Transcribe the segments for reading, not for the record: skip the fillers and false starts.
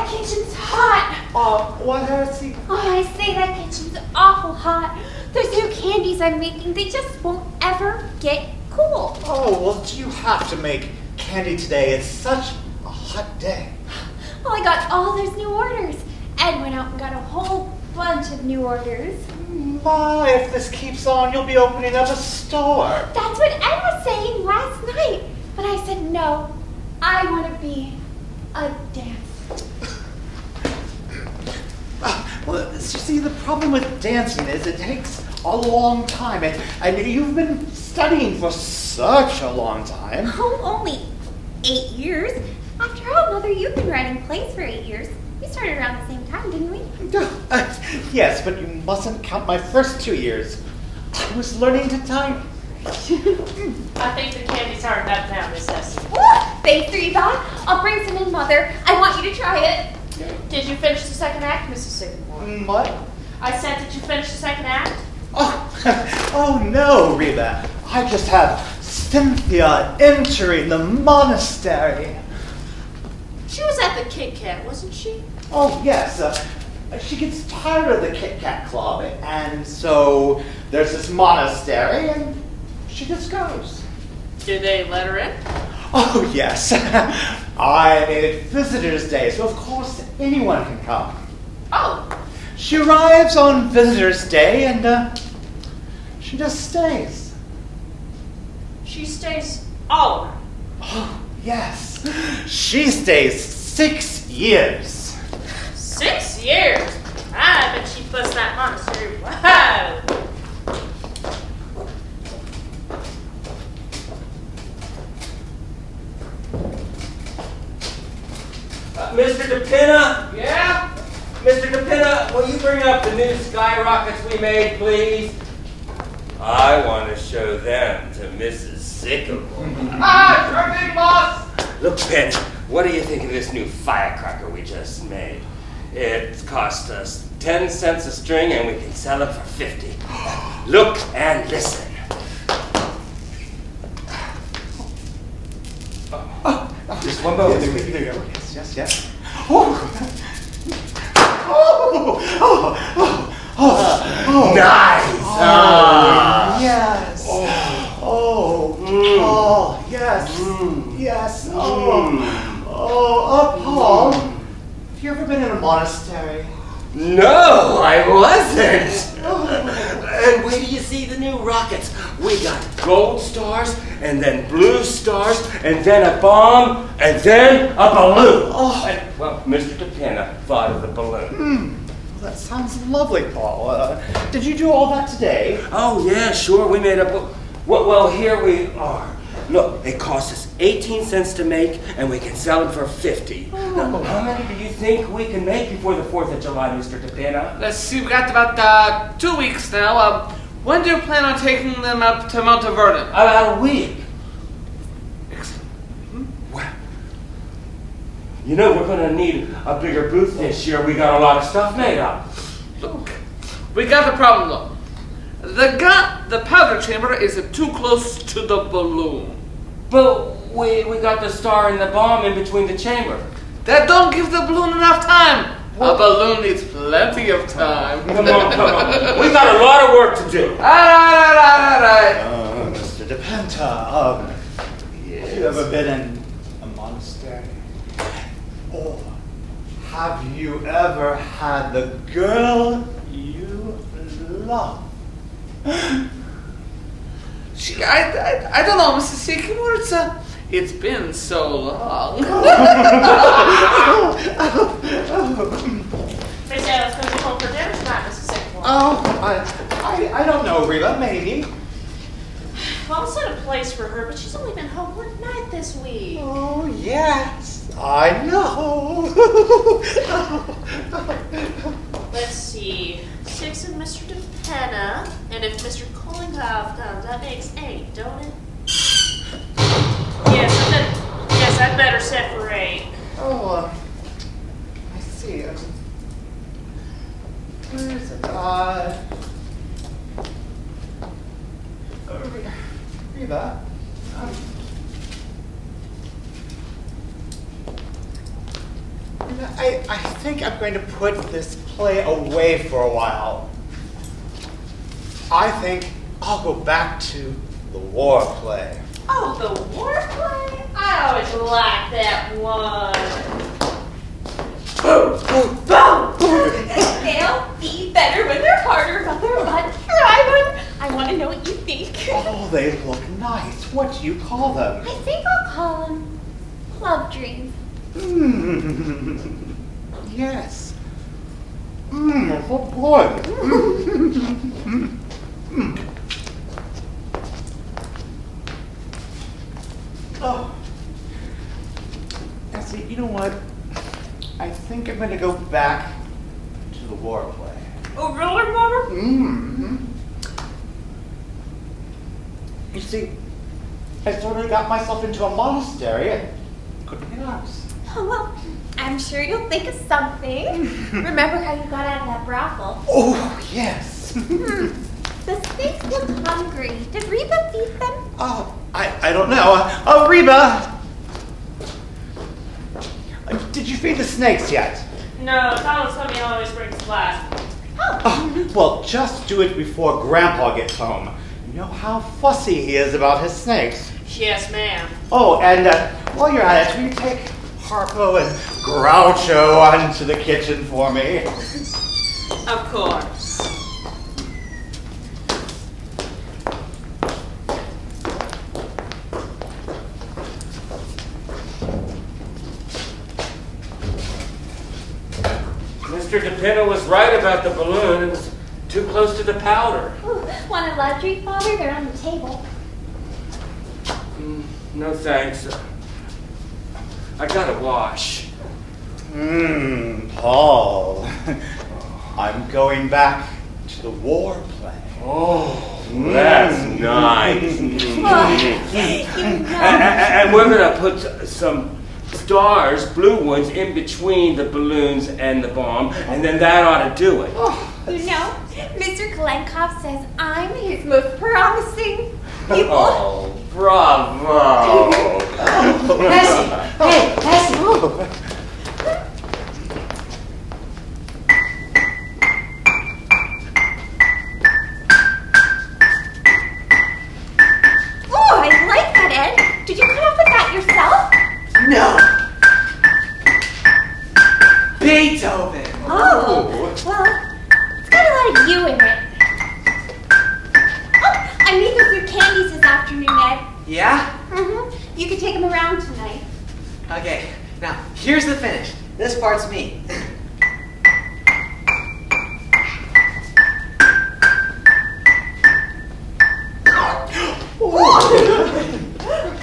that kitchen's hot. What else? Oh, I say that kitchen's awful hot. Those new candies I'm making, they just won't ever get cool. Oh, well, do you have to make candy today? It's such a hot day. Well, I got all those new orders. Ed went out and got a whole bunch of new orders. My, if this keeps on, you'll be opening up a store. That's what Ed was saying last night. But I said, no, I want to be a dancer. Well, you see, the problem with dancing is it takes a long time. And you've been studying for such a long time. Oh, only 8 years. After all, Mother, you've been writing plays for 8 years. We started around the same time, didn't we? Yes, but you mustn't count my first 2 years. I was learning to type. I think the candies aren't enough now, Miss Essie. Thanks, Reba. I'll bring some in, Mother. I want you to try it. Did you finish the second act, Mrs. Sycamore? What? I said, did you finish the second act? Oh no, Reba. I just have Cynthia entering the monastery. She was at the Kit Kat, wasn't she? Oh, yes. She gets tired of the Kit Kat Club, and so there's this monastery, and she just goes. Did they let her in? Oh, yes. I made it Visitor's Day, so of course anyone can come. Oh. She arrives on Visitor's Day, and she just stays. She stays all around. Oh, yes. She stays 6 years. 6 years? I bet she busts that monastery. Wow. Mr. DePinna? Yeah? Mr. DePinna, will you bring up the new skyrockets we made, please? I want to show them to Mrs. Sycamore. Sure thing, boss. Look, Pet, what do you think of this new firecracker we just made? It cost us 10 cents a string and we can sell it for 50. Look and listen. Just one moment. There you go. Yes. Oh. Nice! Yes. Yes. Yes. Paul, have you ever been in a monastery? No, I wasn't. And wait till you see the new rockets. We got gold stars, and then blue stars, and then a bomb, and then a balloon. And, well, Mr. DePinna thought of the balloon. Well, that sounds lovely, Paul. Did you do all that today? Oh, yeah, sure. We made up. Well, here we are. Look, it cost us 18 cents to make, and we can sell them for 50. Now, how many do you think we can make before the 4th of July, Mr. DePinna? Let's see, we've got about 2 weeks now. When do you plan on taking them up to Mount Vernon? About a week. Well, you know, we're going to need a bigger booth this year. We got a lot of stuff made up. Look, we got a problem though. The powder chamber is too close to the balloon. But we got the star and the bomb in between the chamber. That don't give the balloon enough time. A balloon needs plenty of time. Come on. We got a lot of work to do. All right. Mr. DePinta, have you ever been in a monastery? Or have you ever had the girl you love? Gee, I don't know, Mrs. Sycamore. It's been so long. Miss Alice going to be home for dinner tonight, Mrs. Sycamore. I don't know, Reba. Maybe. Well, I'll set a place for her, but she's only been home one night this week. Oh, yes. I know. Let's see. 6 and Mr. DePinna. And if Mr. Collinghoff comes, that makes 8, don't it? Yes, I'd better set for 8. Oh, I see. Where is it? Reba. I think I'm going to put this play away for a while. I think I'll go back to the war play. Oh, the war play? I always liked that one. They'll be better when they're harder, Mother, but I want to know what you think. Oh, they look nice. What do you call them? I think I'll call them love dreams. Yes. Oh boy. Oh. Essie, you know what? I think I'm going to go back to the war play. Oh, really, Mother? Mm-hmm. You see, I sort of got myself into a monastery and couldn't get out. Oh, well, I'm sure you'll think of something. Remember how you got out of that brothel? Oh, yes. The snakes look hungry. Did Reba feed them? Oh, I don't know. Reba! Did you feed the snakes yet? No, Donald told me he always brings glass. Oh, well, just do it before Grandpa gets home. You know how fussy he is about his snakes. Yes, ma'am. Oh, and while you're at it, will you take Harpo and Groucho onto the kitchen for me? Of course. Mr. DePinna was right about the balloon. It was too close to the powder. Ooh, want a love drink, Father? They're on the table. No thanks. I gotta wash. Paul. I'm going back to the war play. Oh, that's nice. Oh, And we're gonna put some stars, blue ones, in between the balloons and the bomb, and then that ought to do it. you know, Mr. Kalenkov says I'm his most promising pupil. Oh, bravo! Essie! Hey, Essie! Oh, I like that, Ed. Did you come up with that yourself? No! Beethoven! Oh, well, it's got a lot of you in it. Oh, I'm meeting with your candies this afternoon, Ed. Yeah? You can take them around tonight. Okay, now, here's the finish. This part's me.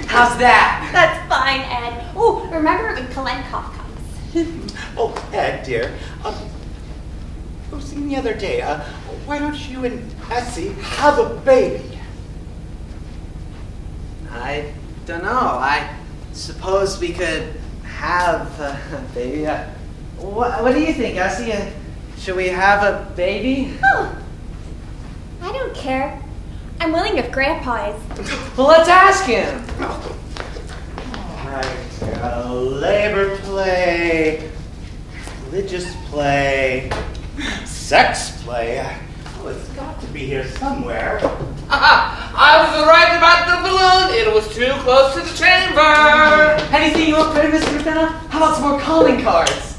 How's that? That's fine, Ed. Oh, remember when Kalenkov comes. Oh, Ed, dear. I was thinking the other day, why don't you and Essie have a baby? I don't know. I suppose we could have a baby. What do you think, Essie? Should we have a baby? Oh, I don't care. I'm willing if Grandpa is. Well, let's ask him. Alright, labor play, religious play, sex play. Oh, it's got to be here somewhere. I was right about the balloon. It was too close to the chamber. Anything you want for Mr. McDonough? How about some more calling cards?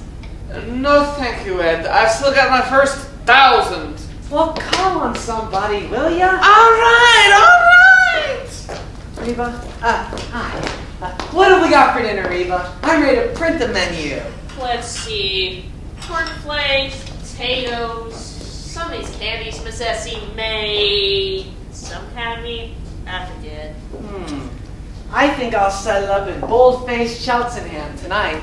No, thank you, Ed. I've still got my first 1,000. Well, call on somebody, will ya? All right. Reba? Hi. What have we got for dinner, Reba? I'm ready to print the menu. Let's see. Cornflakes, potatoes, some of these candies Miss Essie made. Some kind of meat. I forget. I think I'll settle up in bold-faced Cheltenham tonight.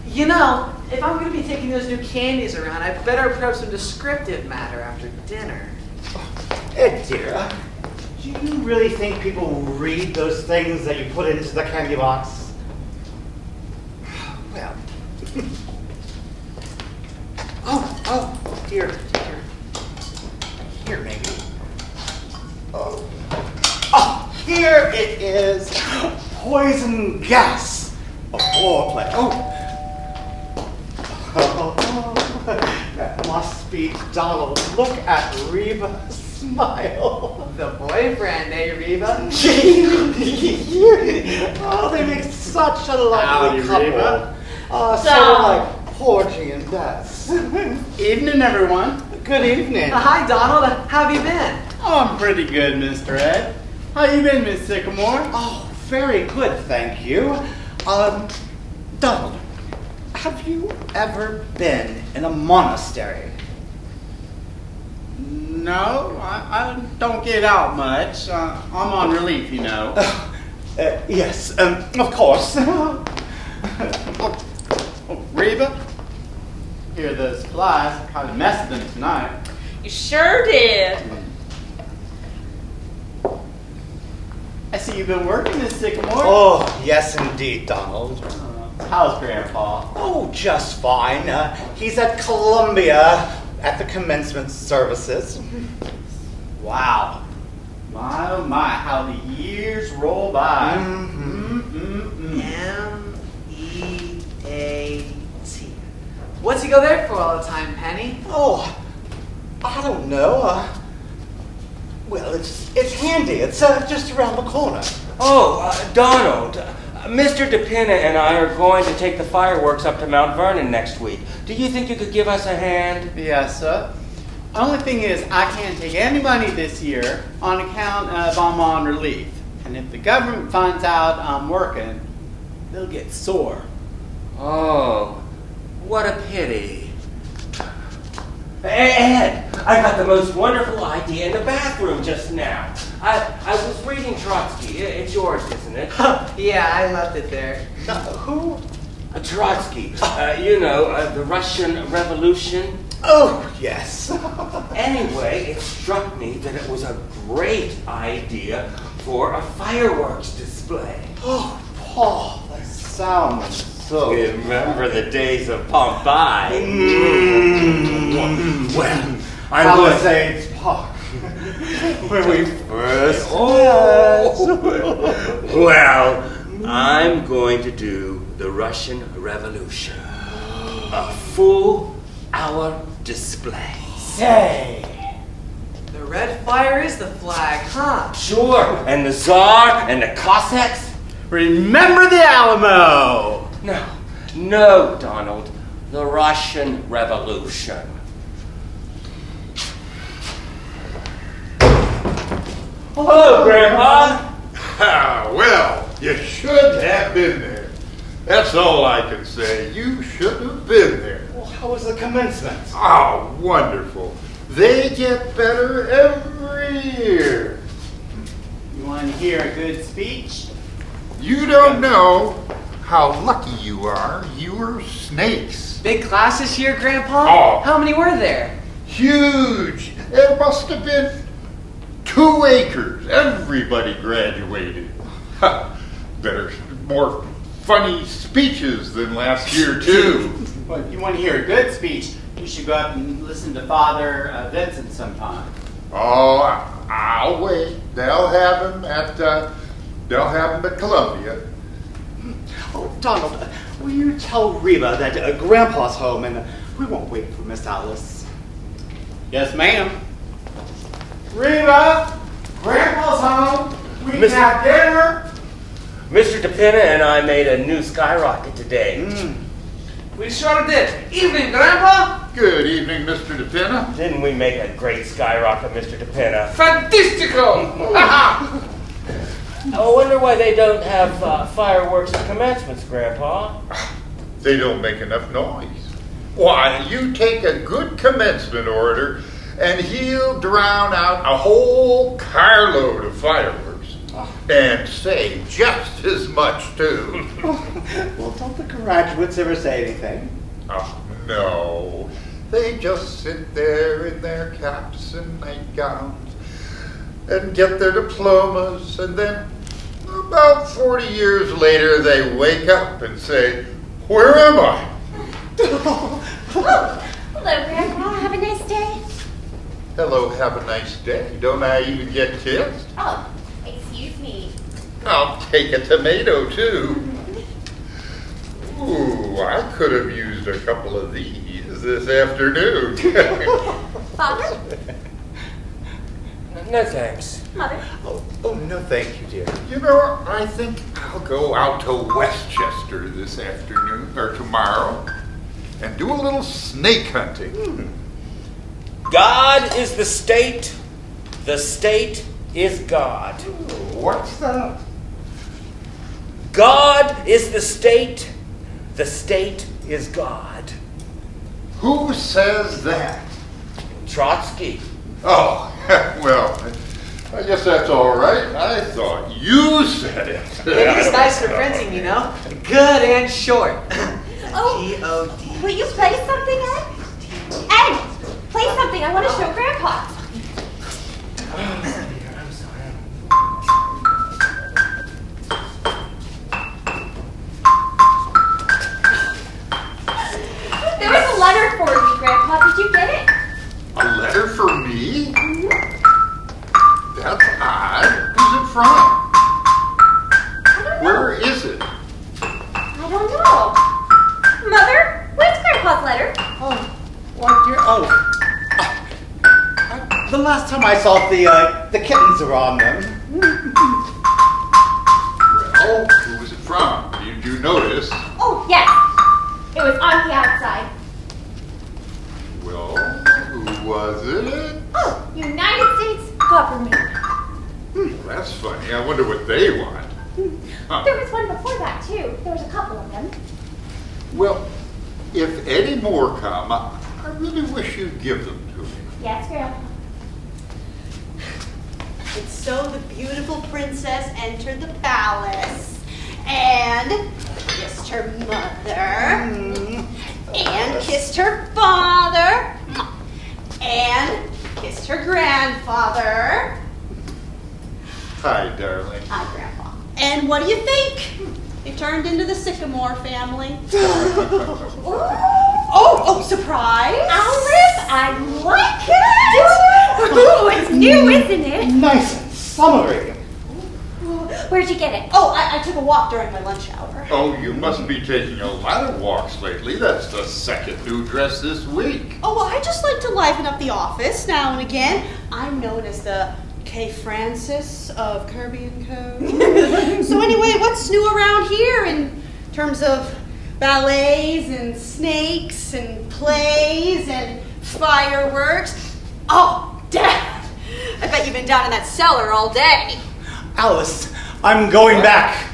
You know, if I'm going to be taking those new candies around, I'd better prep some descriptive matter after dinner. Ed, dear, do you really think people read those things that you put into the candy box? Well. Oh, here, maybe. Oh, here it is. Poison gas. A war play. Oh. speech, Donald, look at Reba smile. The boyfriend, eh, Reba? Oh, they make such a lovely Howdy, couple. Reba. Sort of like Porgy and Bess. Evening, everyone. Good evening. Hi, Donald. How have you been? Oh, I'm pretty good, Mr. Ed. How you been, Miss Sycamore? Oh, very good, thank you. Donald, have you ever been in a monastery? No, I don't get out much. I'm on relief, you know. Yes, of course. Oh, Reba, here the supplies. I kind of messed them tonight. You sure did. I see you've been working, Miss Sycamore. Oh, yes, indeed, Donald. How's Grandpa? Oh, just fine. He's at Columbia at the commencement services. Wow. My, oh my, how the years roll by. M-E-A-T. What's he go there for all the time, Penny? Oh, I don't know. Well, it's handy. It's just around the corner. Oh, Donald, Mr. DePina and I are going to take the fireworks up to Mount Vernon next week. Do you think you could give us a hand? Yes, sir. Only thing is, I can't take any money this year on account of I'm on relief. And if the government finds out I'm working, they'll get sore. Oh, what a pity. Ed, I got the most wonderful idea in the bathroom just now. I was reading Trotsky. It's yours, isn't it? Yeah, I left it there. Who? Trotsky. You know, the Russian Revolution. Oh, yes. Anyway, it struck me that it was a great idea for a fireworks display. Oh, Paul, that sounds so... Remember the days of Pompeii? Well, I'm going to Palisades Park, where we first Well, I'm going to do the Russian Revolution. A full hour display. Say. The red fire is the flag, huh? Sure, and the Tsar and the Cossacks? Remember the Alamo! No, Donald. The Russian Revolution. Hello, Grandpa. Well, you should have been there. That's all I can say. You should have been there. Well, how was the commencement? Oh, wonderful. They get better every year. You want to hear a good speech? You don't know how lucky you are. You were snakes. Big class this year, Grandpa? Oh. How many were there? Huge. There must have been 2 acres. Everybody graduated. Better, more funny speeches than last year, too. Well, if you want to hear a good speech, you should go up and listen to Father Vincent sometime. Oh, I'll wait. They'll have him at Columbia. Oh, Donald, will you tell Reba that Grandpa's home and we won't wait for Miss Alice? Yes, ma'am. Reba, Grandpa's home. We can have dinner. Mr. DePina and I made a new skyrocket today. We sure did. Evening, Grandpa. Good evening, Mr. DePina. Didn't we make a great skyrocket, Mr. DePina? Fantastico. I wonder why they don't have fireworks at commencements, Grandpa. They don't make enough noise. Why, you take a good commencement orator and he'll drown out a whole carload of fireworks. And say just as much, too. Well, don't the graduates ever say anything? Oh, no. They just sit there in their caps and nightgowns and get their diplomas, and then about 40 years later they wake up and say, "Where am I?" Hello, Grandpa. Have a nice day. Hello, have a nice day. Don't I even get kissed? Oh, excuse me. I'll take a tomato, too. Ooh, I could have used a couple of these. this afternoon. Father? No thanks. Mother? Oh, no, thank you, dear. You know, I think I'll go out to Westchester this afternoon or tomorrow and do a little snake hunting. God is the state is God. What's that? God is the state is God. Who says that? Trotsky. Oh, well, I guess that's all right. I thought you said it. Maybe it's nice for printing, you know? Good and short. Oh, G-O-D. will you play something, Ed? Ed, play something. I want to show Grandpa. There was a letter for you, Grandpa. Did you get it? A letter for me? That's odd. Who's it from? I don't know. Where is it? I don't know. Mother, where's Grandpa's letter? Oh, what dear? The last time I saw the kittens were on them. Well, who was it from? Did you notice? Oh, yes. It was on the outside. Well, who was it? Oh, United States government. That's funny. I wonder what they want. Huh. There was one before that, too. There was a couple of them. Well, if any more come, I really wish you'd give them to me. Yes, Grandpa. And so the beautiful princess entered the palace and kissed her mother and kissed her father and kissed her grandfather. Hi, darling. Hi, Grandpa. And what do you think? They turned into the Sycamore family. Oh, surprise! Alice, I like it! Ooh, it's new, isn't it? Nice and summery. Where'd you get it? Oh, I took a walk during my lunch hour. Oh, you must be taking a lot of walks lately. That's the second new dress this week. Oh, well, I just like to liven up the office now and again. I'm known as the K. Francis of Kirby & Co. So anyway, what's new around here in terms of ballets and snakes and plays and fireworks? Oh, Dad! I bet you've been down in that cellar all day. Alice, I'm going back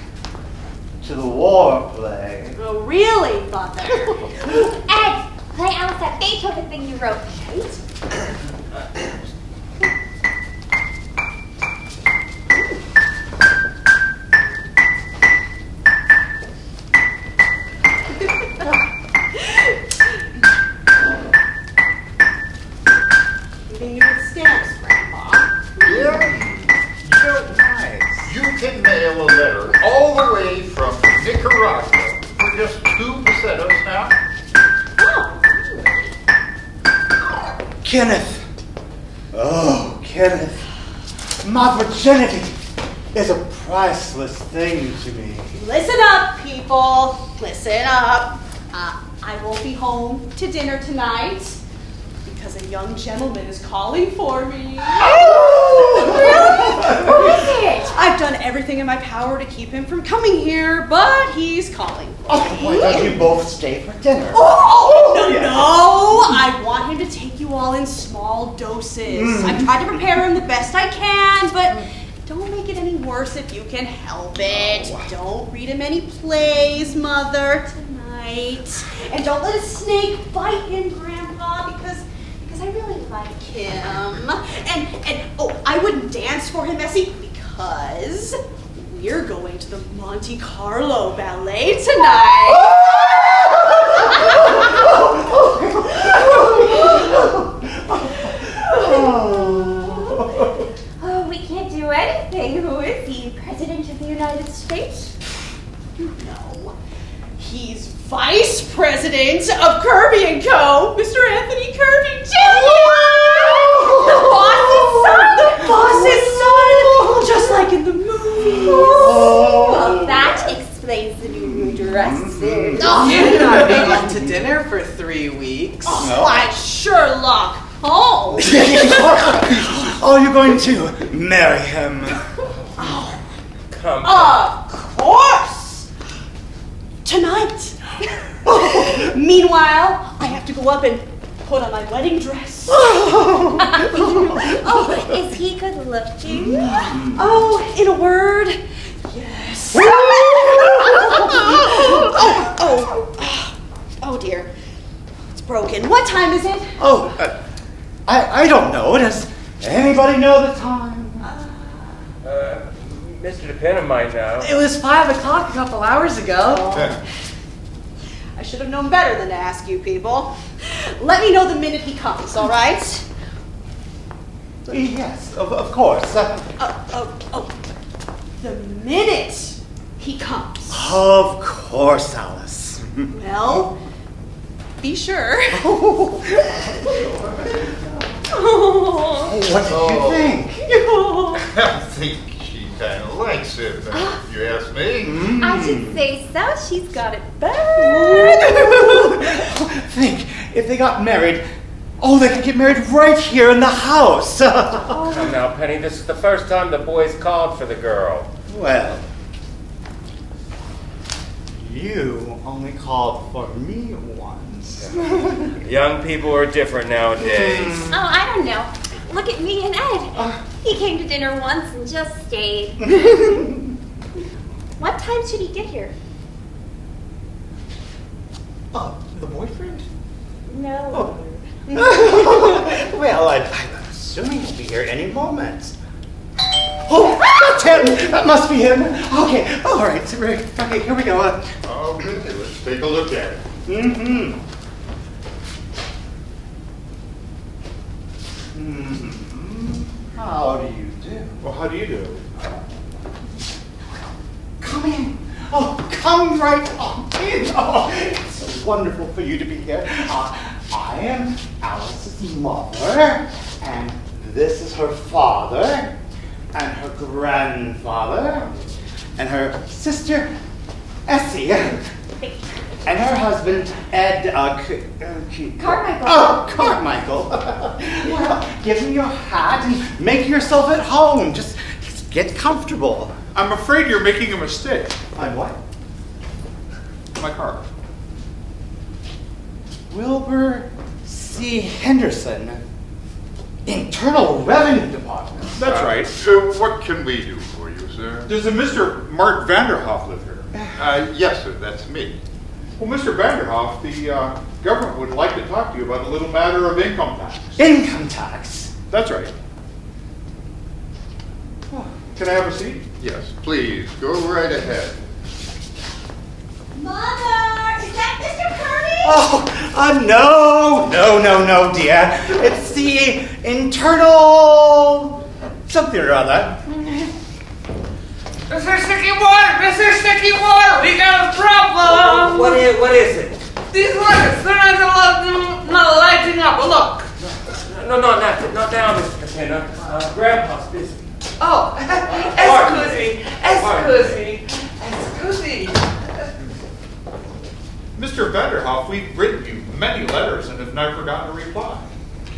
to the war play. Oh, really, Mother? Ed, play Alice that Beethoven thing you wrote. Leaving you with stamps, Grandpa. Yeah. Nice. You can mail a letter all the way from Nicaragua for just 2 pesetos now. Kenneth. Oh, Kenneth. My virginity is a priceless thing to me. Listen up, people. Listen up. I won't be home to dinner tonight because a young gentleman is calling for me. Who is it? I've done everything in my power to keep him from coming here, but he's calling for Oh, me. why don't you both stay for dinner? No, yeah. no! I want him to take you all in small doses. I've tried to prepare him the best I can, but don't make it any worse if you can help it. Don't read him any plays, Mother, tonight. And don't let a snake bite him, Grandpa, because I really like him. And oh, I wouldn't dance for him, Essie, because we're going to the Monte Carlo Ballet tonight. Oh, we can't do anything. Who is he? President of the United States? No, he's Vice President of Kirby & Co., Mr. Anthony Kirby Jr. The boss's son! The boss's son! Just like in the movies. Well, that explains the new dresses. You're not able to to dinner for 3 weeks. Oh, why, Sherlock Holmes. Oh, you're going to marry him. Come. Of course. Tonight. Meanwhile, I have to go up and put on my wedding dress. Oh, is he good looking? Oh, in a word, yes. Oh dear. It's broken. What time is it? Oh, I don't know. Does anybody know the time? Mr. DePinna might know. It was 5 o'clock a couple hours ago. I should have known better than to ask you people. Let me know the minute he comes, all right? Yes, of course. The minute he comes. Of course, Alice. Well, be sure. What do you think? I think she kind of likes it, if you ask me. I should say so. She's got it bad. Think, if they got married, they could get married right here in the house. Come now, Penny, this is the first time the boys called for the girl. Well, you only called for me once. Young people are different nowadays. Oh, I don't know. Look at me and Ed. He came to dinner once and just stayed. What time should he get here? The boyfriend? No. Well, I'm assuming he'll be here any moment. Oh, that's him! That must be him. Okay, all right. Okay, here we go. Okay, let's take a look at it. How do you do? Well, how do you do? Come in. Oh, come right on in. Oh, it's so wonderful for you to be here. I am Alice's mother, and this is her father, and her grandfather, and her sister, Essie, and her husband, Ed, Carmichael. Oh, Carmichael. Well, give me your hat and make yourself at home. Just get comfortable. I'm afraid you're making a mistake. My what? My car. Wilbur C. Henderson, Internal Revenue Department. That's right. So what can we do for you, sir? Does a Mr. Mart Vanderhoff live here? Yes, sir, that's me. Well, Mr. Vanderhoff, the government would like to talk to you about a little matter of income tax. Income tax. That's right. Can I have a seat? Yes, please, go right ahead. Mother, is that Mr. Curry? No, dear. It's the internal something or other. Mr. Sticky Water, we got a problem. What is it? These lights, they're not lighting up. Look. No, not now, Mr. DePinna. Grandpa's busy. Oh, excuse me. Mr. Vanderhoff, we've written you many letters and have never forgotten to reply.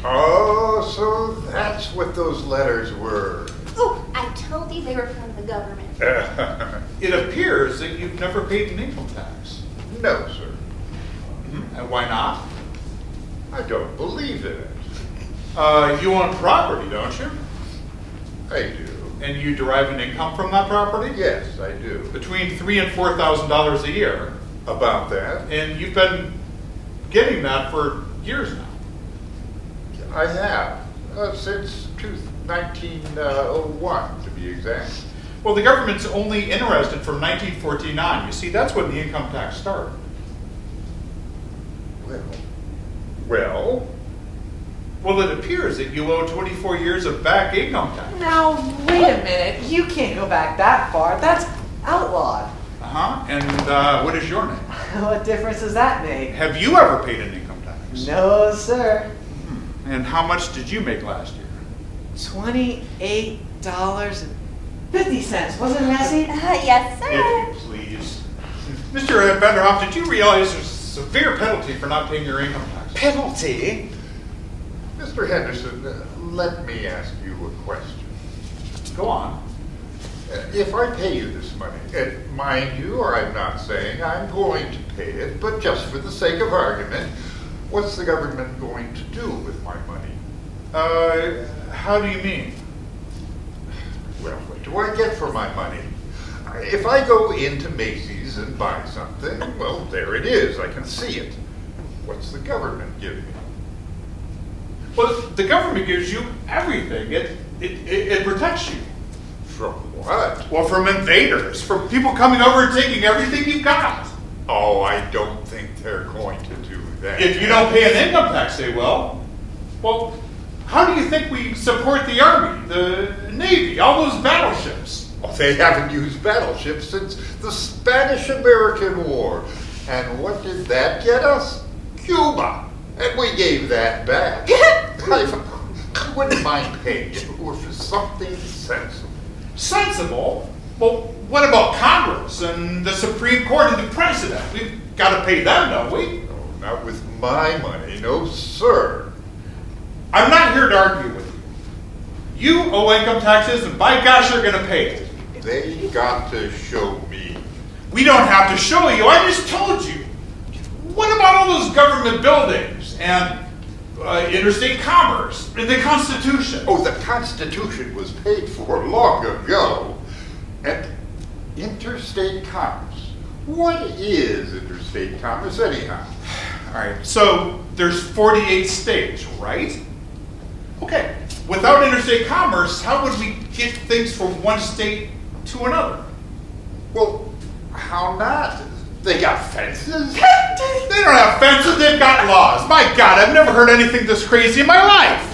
Oh, so that's what those letters were. Oh, I told you they were from the government. It appears that you've never paid an income tax. No, sir. And why not? I don't believe in it. You own property, don't you? I do. And you derive an income from that property? Yes, I do. Between $3,000 and $4,000 a year. About that? And you've been getting that for years now. I have. Since 1901, to be exact. Well, the government's only interested from 1949. You see, that's when the income tax started. Well? Well, it appears that you owe 24 years of back income tax. Now, wait a minute. You can't go back that far. That's outlawed. Uh-huh. And what is your name? What difference does that make? Have you ever paid an income tax? No, sir. And how much did you make last year? $28.50, wasn't it, Messi? Yes, sir. If you please. Mr. Vanderhoff, did you realize there's severe penalty for not paying your income tax. Penalty? Mr. Henderson, let me ask you a question. Go on. If I pay you this money, and mind you, I'm not saying I'm going to pay it, but just for the sake of argument, what's the government going to do with my money? How do you mean? Well, what do I get for my money? If I go into Macy's and buy something, well, there it is. I can see it. What's the government giving me? Well, the government gives you everything. It protects you. From what? Well, from invaders, from people coming over and taking everything you've got. Oh, I don't think they're going to do that. If you don't pay an income tax, they will. Well, how do you think we support the Army, the Navy, all those battleships? Well, they haven't used battleships since the Spanish-American War. And what did that get us? Cuba. And we gave that back. I wouldn't mind paying if it were for something sensible. Sensible? Well, what about Congress and the Supreme Court and the President? We've got to pay them, don't we? No, not with my money. No, sir. I'm not here to argue with you. You owe income taxes, and by gosh, you're going to pay it. They got to show me. We don't have to show you. I just told you. What about all those government buildings and interstate commerce and the Constitution? Oh, the Constitution was paid for long ago. And interstate commerce. What is interstate commerce anyhow? All right, so there's 48 states, right? Okay, without interstate commerce, how would we get things from one state to another? Well, how not? They got fences. They don't have fences, they've got laws. My God, I've never heard anything this crazy in my life.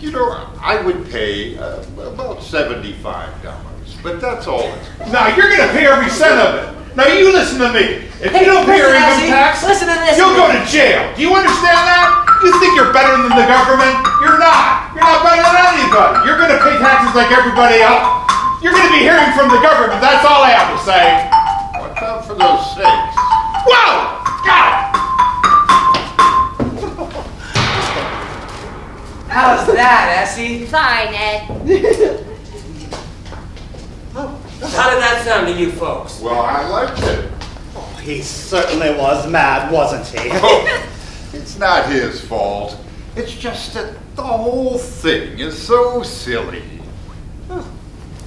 You know, I would pay about $75, but that's all. Now, you're going to pay every cent of it. Now, you listen to me. If you don't pay your income tax, listen to this. you'll go to jail. Do you understand that? You think you're better than the government? You're not. You're not better than anybody. You're going to pay taxes like everybody else. You're going to be hearing from the government. That's all I have to say. Watch out for those snakes. Whoa! Got it! How's that, Essie? Fine, Ed. How did that sound to you folks? Well, I liked it. Oh, he certainly was mad, wasn't he? Oh, it's not his fault. It's just that the whole thing is so silly.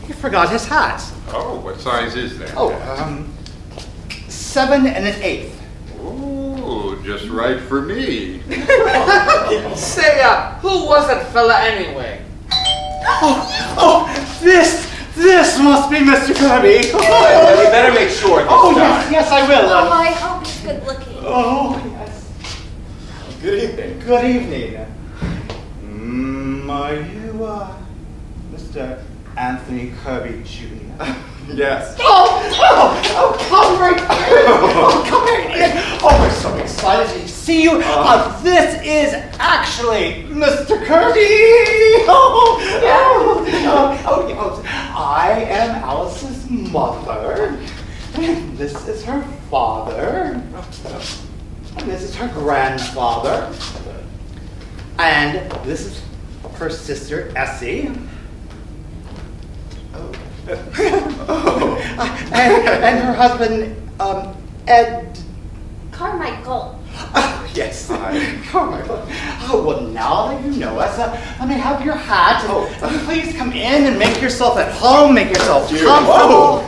He forgot his hat. Oh, what size is that? Oh, 7 1/8. Oh, just right for me. Say, who was that fella anyway? Oh, this must be Mr. Kirby. Well, you better make sure this Oh, time. yes, I will. Oh, I hope he's good looking. Oh, yes. Good evening. Good evening. Are you, Mr. Anthony Kirby Jr.? Yes. Oh, come right in. Oh, come right in. Oh, we're so excited to see you. This is actually Mr. Kirby. I am Alice's mother. This is her father. And this is her grandfather. And this is her sister, Essie. And her husband, Ed. Carmichael. Oh, yes. Carmichael. Oh, well, now that you know us, let me have your hat. And please come in and make yourself at home. Make yourself comfortable.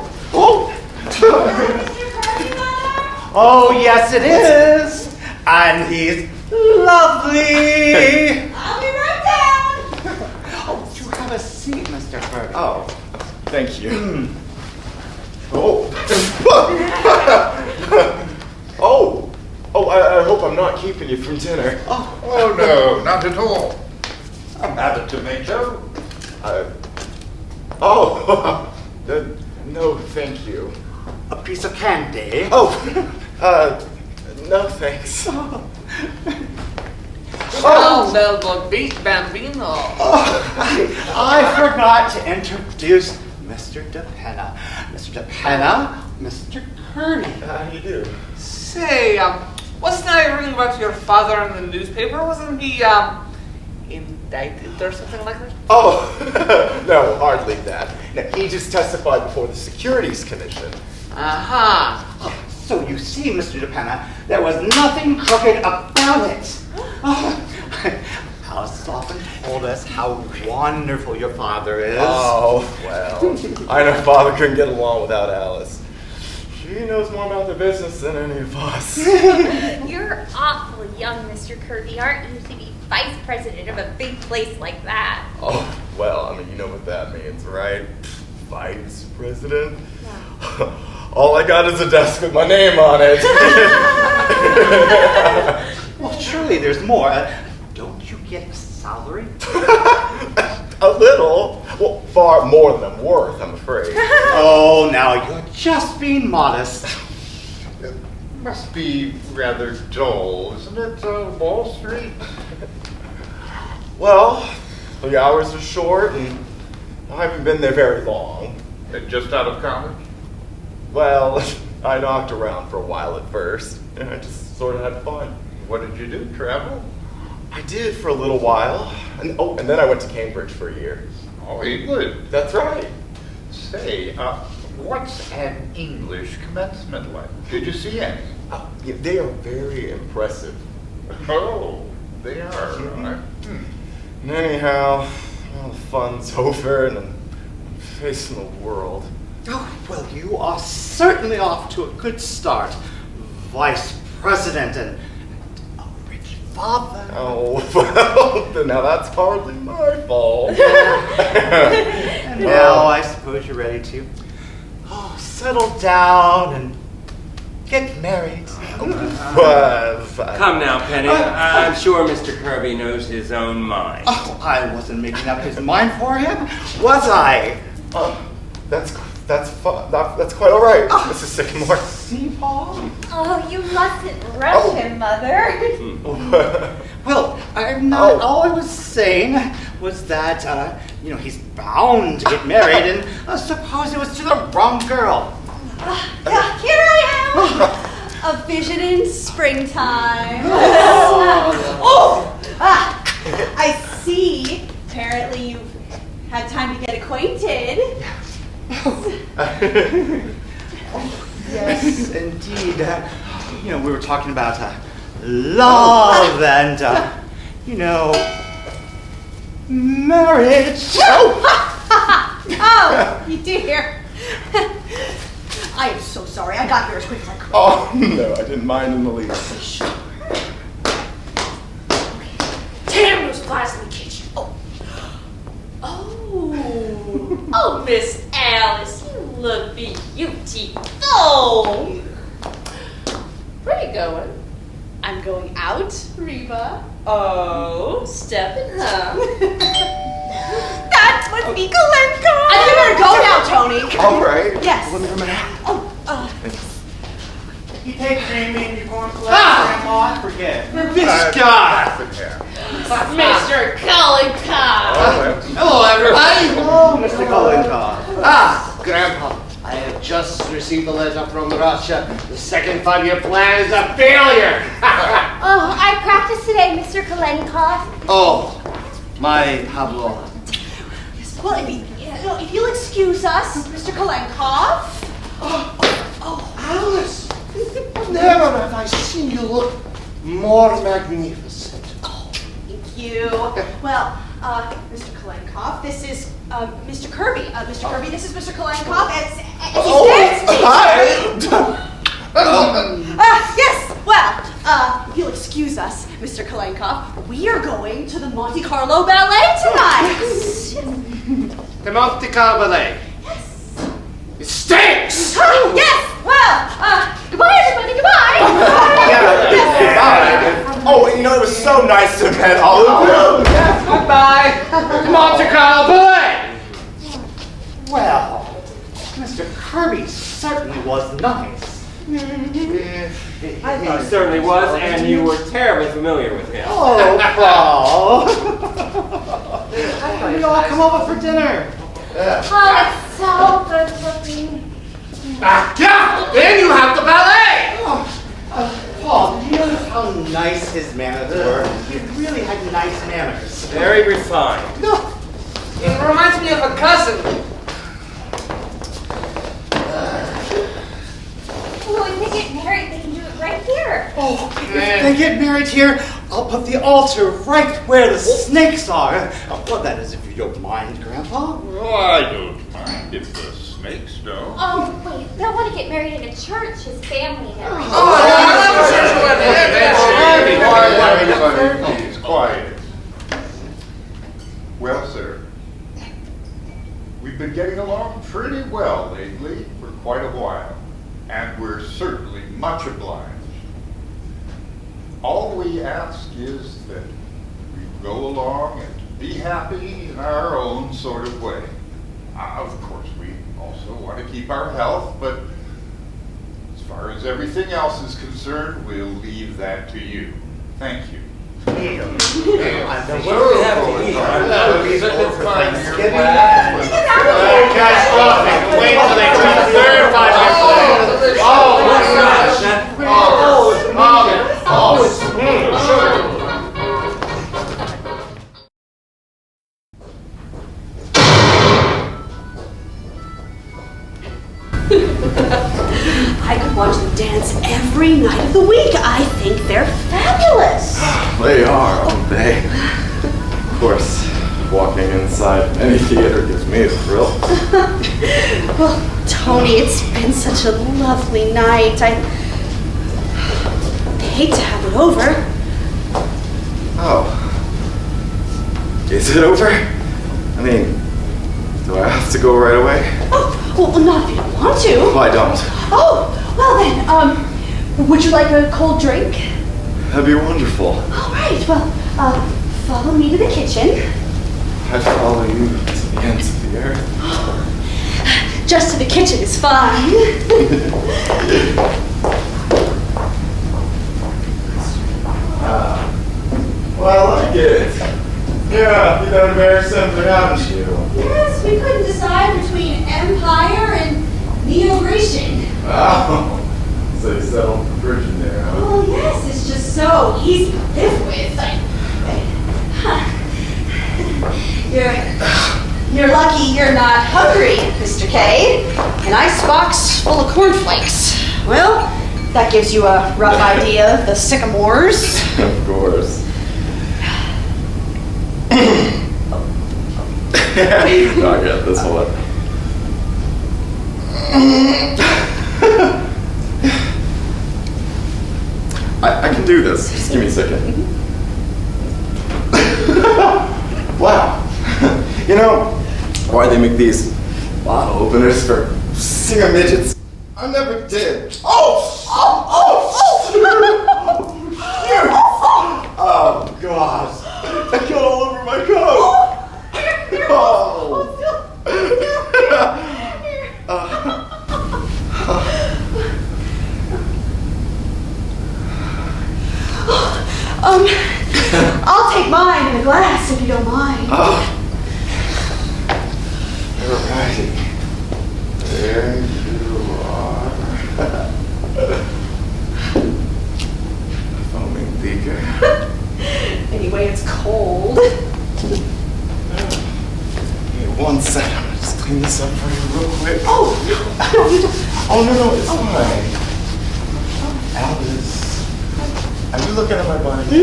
Oh, yes, it is. And he's lovely. I'll be right down. Oh, you have a seat, Mr. Kirby. Oh, thank you. I hope I'm not keeping you from dinner. Oh, no, not at all. Have a tomato? No, thank you. A piece of candy. No thanks. Ciao del bambino. I forgot to introduce Mr. DePenna. Mr. DePenna, Mr. Kirby. How do you do? Say, wasn't I reading about your father in the newspaper? Wasn't he, indicted or something like that? Oh, no, hardly that. No, he just testified before the Securities Commission. Aha. So you see, Mr. DePenna, there was nothing crooked about it. Alice has often told us how wonderful your father is. Oh, well, I know Father couldn't get along without Alice. She knows more about the business than any of us. You're awful young, Mr. Kirby, aren't you, to be vice president of a big place like that? Oh, well, I mean, you know what that means, right? Vice president? Yeah. All I got is a desk with my name on it. Well, surely there's more. Don't you get a salary? A little. Well, far more than I'm worth, I'm afraid. Oh, now you're just being modest. It must be rather dull, isn't it, Wall Street? Well, the hours are short, and I haven't been there very long. Just out of college? Well, I knocked around for a while at first, and I just sort of had fun. What did you do, travel? I did for a little while, and then I went to Cambridge for a year. Oh, England. That's right. Say, what's an English commencement like? Did you see any? Yeah, they are very impressive. Oh, they are. Mhm. And anyhow, well, the fun's over, and I'm facing the world. Oh, well, you are certainly off to a good start. Vice president and a rich father. Oh, well, now that's hardly my fault. And now I suppose you're ready to settle down and get married. Come now, Penny. I'm sure Mr. Kirby knows his own mind. Oh, I wasn't making up his mind for him, was I? That's quite all right, Mrs. Sycamore. See, Paul? Oh, you mustn't rush him, Mother. Well, I'm not. All I was saying was that, he's bound to get married, and suppose it was to the wrong girl. Here I am! A vision in springtime. I see. Apparently you've had time to get acquainted. Yes, indeed. We were talking about love and, marriage. Oh, you dear. I am so sorry. I got here as quick as I could. Oh, no, I didn't mind in the least. Damn those flies in the kitchen. Oh, Miss Alice, you look beautiful. Where are you going? I'm going out, Reba. Oh, stepping up. That must be Kalenka. I think we better go now, Tony. All right. Yes. Let me run out. You take Jamie and you're going to let Grandma, I forget. This guy. Mr. Collincott. Hello, everybody. Oh, Mr. Kolenkoff. Grandpa, I have just received a letter from Russia. The second 5-year plan is a failure. Oh, I practiced today, Mr. Kalenkov. Oh, my Pablo. Well, if you'll excuse us, Mr. Kalenkov. Alice, never have I seen you look more magnificent. Thank you. Well, Mr. Kalenkov, this is Mr. Kirby. Mr. Kirby, this is Mr. Kalenkov. As he stands. Hi. Yes. Well, if you'll excuse us, Mr. Kalenkov, we are going to the Monte Carlo Ballet tonight. The Monte Carlo Ballet. Yes. It stinks. Yes. Well, goodbye, everybody. Goodbye. Oh, it was so nice to met all of you. Yes, goodbye. The Monte Carlo Ballet. Well, Mr. Kirby certainly was nice. I certainly was, and you were terribly familiar with him. Oh, Paul. We all come over for dinner. Oh, it's so good looking. Yeah, then you have the ballet. Paul, did you notice how nice his manners were? He really had nice manners. Very refined. No. It reminds me of a cousin. Well, when they get married, they can do it right here. Oh, if they get married here, I'll put the altar right where the snakes are. Well, that is if you don't mind, Grandpa. Oh, I don't mind if the snakes don't. Oh, wait, they'll want to get married in a church, his family and everything. Please, quiet. Well, sir, we've been getting along pretty well lately for quite a while, and we're certainly much obliged. All we ask is that we go along and be happy in our own sort of way. Of course, we also want to keep our health, but as far as everything else is concerned, we'll leave that to you. Thank you. What do we have to eat? He's looking for Thanksgiving. Guys, stop it. Wait till they come the third 5-year plan. Oh, sure. I could watch them dance every night of the week. I think they're fabulous. They are, aren't they? Of course, walking inside any theater gives me a thrill. Well, Tony, it's been such a lovely night. I hate to have it over. Oh. Is it over? I mean, do I have to go right away? Oh, well, not if you don't want to. Oh, I don't. Oh, well then, would you like a cold drink? That'd be wonderful. All right, well, follow me to the kitchen. I'd follow you to the ends of the earth. Just to the kitchen is fine. Well, I get it. Yeah, you've done very simply, haven't you? Yes, we couldn't decide between Empire and Neo-Grecian. Oh, so you settled for Persian there, huh? Oh, yes, it's just so easy to live with. You're lucky you're not hungry, Mr. K. An icebox full of cornflakes. Well, that gives you a rough idea of the sycamores. Of course. I'll get this one. I can do this. Just give me a second. Wow. You know why they make these bottle openers for singer midgets? I never did. Oh gosh. That got all over my coat. I'll take mine in a glass if you don't mind. Alrighty. There you are. Foaming beaker. Anyway, it's cold. Hey, one second. I'm gonna just clean this up for you real quick. Oh, no, you don't. Oh, no, it's fine. Alice. Are you looking at my body?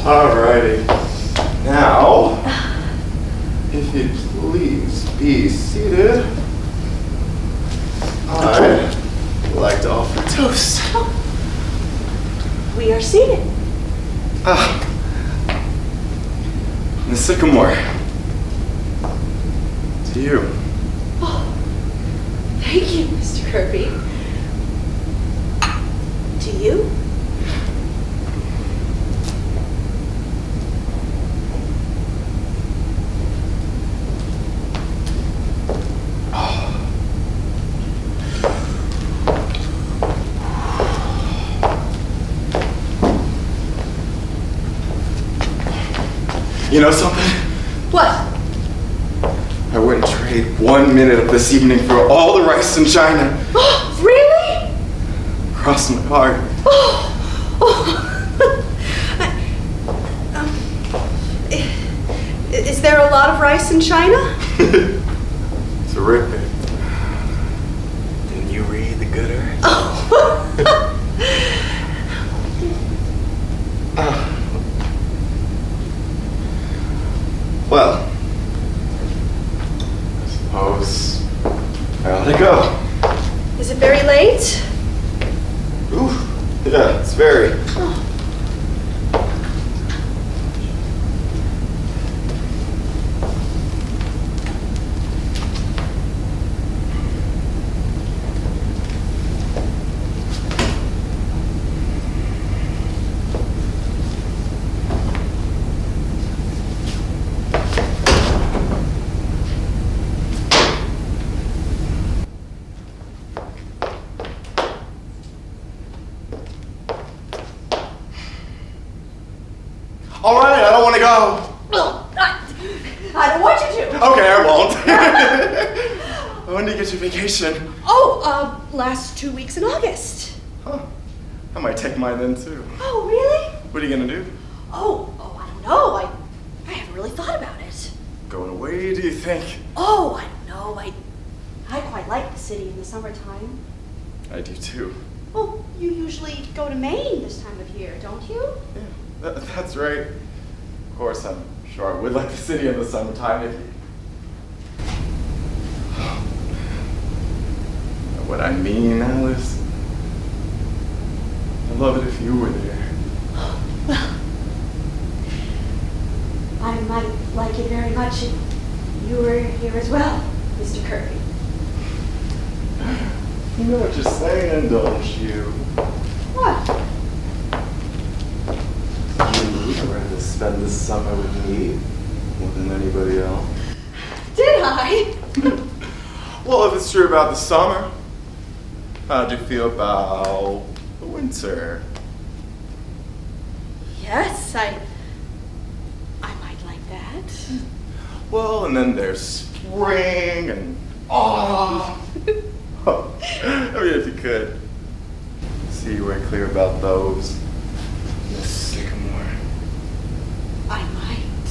Alrighty. Now, if you'd please be seated, I'd like to offer a toast. We are seated. The sycamore. To you. Oh, thank you, Mr. Kirby. To you? You know something? What? I wouldn't wouldn't trade 1 minute of this evening for all the rice in China. Really? Cross my heart. Is there a lot of rice in China? Terrific. Didn't you read the gooder? Well, I suppose I ought to go. Is it very late? Ooh, yeah, it's very. All right, I don't want to go. Well, I don't want you to. Okay, I won't. When do you get your vacation? Oh, last 2 weeks in August. Huh. I might take mine then too. Oh, really? What are you gonna do? Oh, I don't know. I haven't really thought about it. Going away, do you think? Oh, I don't know. I quite like the city in the summertime. I do too. Oh, you usually go to Maine this time of year, don't you? Yeah, that's right. Of course, I'm sure I would like the city in the summertime if you... Know what I mean, Alice? I'd love it if you were there. Well, I might like it very much if you were here as well, Mr. Kirby. You know what you're saying, don't you? What? You'd rather spend the summer with me more than anybody else. Did I? Well, if it's true about the summer, how do you feel about the winter? Yes, I might like that. Well, and then there's spring and autumn. I mean, if you could see you were clear about those, Miss Sycamore. I might.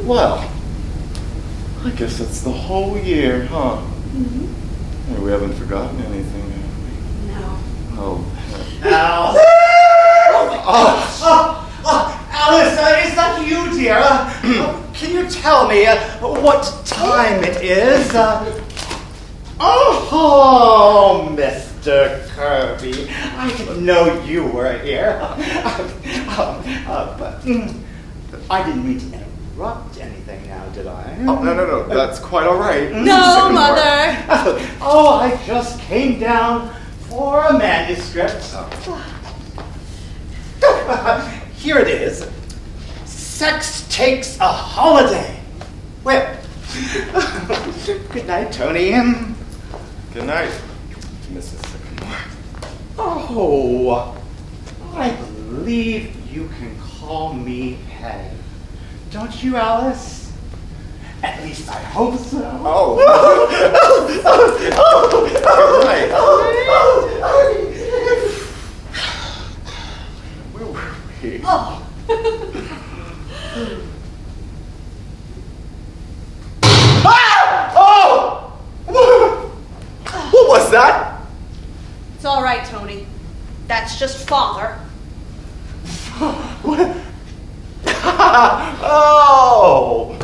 Well, I guess that's the whole year, huh? Mm-hmm. Hey, we haven't forgotten anything, have we? No. Oh. Alice! Alice, is that you, dear? Can you tell me what time it is? Oh, Mr. Kirby, I didn't know you were here. But I didn't mean to interrupt anything now, did I? Oh, no, that's quite all right. No, Mother! Oh, I just came down for a manuscript. Here it is. Sex takes a holiday. Well, good night, Tony. Good night, Mrs. Sycamore. Oh, I believe you can call me Penny. Don't you, Alice? At least I hope so. Oh. Right. Where were we? Oh. Oh! What was that? It's all right, Tony. That's just Father. What? Oh!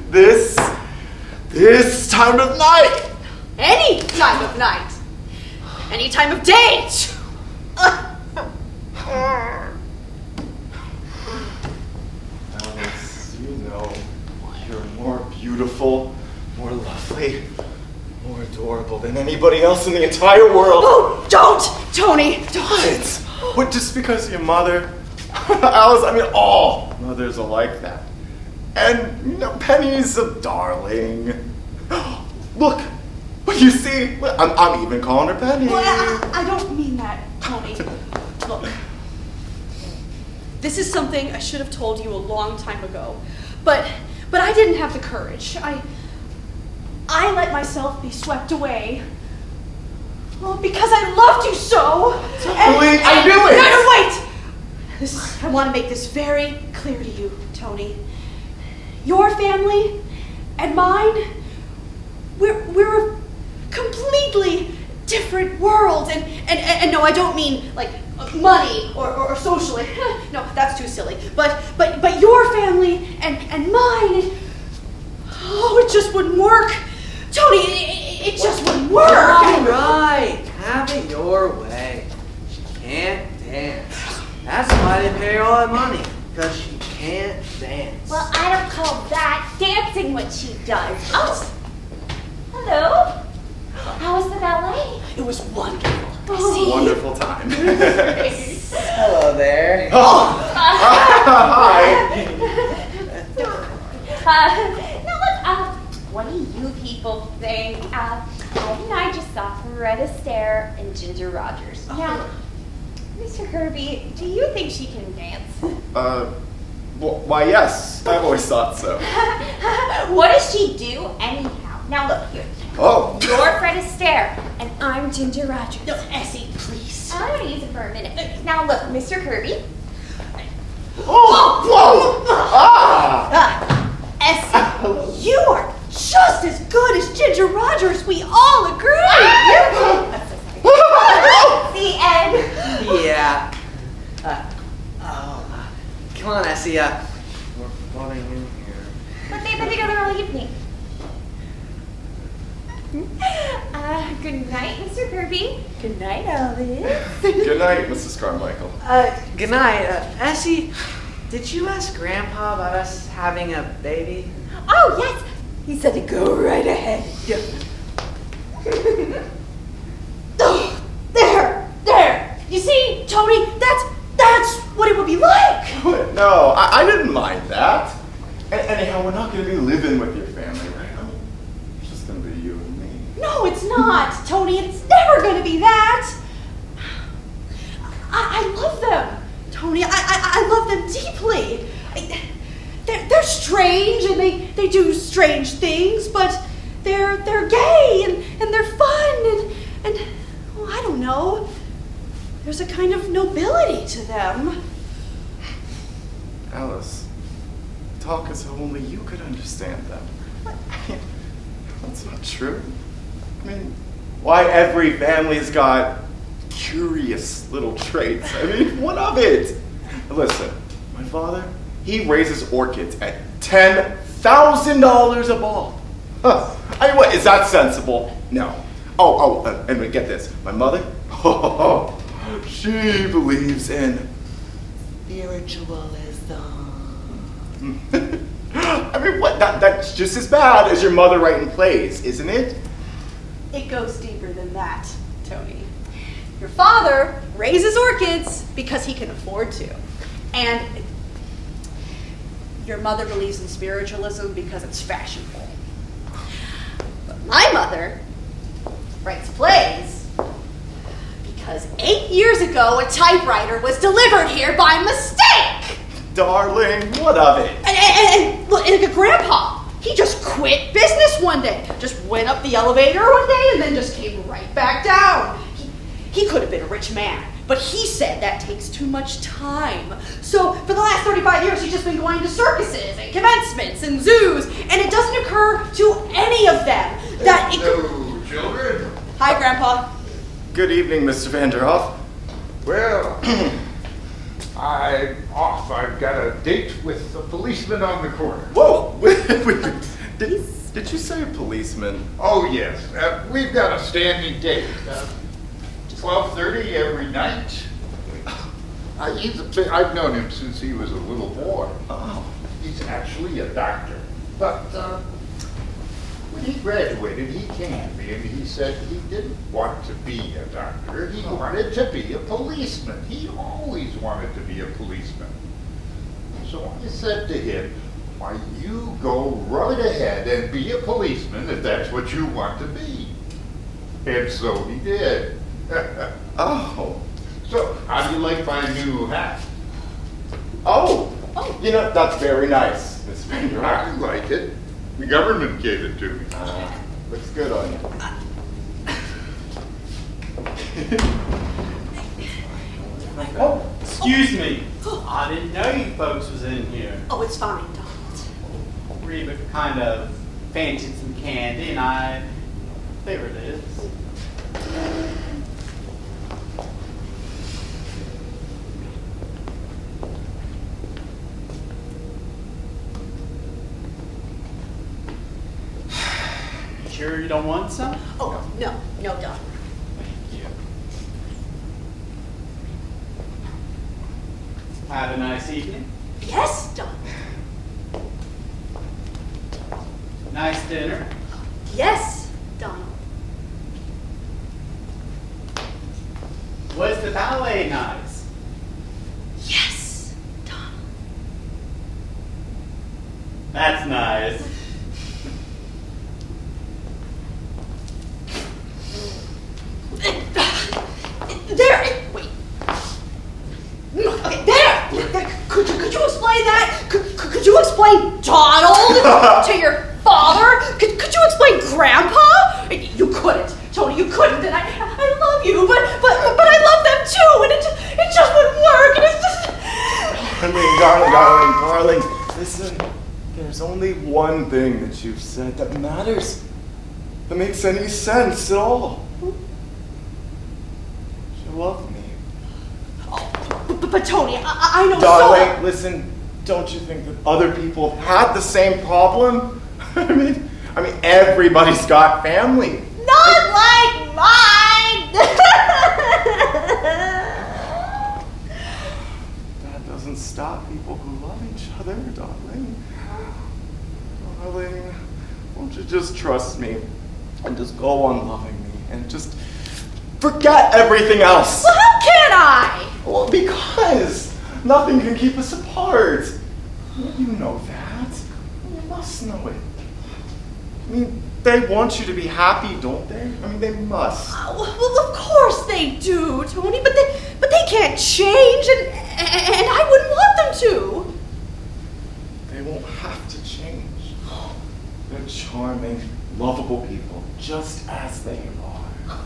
This time of night! Any time of night. Any time of day. Alice, you know, you're more beautiful, more lovely, more adorable than anybody else in the entire world. Oh, don't, Tony, don't. What, just because your mother? Alice, I mean, all mothers are like that. And, you know, Penny's a darling. Look, you see, I'm even calling her Penny. Well, I don't mean that, Tony. Look, this is something I should have told you a long time ago, but I didn't have the courage. I I let myself be swept away. Well, because I loved you so. Totally, I knew it. No, wait. I want to make this very clear to you, Tony. Your family and mine, we're a completely different world. And no, I don't mean like money or socially. No, that's too silly. But your family and mine, oh, it just wouldn't work. Tony, it just wouldn't work. All right, have it your way. She can't dance. That's why they pay her all that money, because she can't dance. Well, I don't call that dancing what she does. Oh, hello. How was the ballet? It was wonderful. Oh. Wonderful time. Hello there. Oh. Hi. Now look, what do you people think? Ed and I just saw Fred Astaire and Ginger Rogers. Now, Mr. Kirby, do you think she can dance? Why, yes. I've always thought so. What does she do anyhow? Now look here. Oh. You're Fred Astaire, and I'm Ginger Rogers. No, Essie, please. I'm gonna use it for a minute. Now look, Mr. Kirby. Oh, whoa! Ah! Essie, you are just as good as Ginger Rogers. We all agree. The end. Yeah. Come on, Essie. We're falling in here. But they've been together all evening. Good night, Mr. Kirby. Good night, Alice. Good night, Mrs. Carmichael. Good night. Essie, did you ask Grandpa about us having a baby? Oh, yes. He said to go right ahead. Yeah. Oh, there. You see, Tony, that's what it would be like. No, I didn't mind that. Anyhow, we're not going to be living with your family, right? I mean, it's just going to be you and me. No, it's not, Tony. It's never going to be that. I love them, Tony. I love them deeply. They're strange and they do strange things, but they're gay and they're fun and well, I don't know. There's a kind of nobility to them. Alice, talk as though only you could understand them. That's not true. I mean, why every family's got curious little traits. I mean, what of it? Listen, my father, he raises orchids at $10,000 a ball. Huh. I mean, what, is that sensible? No. And get this, my mother, she believes in spiritualism. I mean, what? That's just as bad as your mother writing plays, isn't it? It goes deeper than that, Tony. Your father raises orchids because he can afford to. And your mother believes in spiritualism because it's fashionable. But my mother writes plays because 8 years ago a typewriter was delivered here by mistake. Darling, what of it? And look, and Grandpa, he just quit business one day. Just went up the elevator one day and then just came right back down. He could have been a rich man, but he said that takes too much time. So for the last 35 years, he's just been going to circuses and commencements and zoos, and it doesn't occur to any of them that it could... Hello, children. Hi, Grandpa. Good evening, Mr. Vanderhoff. Well, I'm off. I've got a date with the policeman on the corner. Whoa! Did you say a policeman? Oh, yes. We've got a standing date. 12:30 every night. I've known him since he was a little boy. Oh. He's actually a doctor. But when he graduated, he came to me and he said he didn't want to be a doctor. He wanted to be a policeman. He always wanted to be a policeman. So I said to him, why, you go right ahead and be a policeman if that's what you want to be. And so he did. Oh. So, how do you like my new hat? Oh. You know, that's very nice, Miss Vanderhoff. I like it. The government gave it to me. Looks good on you. Oh, excuse me. I didn't know you folks was in here. Oh, it's fine, Donald. Reba kind of fancied some candy, and there it is. Sure you don't want some? Oh, no, Donald. Thank you. Have a nice evening. Yes, Donald. Nice dinner. Yes, Donald. Was the ballet nice? Yes, Donald. That's nice. There! Wait. Okay, there! Could you explain that? Could you explain Donald to your father? Could you explain Grandpa? You couldn't, Tony. You couldn't. And I love you, but I love them too. And it just wouldn't work. And it's just. Darling. Listen, there's only one thing that you've said that matters, that makes any sense at all. You love me. But Tony, I know. Darling, listen, don't you think that other people have had the same problem? I mean, everybody's got family. Not like mine. That doesn't stop people who love each other, darling. Darling, won't you just trust me and just go on loving me and just forget everything else? Well, how can I? Well, because nothing can keep us apart. You know that. You must know it. I mean, they want you to be happy, don't they? I mean, they must. Well, of course they do, Tony, but they can't change, and I wouldn't want them to. They won't have to change. They're charming, lovable people, just as they are.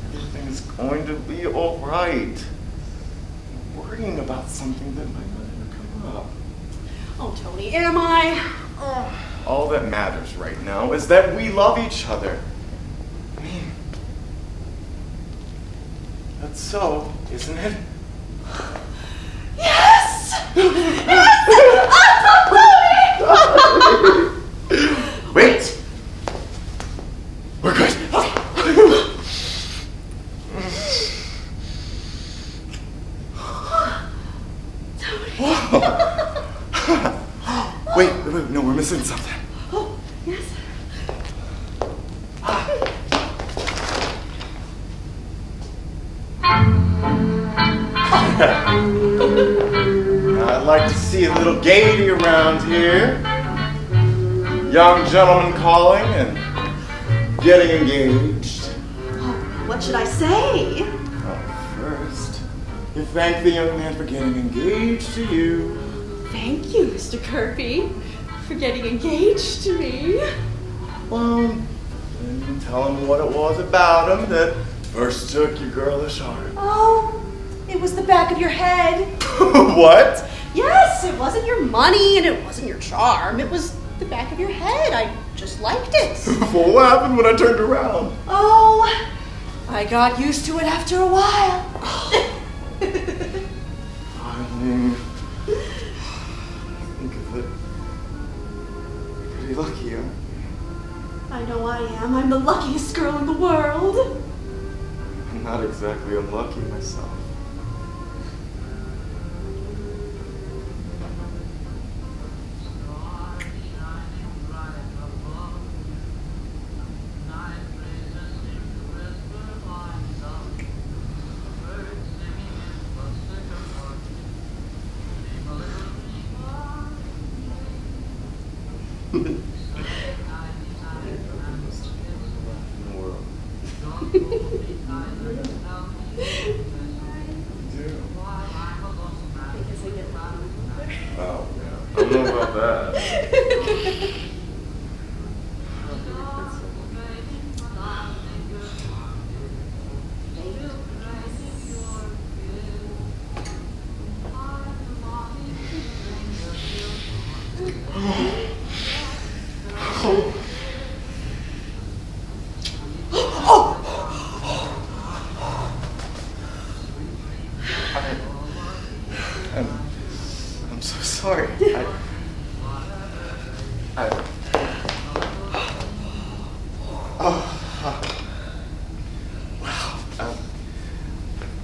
Everything's going to be all right. I'm worrying about something that might not ever come up. Oh, Tony, am I? All that matters right now is that we love each other. I mean, that's so, isn't it? Yes! Yes! Tony! Wait! We're good. Wait, no, we're missing something. Oh, yes. I'd like to see a little gaiety around here. Young gentleman calling and getting engaged. Oh, what should I say? Well, first, you thank the young man for getting engaged to you. Thank you, Mr. Kirby, for getting engaged to me. Well, then you tell him what it was about him that first took your girlish heart. Oh, it was the back of your head. What? Yes, it wasn't your money and it wasn't your charm. It was the back of your head. I just liked it. Well, what happened when I turned around? Oh, I got used to it after a while. Darling, think of it. You're pretty lucky, huh? I know I am. I'm the luckiest girl in the world. I'm not exactly unlucky myself. Oh, yeah. I don't know about that.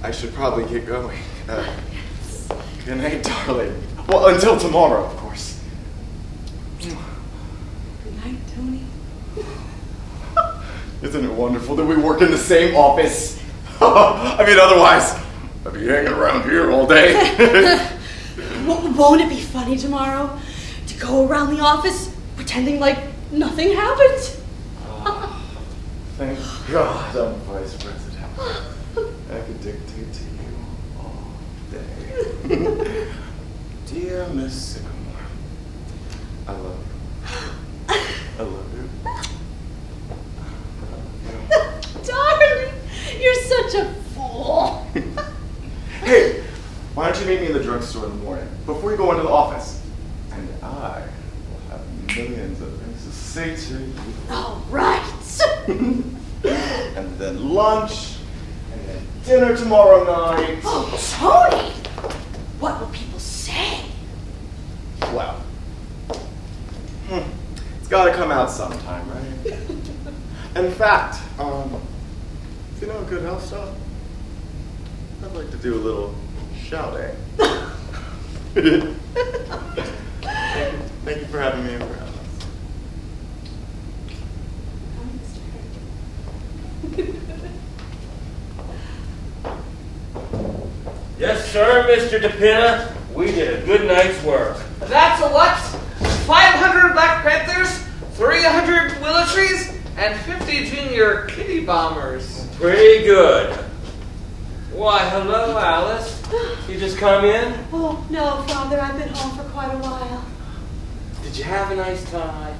I should probably get going. Good night, darling. Well, until tomorrow, of course. Good night, Tony. Isn't it wonderful that we work in the same office? I mean, otherwise, I'd be hanging around here all day. Won't it be funny tomorrow to go around the office pretending like nothing happened? Thank God I'm vice president. I could dictate to you all day. Dear Miss Sycamore, I love you. I love you. Darling, you're such a fool. Hey, why don't you meet me in the drugstore in the morning before you go into the office? And I will have millions of things to say to you. All right. And then lunch, and then dinner tomorrow night. Oh, Tony! What will people say? Well, it's got to come out sometime, right? In fact, if you know a good health stuff, I'd like to do a little shouting. Thank you for having me over, Alice. Yes, sir, Mr. DePina. We did a good night's work. That's a what? 500 Black Panthers, 300 militaries, and 50 junior kitty bombers. Pretty good. Why, hello, Alice. You just come in? Oh, no, Father, I've been home for quite a while. Did you have a nice time?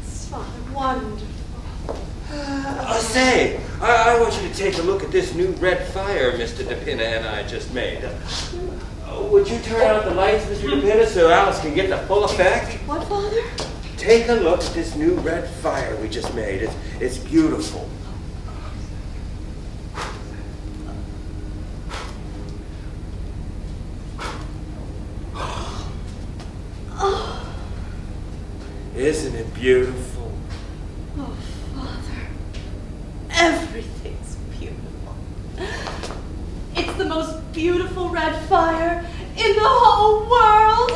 It's Father, wonderful. Say, I want you to take a look at this new red fire Mr. DePina and I just made. Would you turn out the lights, Mr. DePina, so Alice can get the full effect? What, Father? Take a look at this new red fire we just made. It's beautiful. Isn't it beautiful? Oh, Father, everything's beautiful. It's the most beautiful red fire in the whole world.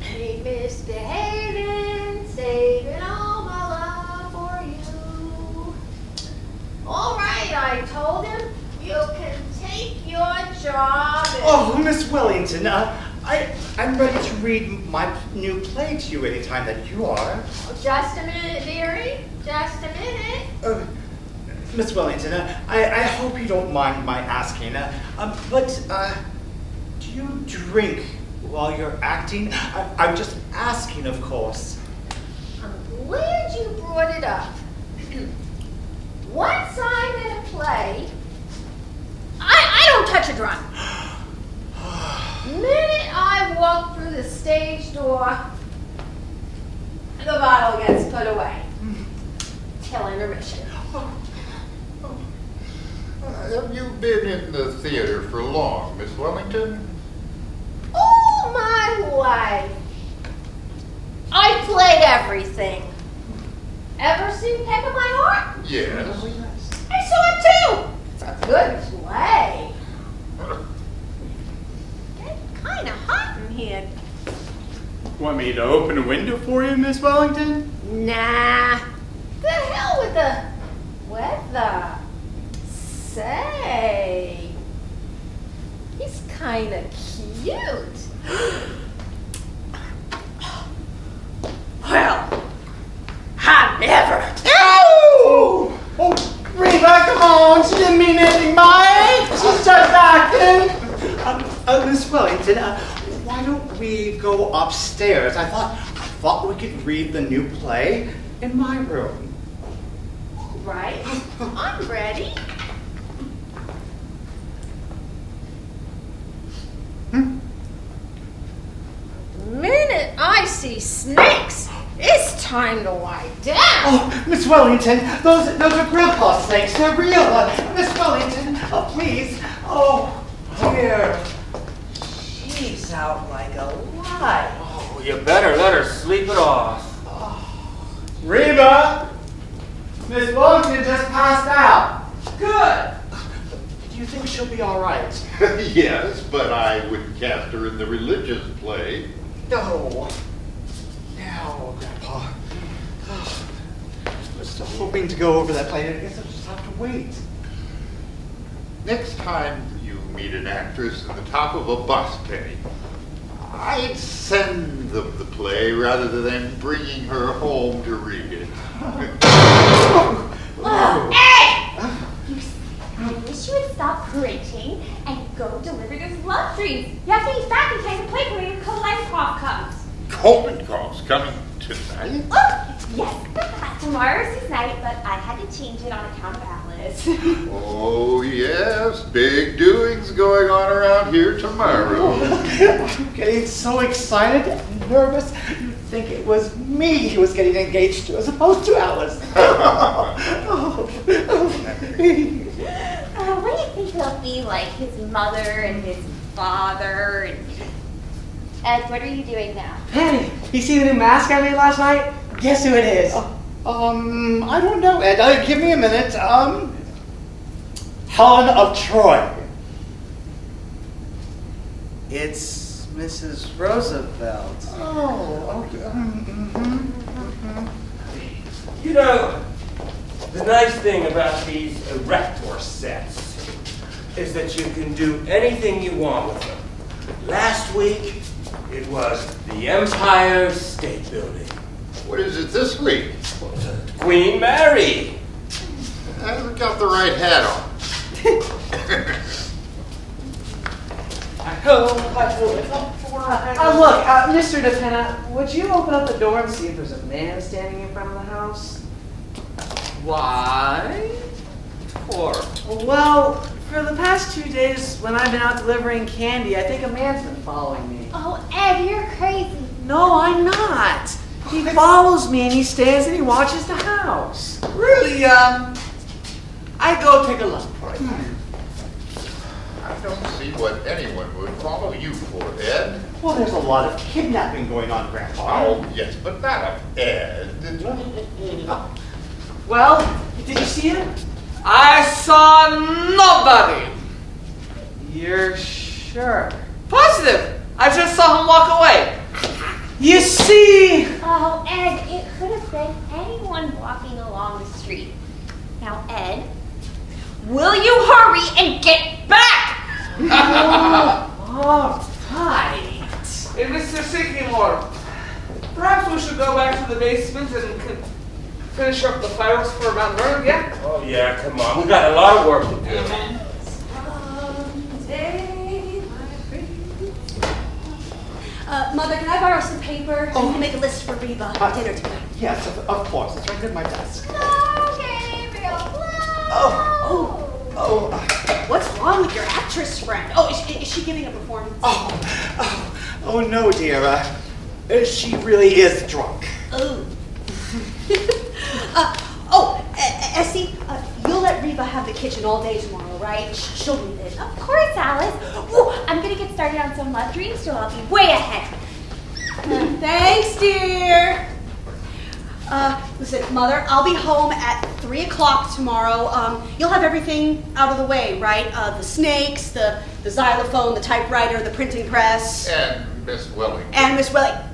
Ain't misbehaving, saving all my love for you. All right, I told him, you can take your job. Oh, Miss Wellington, I'm ready to read my new play to you anytime that you are. Just a minute, dearie. Just a minute. Miss Wellington, I hope you don't mind my asking, but do you drink while you're acting? I'm just asking, of course. I'm glad you brought it up. Once I'm in a play, I don't touch a drum. Minute I walk through the stage door, the bottle gets put away. Till intermission. Have you been in the theater for long, Miss Wellington? All my life, I played everything. Ever seen Peck of My Heart? Yes. I saw it too. It's a good play. It's kind of hot in here. Want me to open a window for you, Miss Wellington? Nah. The hell with the weather. Say, he's kind of cute. Well, I never. Oh, Reba, come on. She didn't mean anything by it. She's just acting. Miss Wellington, why don't we go upstairs? I thought we could read the new play in my room. Right? I'm ready. Minute I see snakes, it's time to lie down. Oh, Miss Wellington, those are Grandpa snakes. They're real. Miss Wellington, please. Oh, dear. She's out like a light. Oh, you better let her sleep it off. Reba! Miss Wellington just passed out. Good. Do you think she'll be all right? Yes, but I wouldn't cast her in the religious play. No. No, Grandpa. Oh, we're still hoping to go over that play. I guess I'll just have to wait. Next time you meet an actress at the top of a bus, Penny, I'd send them the play rather than bringing her home to read it. Hey! I wish you would stop preaching and go deliver those love dreams. You have to eat back in time to play when your cold ice cough comes. Coleman Call's coming tonight? Yes, tomorrow's his night, but I had to change it on account of Alice. Oh, yes. Big doings going on around here tomorrow. I'm getting so excited and nervous. You'd think it was me he was getting engaged to as opposed to Alice. What do you think he'll be like his mother and his father? And Ed, what are you doing now? Penny, you see the new mask I made last night? Guess who it is? I don't know, Ed. Give me a minute. Helen of Troy. It's Mrs. Roosevelt. Oh, okay. You know, the nice thing about these erector sets is that you can do anything you want with them. Last week, it was the Empire State Building. What is it this week? Queen Mary. I haven't got the right hat on. Look, Mr. DePenna, would you open up the door and see if there's a man standing in front of the house? Why? For? Well, for the past 2 days when I've been out delivering candy, I think a man's been following me. Oh, Ed, you're crazy. No, I'm not. He follows me and he stays and he watches the house. Really, I go take a look for it. I don't see what anyone would follow you for, Ed. Well, there's a lot of kidnapping going on, Grandpa. Oh, yes, but not of Ed. Well, did you see him? I saw nobody. You're sure? Positive. I just saw him walk away. You see? Oh, Ed, it could have been anyone walking along the street. Now, Ed, will you hurry and get back? All right. Hey, Mr. Sycamore, perhaps we should go back to the basement and finish up the files for Mount Vernon, yeah? Oh, yeah, come on. We got a lot of work to do. Mother, can I borrow some paper? I need to make a list for Reba for dinner tonight. Yes, of course. It's right at my desk. No, Gabriel, What's wrong with your actress friend? Oh, is she giving a performance? Oh no, dear. She really is drunk. Oh. Essie, you'll let Reba have the kitchen all day tomorrow, right? She'll leave it. Of course, Alice. Ooh, I'm going to get started on some love dreams, so I'll be way ahead. Thanks, dear. Listen, Mother, I'll be home at 3 o'clock tomorrow. You'll have everything out of the way, right? The snakes, the xylophone, the typewriter, the printing press. And Miss Wellington. And Miss Wellington.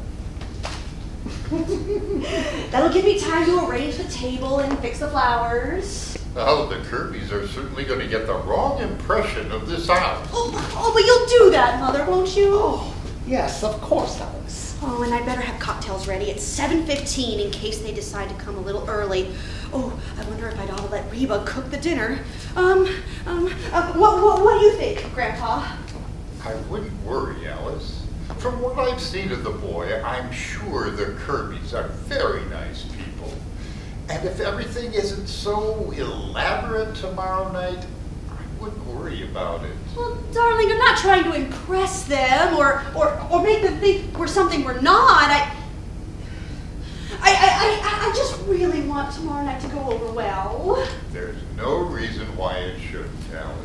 That'll give me time to arrange the table and fix the flowers. Oh, the Kirbys are certainly going to get the wrong impression of this house. Oh, but you'll do that, Mother, won't you? Oh, yes, of course, Alice. Oh, and I better have cocktails ready at 7:15 in case they decide to come a little early. Oh, I wonder if I'd ought to let Reba cook the dinner. What do you think, Grandpa? I wouldn't worry, Alice. From what I've seen of the boy, I'm sure the Kirbys are very nice people. And if everything isn't so elaborate tomorrow night, I wouldn't worry about it. Well, darling, I'm not trying to impress them or make them think we're something we're not. I just really want tomorrow night to go over well. There's no reason why it shouldn't, Alice.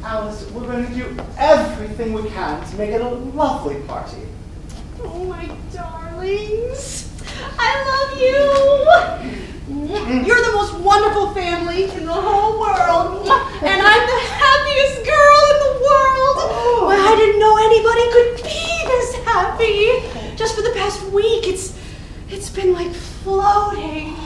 Alice, we're going to do everything we can to make it a lovely party. Oh, my darlings. I love you. You're the most wonderful family in the whole world. And I'm the happiest girl in the world. Why, I didn't know anybody could be this happy. Just for the past week, it's been like floating.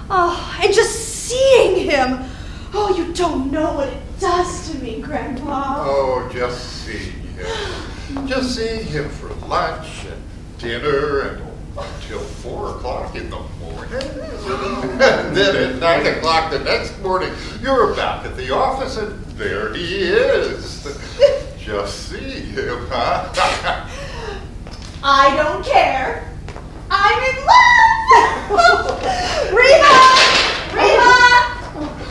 Oh, and just seeing him. Oh, you don't know what it does to me, Grandpa. Oh, just seeing him. Just seeing him for lunch and dinner and until 4 o'clock in the morning. And then at 9 o'clock the next morning, you're back at the office and there he is. Just seeing him, huh? I don't care. I'm in love! Reba!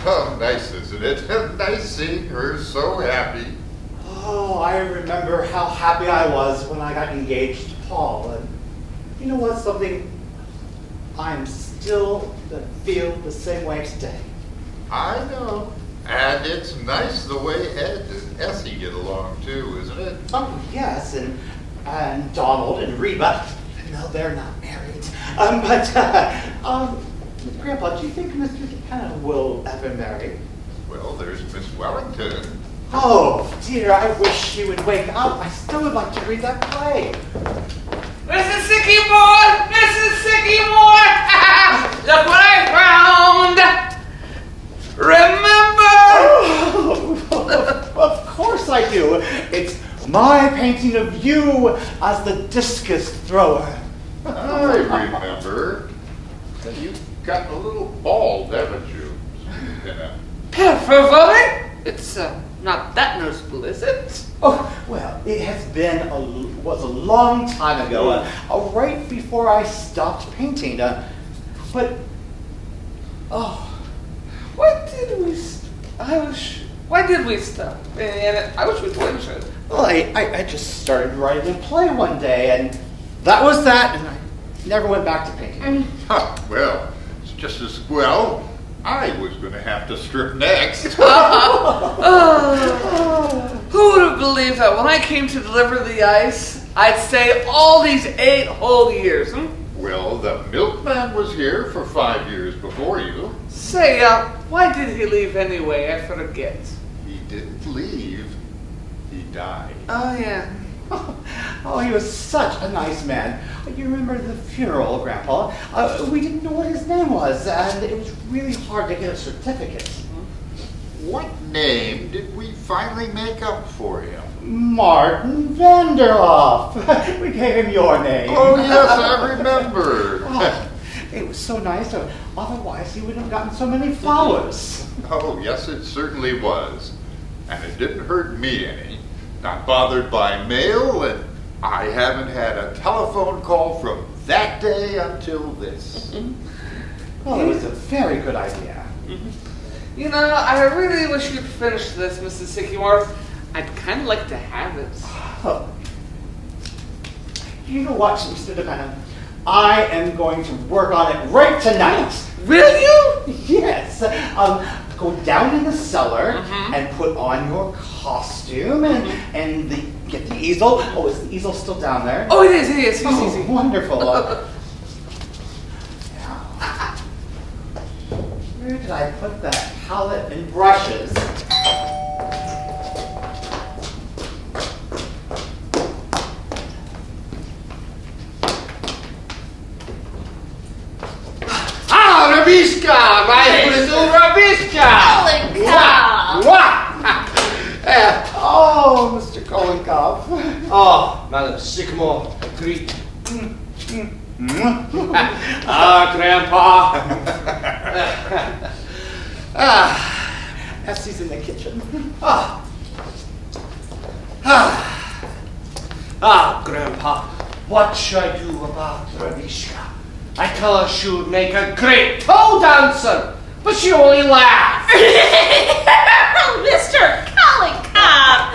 Oh, nice, isn't it? Nice seeing her so happy. Oh, I remember how happy I was when I got engaged to Paul. And you know what, something? I'm still feel the same way today. I know. And it's nice the way Ed and Essie get along too, isn't it? Oh, yes, and Donald and Reba. No, they're not married. Grandpa, do you think Mr. DePena will ever marry? Well, there's Miss Wellington. Oh, dear, I wish she would wake up. I still would like to read that play. Mrs. Sycamore! Mrs. Sycamore! Look what I found! Remember? Oh, of course I do. It's my painting of you as the discus thrower. I remember. You've gotten a little bald, haven't you? Per favore? It's not that noticeable, is it? Oh, well, it has been was a long time ago, right before I stopped painting. Why did we stop? And I wish we'd finished. Well, I just started writing a play one day, and that was that, and I never went back to painting. Well, it's just as well. I was going to have to strip next. Who would have believed that when I came to deliver the ice, I'd stay all these 8 whole years? Well, the milkman was here for 5 years before you. Say, why did he leave anyway? I forget. He didn't leave. He died. Oh, yeah. Oh, he was such a nice man. You remember the funeral, Grandpa? We didn't know what his name was, and it was really hard to get a certificate. What name did we finally make up for him? Martin Vanderhoff. We gave him your name. Oh, yes, I remember. Oh, it was so nice. Otherwise, he wouldn't have gotten so many flowers. Oh, yes, it certainly was. And it didn't hurt me any. Not bothered by mail, and I haven't had a telephone call from that day until this. Well, it was a very good idea. You know, I really wish you'd finish this, Mrs. Sycamore. I'd kind of like to have it. Oh. You know what, Mr. DePena? I am going to work on it right tonight. Will you? Yes. Go down in the cellar and put on your costume and get the easel. Oh, is the easel still down there? Oh, it is. Easy. Wonderful. Where did I put that palette and brushes? Rabishka! My little Rabishka! Oh, Mr. Kolikoff. Oh, Madam Sycamore, greet. Grandpa. Essie's in the kitchen. Grandpa, what should I do about Rabishka? I tell her she would make a great toe dancer, but she only laughed. Mr. Collincobb,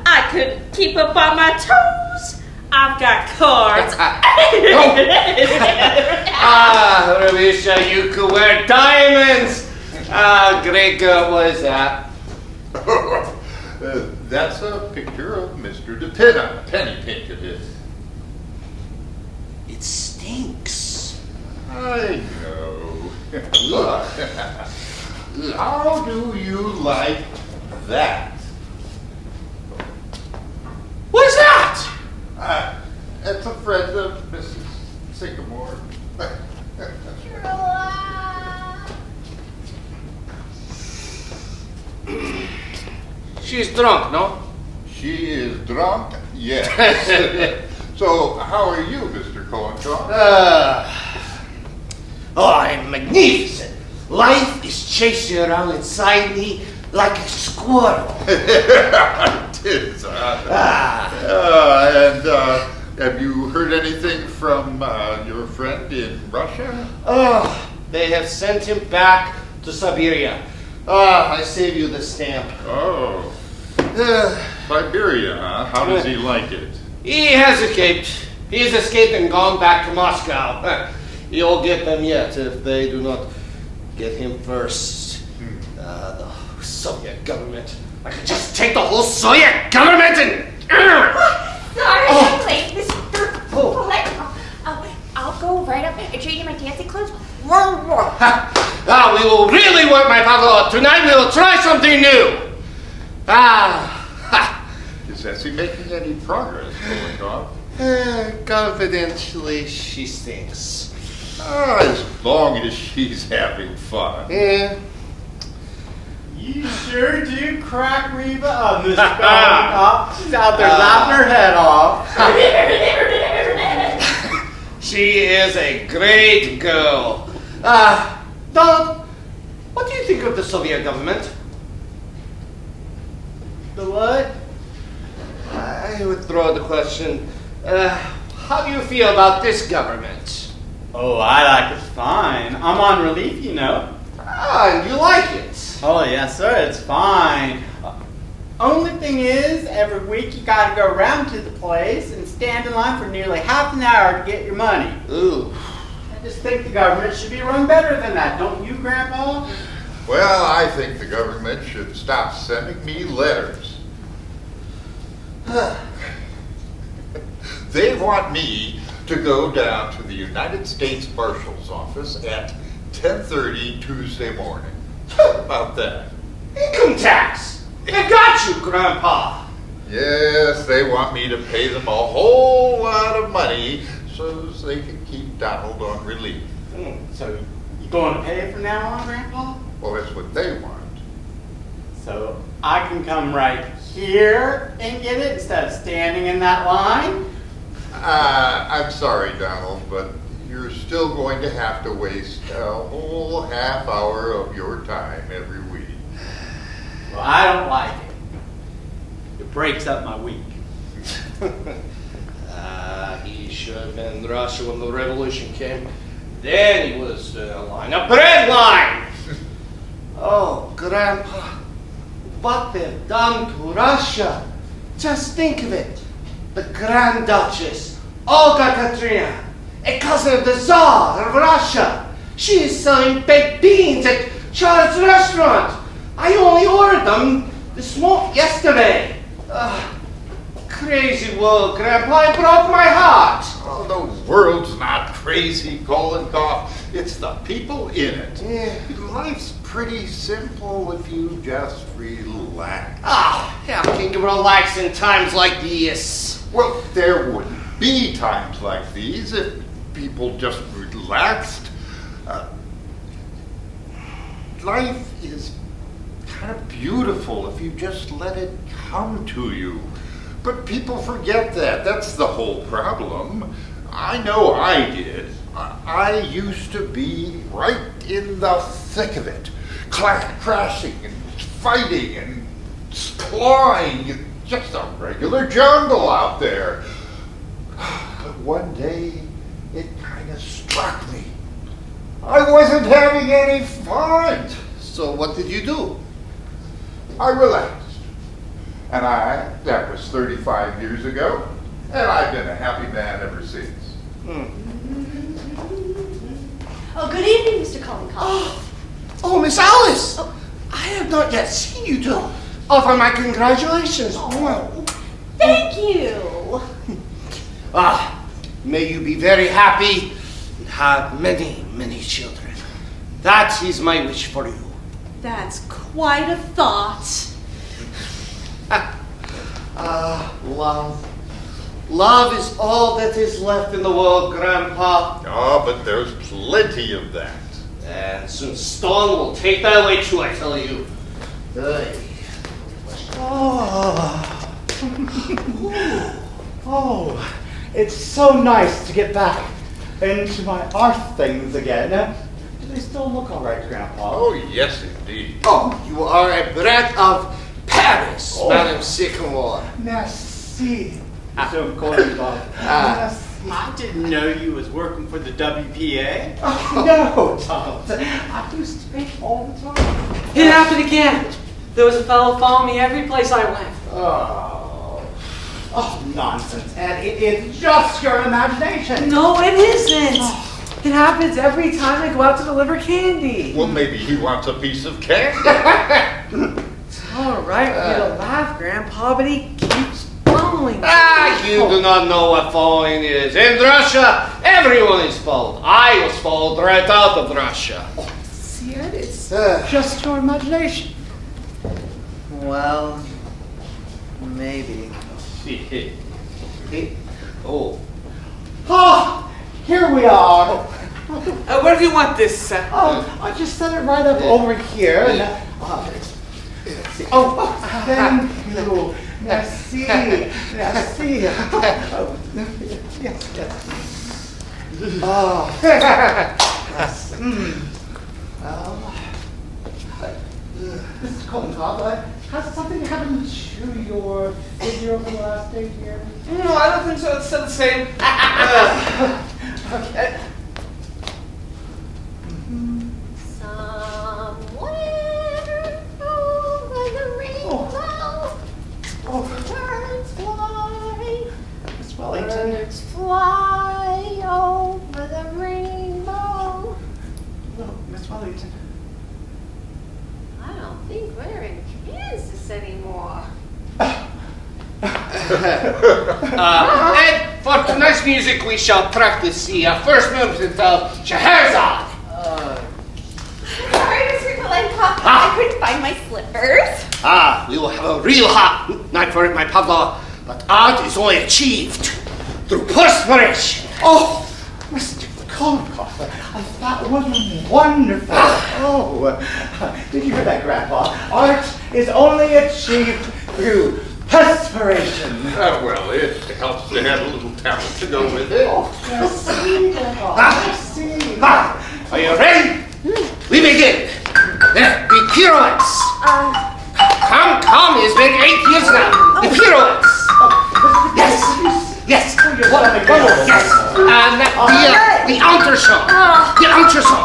I couldn't keep up on my toes. I've got cords. Rabishka, you could wear diamonds. Great girl was that. That's a picture of Mr. DePena. Penny painted it. It stinks. I know. How do you like that? What's that? It's a friend of Mrs. Sycamore. She's drunk, no? She is drunk? Yes. So, how are you, Mr. Cohencock? I'm magnificent. Life is chasing around inside me like a squirrel. It is. And have you heard anything from your friend in Russia? Oh, they have sent him back to Siberia. I save you the stamp. Oh. Siberia, huh? How does he like it? He has escaped. He's escaped and gone back to Moscow. You'll get them yet if they do not get him first. The Soviet government. I could just take the whole Soviet government and... Sorry, I'm late, Mr. Polite. I'll go right up and trade you my dancing clothes. We will really work, my father. Tonight we will try something new. Is he making any progress, Cohencock? Confidentially, she stinks. As long as she's having fun. Yeah. You sure do crack Reba up, Mr. Cohencock. She's out there laughing her head off. She is a great girl. Donald, what do you think of the Soviet government? The what? I withdraw the question. How do you feel about this government? Oh, I like it fine. I'm on relief, you know. And you like it? Oh, yes, sir. It's fine. Only thing is, every week you gotta go around to the place and stand in line for nearly half an hour to get your money. Ooh. I just think the government should be run better than that, don't you, Grandpa? Well, I think the government should stop sending me letters. They want me to go down to the United States Marshal's office at 10:30 Tuesday morning. How about that? Income tax! It got you, Grandpa! Yes, they want me to pay them a whole lot of money so they can keep Donald on relief. So, you going to pay from now on, Grandpa? Well, that's what they want. So, I can come right here and get it instead of standing in that line? I'm sorry, Donald, but you're still going to have to waste a whole half hour of your time every week. Well, I don't like it. It breaks up my week. He should have been in Russia when the revolution came. Then he was a bread line! Oh, Grandpa, what they've done to Russia. Just think of it. The Grand Duchess, Olga Katrina, a cousin of the Tsar of Russia. She is selling baked beans at Charles' restaurant. I only ordered them yesterday. Crazy world, Grandpa. It broke my heart. Oh, the world's not crazy, Cohencock. It's the people in it. Yeah. Life's pretty simple if you just relax. How can you relax in times like these? Well, there wouldn't be times like these if people just relaxed. Life is kind of beautiful if you just let it come to you. But people forget that. That's the whole problem. I know I did. I used to be right in the thick of it. Crashing and fighting and clawing. Just a regular jungle out there. But one day, it kind of struck me. I wasn't having any fun. So what did you do? I relaxed. And that was 35 years ago. And I've been a happy man ever since. Oh, good evening, Mr. Cohencock. Oh, Miss Alice! Oh, I have not yet seen you to offer my congratulations. Thank you. May you be very happy and have many, many children. That is my wish for you. That's quite a thought. Love. Love is all that is left in the world, Grandpa. Ah, but there's plenty of that. And soon Stone will take that away too, I tell you. Oh, it's so nice to get back into my art things again. Do they still look all right, Grandpa? Oh, yes, indeed. Oh, you are a brat of Paris, Madame Sycamore. Merci, Monsieur Grandpa. Merci. I didn't know you was working for the WPA. Oh, no, Donald. I used to make all the time. It happened again. There was a fellow following me every place I went. Oh, nonsense, Ed. It's just your imagination. No, it isn't. It happens every time I go out to deliver candy. Well, maybe he wants a piece of candy. All right, we're gonna laugh, Grandpa, but he keeps following me. You do not know what following is. In Russia, everyone is followed. I was followed right out of Russia. See, Ed, it's just your imagination. Well, maybe. Oh. Oh, here we are. Where do you want this? I just set it right up over here. And, let's see. Oh, thank you. Merci. Merci. Oh, yes, yes. Oh, yes. Mr. Colton, has something happened to your figure over the last 8 years? No, I don't think so. It's still the same. Okay. Somewhere over the rainbow, birds fly. Miss Wellington. Birds fly over the rainbow. No, Miss Wellington. I don't think we're in Kansas anymore. And for tonight's music, we shall practice the first movement of Scheherazade. Sorry, Mr. Kalenka. I couldn't find my slippers. We will have a real hot night for it, my Pavlova. But art is only achieved through perspiration. Oh, Mr. Kolnikov, that was wonderful. Oh, did you hear that, Grandpa? Art is only achieved through perspiration. Well, it helps to have a little talent to go with it. Oh, merci, Grandpa. Merci. Are you ready? We begin. The pirouettes. Come, it's been 8 years now. The pirouettes. Yes. Yes. Yes. And the entresol. The entresol.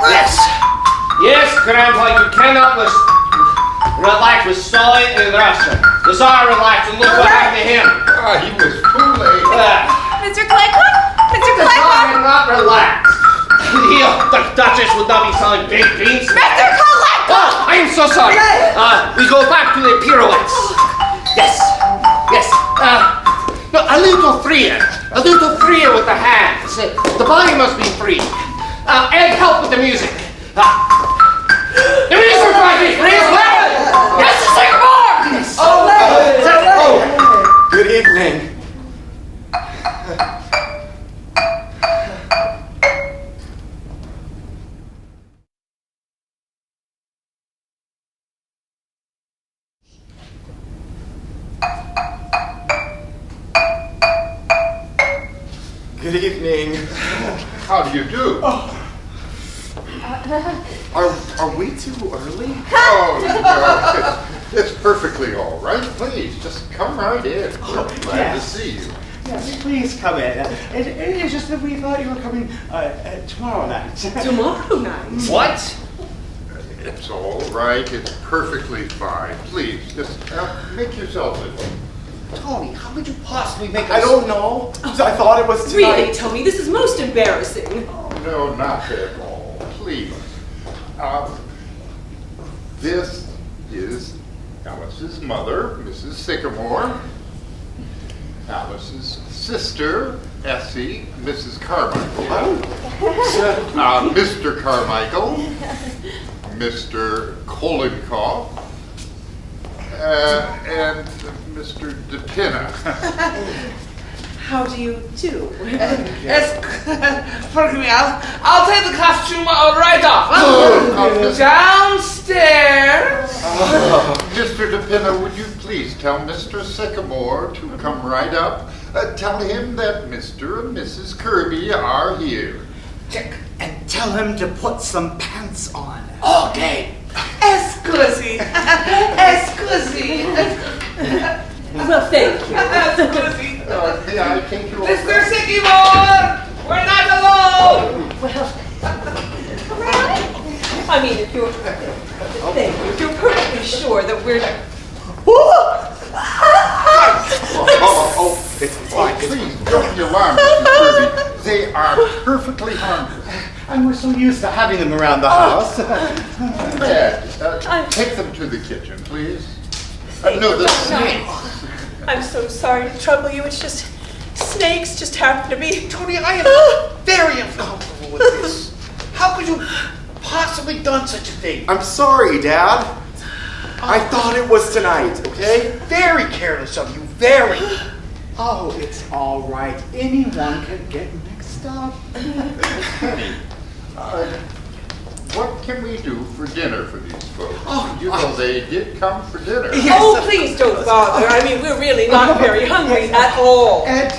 Yes. Yes, Grandpa, you cannot relax with Stalin in Russia. The Tsar relaxed and look what happened to him. He was Kool-Aid. Mr. Kalenka? Mr. The Tsar Kalenka? cannot relax. The Duchess would not be selling big beans. Mr. Kalenka! Oh, I am so sorry. We go back to the pirouettes. Yes. Yes. No, a little freer. A little freer with the hands. The body must be free. And help with the music. The music must be free as well. Mr. Sycamore! Yes. Oh. Good evening. Good evening. How do you do? Are we too early? Oh, no, it's perfectly all right. Please, just come right in. We're glad to see you. Yes, please come in. It's just that we thought you were coming tomorrow night. Tomorrow night? What? It's all right. It's perfectly fine. Please, just make yourself at home. Tony, how could you possibly make I don't know. I thought it was tonight. Really, Tony, this is most embarrassing. Oh, no, not at all. Please. This is Alice's mother, Mrs. Sycamore. Alice's sister, Essie, Mrs. Carmichael. Mr. Carmichael, Mr. Kolenkoff, and Mr. DePina. How do you do? Yes, forgive me, I'll take the costume right off. Downstairs. Mr. DePina, would you please tell Mr. Sycamore to come right up? Tell him that Mr. and Mrs. Kirby are here. And tell him to put some pants on. Okay. Escusi. Escusi. Well, thank you. Escusi. May I take you over? Mr. Sycamore, we're not alone. Well, I mean, if you're, thank you. If you're perfectly sure that we're. It's fine. Please don't be alarmed, Mr. Kirby. They are perfectly harmless. And we're so used to having them around the house. Dad, take them to the kitchen, please. No, the snakes. I'm so sorry to trouble you. It's just snakes just happen to be. Tony, I am very uncomfortable with this. How could you possibly done such a thing? I'm sorry, Dad. I thought it was tonight, okay? Very careless of you, very. Oh, it's all right. Anyone can get mixed up. Penny, what can we do for dinner for these folks? You know they did come for dinner. Oh, please don't bother. I mean, we're really not very hungry at all. Ed,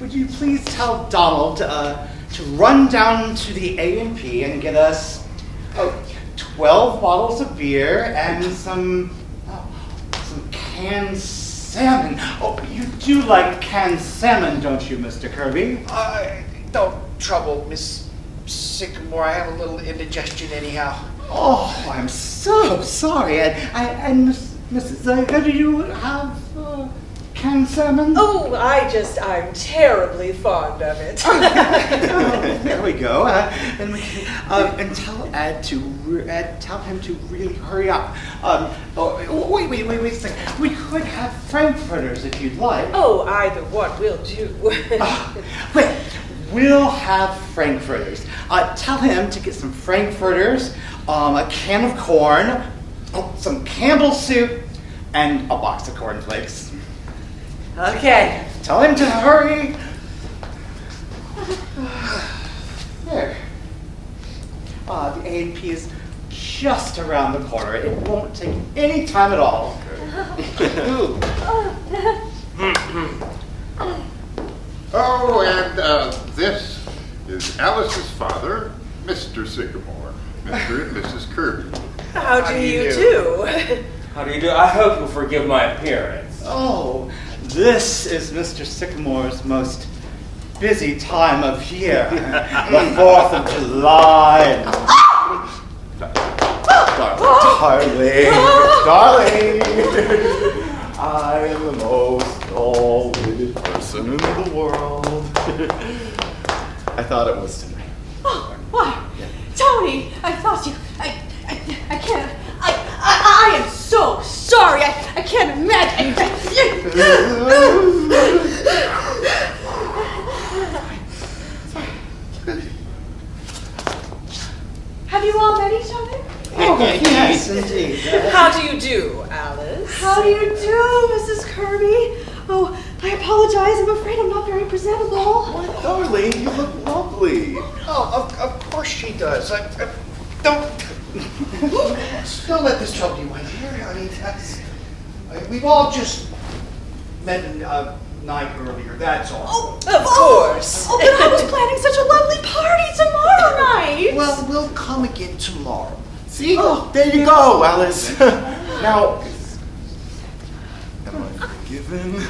would you please tell Donald to run down to the A&P and get us 12 bottles of beer and some canned salmon. Oh, you do like canned salmon, don't you, Mr. Kirby? Don't trouble Miss Sycamore. I have a little indigestion anyhow. Oh, I'm so sorry. And Mrs. Do you have canned salmon? Oh, I'm terribly fond of it. There we go. And we can, and tell Ed tell him to really hurry up. Wait a second. We could have frankfurters if you'd like. Oh, either one will do. Wait, we'll have frankfurters. Tell him to get some frankfurters, a can of corn, some Campbell's soup, and a box of cornflakes. Okay. Tell him to hurry. There. The A&P is just around the corner. It won't take any time at all. Oh, and this is Alice's father, Mr. Sycamore, Mr. and Mrs. Kirby. How do you do? How do you do? I hope you'll forgive my appearance. Oh, this is Mr. Sycamore's most busy time of year. The 4th of July. Darling. I am the most all-witted person in the world. I thought it was tonight. Oh, what? Yeah. Tony, I thought you. I can't. I am so sorry. I can't imagine. Have you all met each other? Oh, yes, indeed. How do you do, Alice? How do you do, Mrs. Kirby? Oh, I apologize. I'm afraid I'm not very presentable. Why, darling, you look lovely. Oh, of course she does. Don't let this trouble you, my dear. I mean, we've all just met a night earlier, that's all. Oh, of course. Oh, but I was planning such a lovely party tomorrow night. Well, we'll come again tomorrow. See? Oh, there you go, Alice. Now, am I forgiven?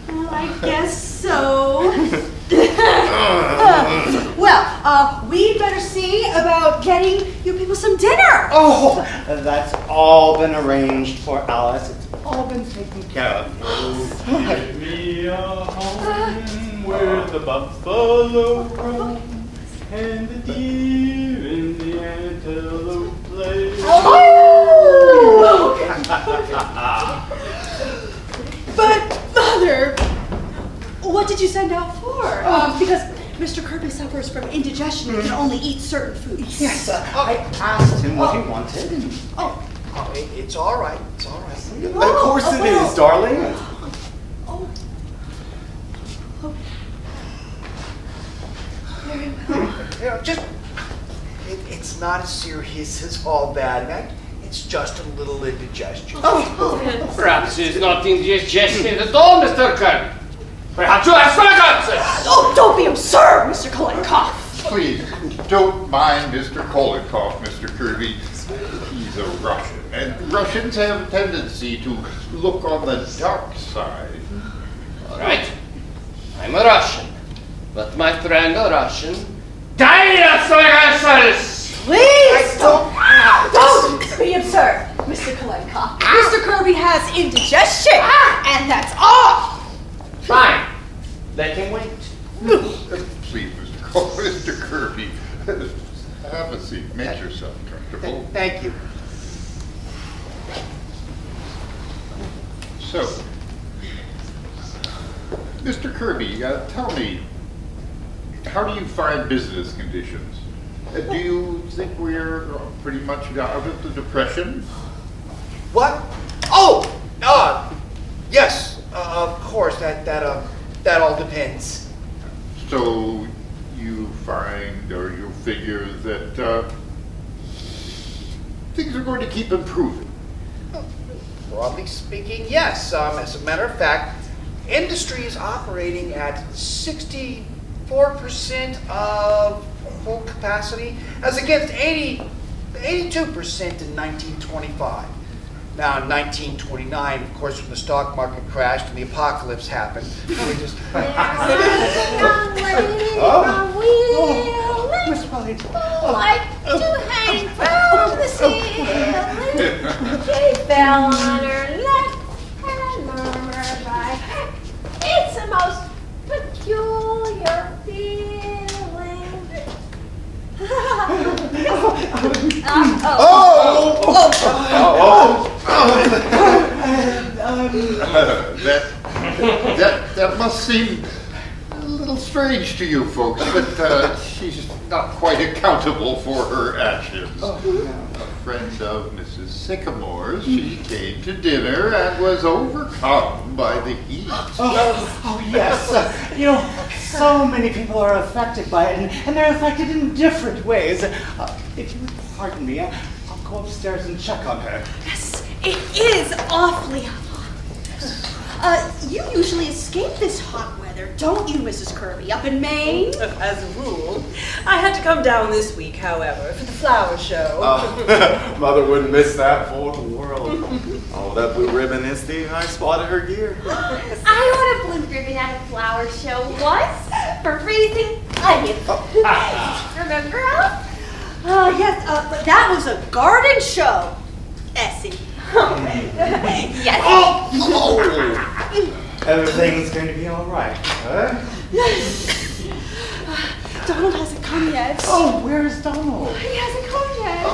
Well, I guess so. We'd better see about getting you people some dinner. Oh, that's all been arranged for Alice. It's all been taken care of. Give me a home where the buffalo roam and the deer and the antelope play. Oh! But, Mother, What did you send out for? Because Mr. Kirby suffers from indigestion and can only eat certain foods. Yes, I asked him what he wanted. And... It's all right. It's all right. Of course it is, darling. Very well. It's not as serious as all that. It's just a little indigestion. Perhaps it's not indigestion at all, Mr. Kirby. Perhaps you have stomach. Oh, don't be absurd, Mr. Kolenkoff. Please, don't mind Mr. Kolikoff, Mr. Kirby. He's a Russian, and Russians have a tendency to look on the dark side. All right, I'm a Russian, but my friend a Russian died of stomach. Please don't be absurd, Mr. Kolenkoff. Mr. Kirby has indigestion, and that's all. Fine, let him wait. Please, Mr. Kirby, have a seat. Make yourself comfortable. Thank you. So, Mr. Kirby, tell me, how do you find business conditions? Do you think we're pretty much out of the depression? What? Oh, yes. Of course. That all depends. So you find or you figure that things are going to keep improving? Broadly speaking, yes. As a matter of fact, industry is operating at 64% of full capacity, as against 82% in 1925. Now, in 1929, of course, when the stock market crashed and the apocalypse happened, we just... Like to hang from the ceiling. She fell on her lap and murmured by heck. It's the most peculiar feeling. That must seem a little strange to you folks, but she's not quite accountable for her actions. A friend of Mrs. Sycamore's, she came to dinner and was overcome by the heat. Yes. So many people are affected by it, and they're affected in different ways. If you would pardon me, I'll go upstairs and check on her. Yes, it is awfully hot. You usually escape this hot weather, don't you, Mrs. Kirby, up in Maine? As a rule. I had to come down this week, however, for the flower show. Mother wouldn't miss that for the world. Oh, that blue ribbon is I spotted her gear. I won a blue ribbon at a flower show once for raising onions. Remember, Alice? Yes, but that was a garden show, Essie. Yes. Everything's going to be all right, huh? Donald hasn't come yet. Oh, where's Donald? He hasn't come yet.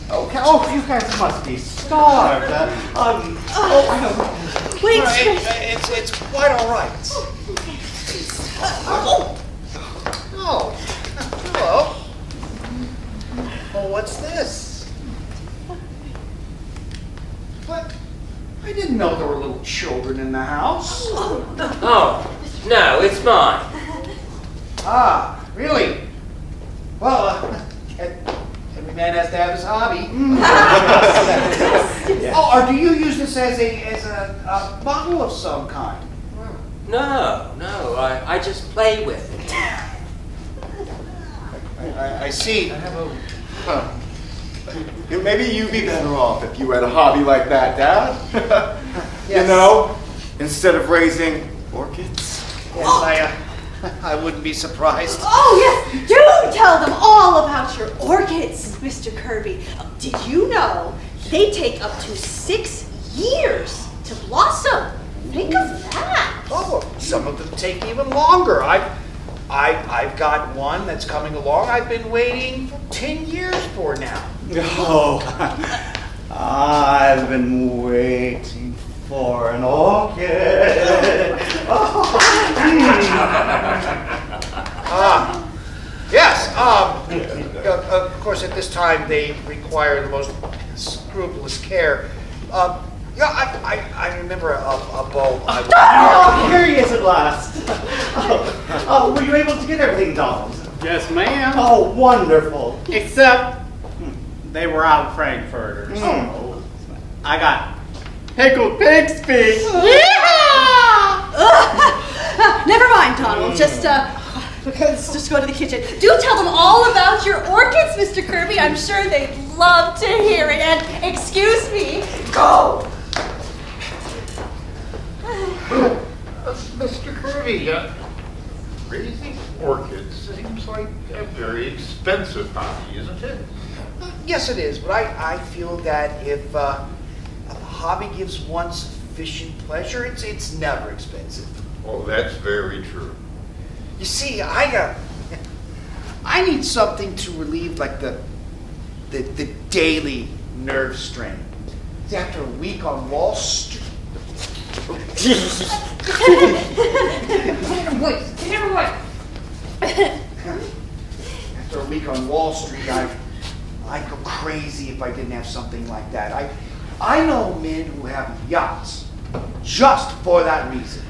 Okay. Oh, you guys must be starved. Wait. It's quite all right. Oh, hello. Oh, what's this? What? I didn't know there were little children in the house. Oh, no, it's mine. Ah, really? Well, every man has to have his hobby. Oh, or do you use this as a bottle of some kind? No, I just play with it. I see. Maybe you'd be better off if you had a hobby like that, Dad. Yes. Instead of raising orchids. Yes, I wouldn't be surprised. Oh, yes, do tell them all about your orchids, Mr. Kirby. Did you know they take up to 6 years to blossom? Think of that. Oh, some of them take even longer. I've got one that's coming along. I've been waiting for 10 years for now. Oh, I've been waiting for an orchid. Oh. Yes. Of course, at this time they require the most scrupulous care. I remember a bow. Oh, here he is at last. Were you able to get everything, Donald? Yes, ma'am. Oh, wonderful. Except they were out frankfurters. Oh. I got pickled pig's feet. Never mind, Donald. Just go to the kitchen. Do tell them all about your orchids, Mr. Kirby. I'm sure they'd love to hear it. And excuse me, go. Mr. Kirby, raising orchids seems like a very expensive hobby, isn't it? Yes, it is. But I feel that if a hobby gives one sufficient pleasure, it's never expensive. Oh, that's very true. You see, I need something to relieve like the daily nerve strain. See, after a week on Wall Street. After a week on Wall Street, I'd go crazy if I didn't have something like that. I know men who have yachts just for that reason.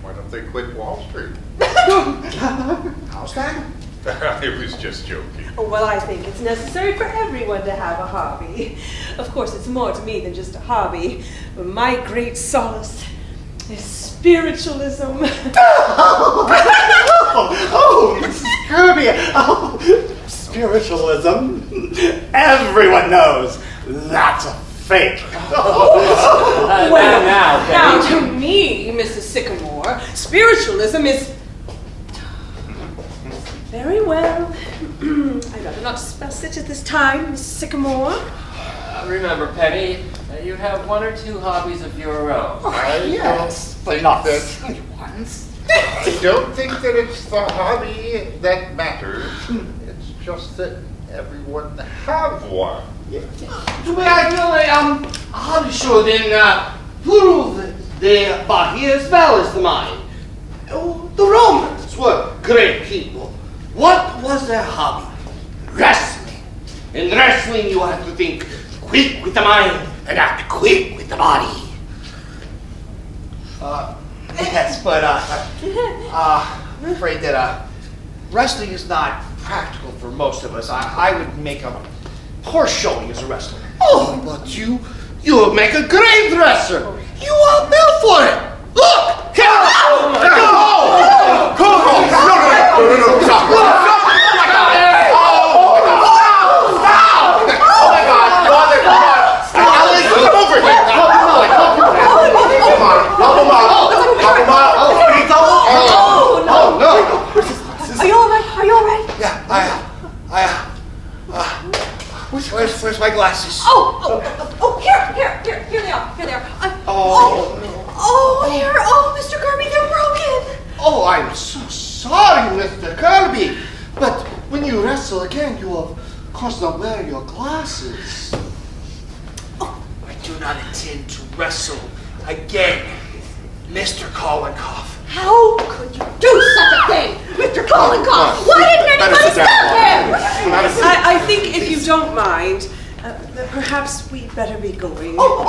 Why don't they quit Wall Street? How's that? I was just joking. Well, I think it's necessary for everyone to have a hobby. Of course, it's more to me than just a hobby. My great solace is spiritualism. Oh, Mrs. Kirby. Oh, spiritualism. Everyone knows that's a fake. Now, to me, Mrs. Sycamore, spiritualism is... Very well. I'd rather not discuss it at this time, Mrs. Sycamore. Remember, Penny, you have one or two hobbies of your own. Yes, but not silly ones. I don't think that it's the hobby that matters. It's just that everyone have one. To be actually, how should prove their body as well as the mind. Oh, the Romans were great people. What was their hobby? Wrestling. In wrestling, you have to think quick with the mind and act quick with the body. Yes, but I'm afraid that wrestling is not practical for most of us. I would make a poor showing as a wrestler. Oh, but you make a great wrestler. You are built for it. Look! Are you all right? Are you all right? Yeah, where's my glasses? Here they are. Here they are. Mr. Kirby, they're broken. Oh, I'm so sorry, Mr. Kirby. But when you wrestle again, you of course not wear your glasses. I do not intend to wrestle again, Mr. Kollenkoff. How could you do such a thing, Mr. Kollenkoff? Why didn't anybody stop him? I think if you don't mind, that perhaps we'd better be going. No,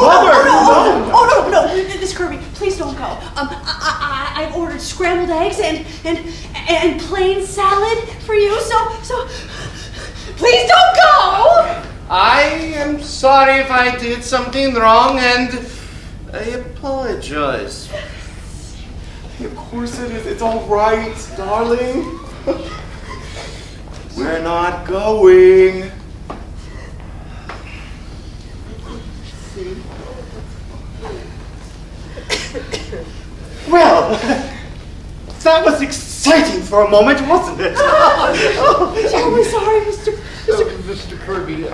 Miss Kirby, please don't go. I've ordered scrambled eggs and plain salad for you, so please don't go. I am sorry if I did something wrong, and I apologize. Of course it is. It's all right, darling. We're not going. Well, that was exciting for a moment, wasn't it? We're sorry, Mr. Mr. Kirby,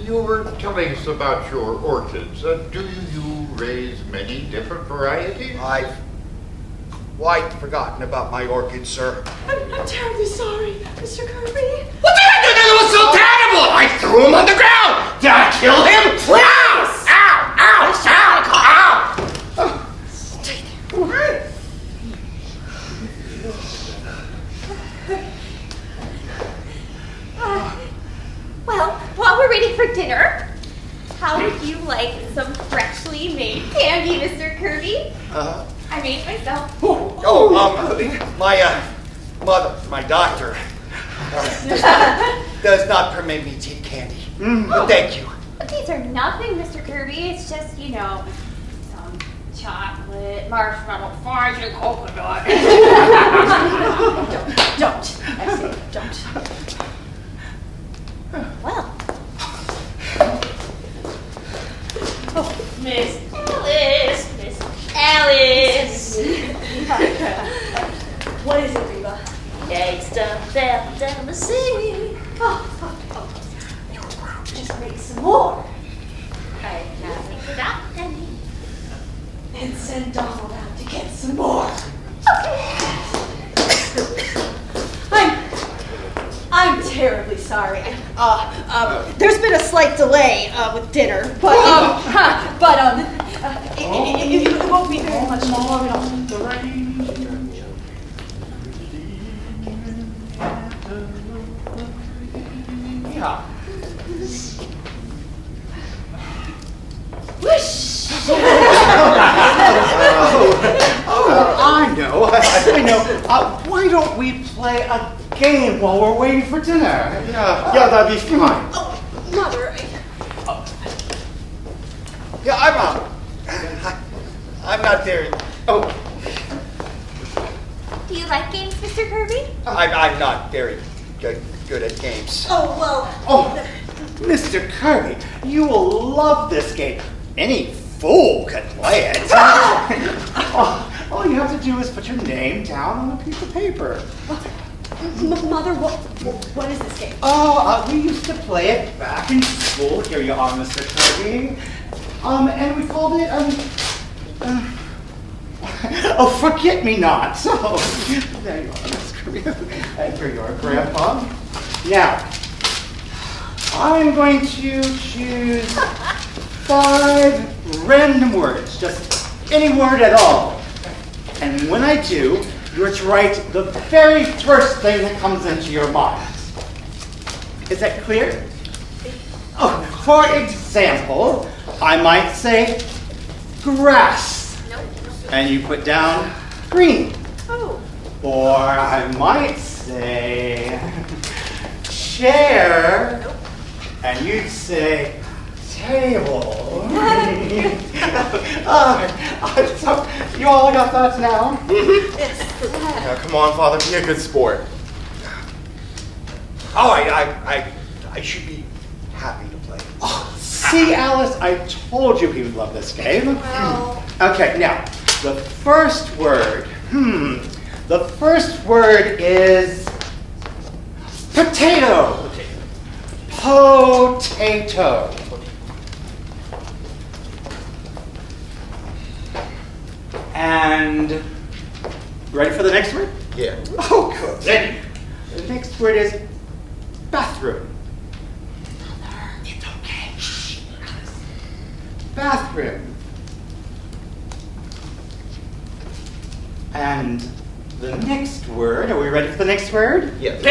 you were telling us about your orchids. Do you raise many different varieties? I've quite forgotten about my orchids, sir. I'm terribly sorry, Mr. Kirby. What did I do that was so terrible? I threw him on the ground. Did I kill him? Ow! Ow! Ow! Ow! Ow! for dinner. How would you like some freshly made candy, Mr. Kirby? I made myself. My doctor does not permit me to eat candy. But thank you. But these are nothing, Mr. Kirby. It's just, some chocolate, marshmallow, fudge, and coconut. Don't. I say don't. Well. Miss Alice. What is it, Reba? Eggs dumped down the sea. Just make some more. I haven't forgotten any. And send Donald out to get some more. I'm terribly sorry. There's been a slight delay with dinner, but it won't be very much long at all. Yeah. Whoosh! I know. Why don't we play a game while we're waiting for dinner? Yeah, that'd be fine. Mother, I'm not there. Do you like games, Mr. Kirby? I'm not very good at games. Mr. Kirby, you will love this game. Any fool can play it. All you have to do is put your name down on a piece of paper. Mother, what is this game? We used to play it back in school. Here you are, Mr. Kirby. And we called it, Forget-Me-Not. So, there you are, Mr. Kirby. And here you are, Grandpa. Now, I'm going to choose 5 random words, just any word at all. And when I do, you're to write the very first thing that comes into your mind. Is that clear? For example, I might say grass. And you put down green. Or I might say chair. And you'd say table. So you all got that now? Yes. Now, come on, Father, be a good sport. I should be happy to play. See, Alice, I told you he would love this game. Well. Okay, now, the first word. The first word is potato. Potato. And ready for the next word? Yeah. Oh, good. Ready. The next word is bathroom. It's okay. Shh. Bathroom. And the next word, are we ready for the next word? Yes.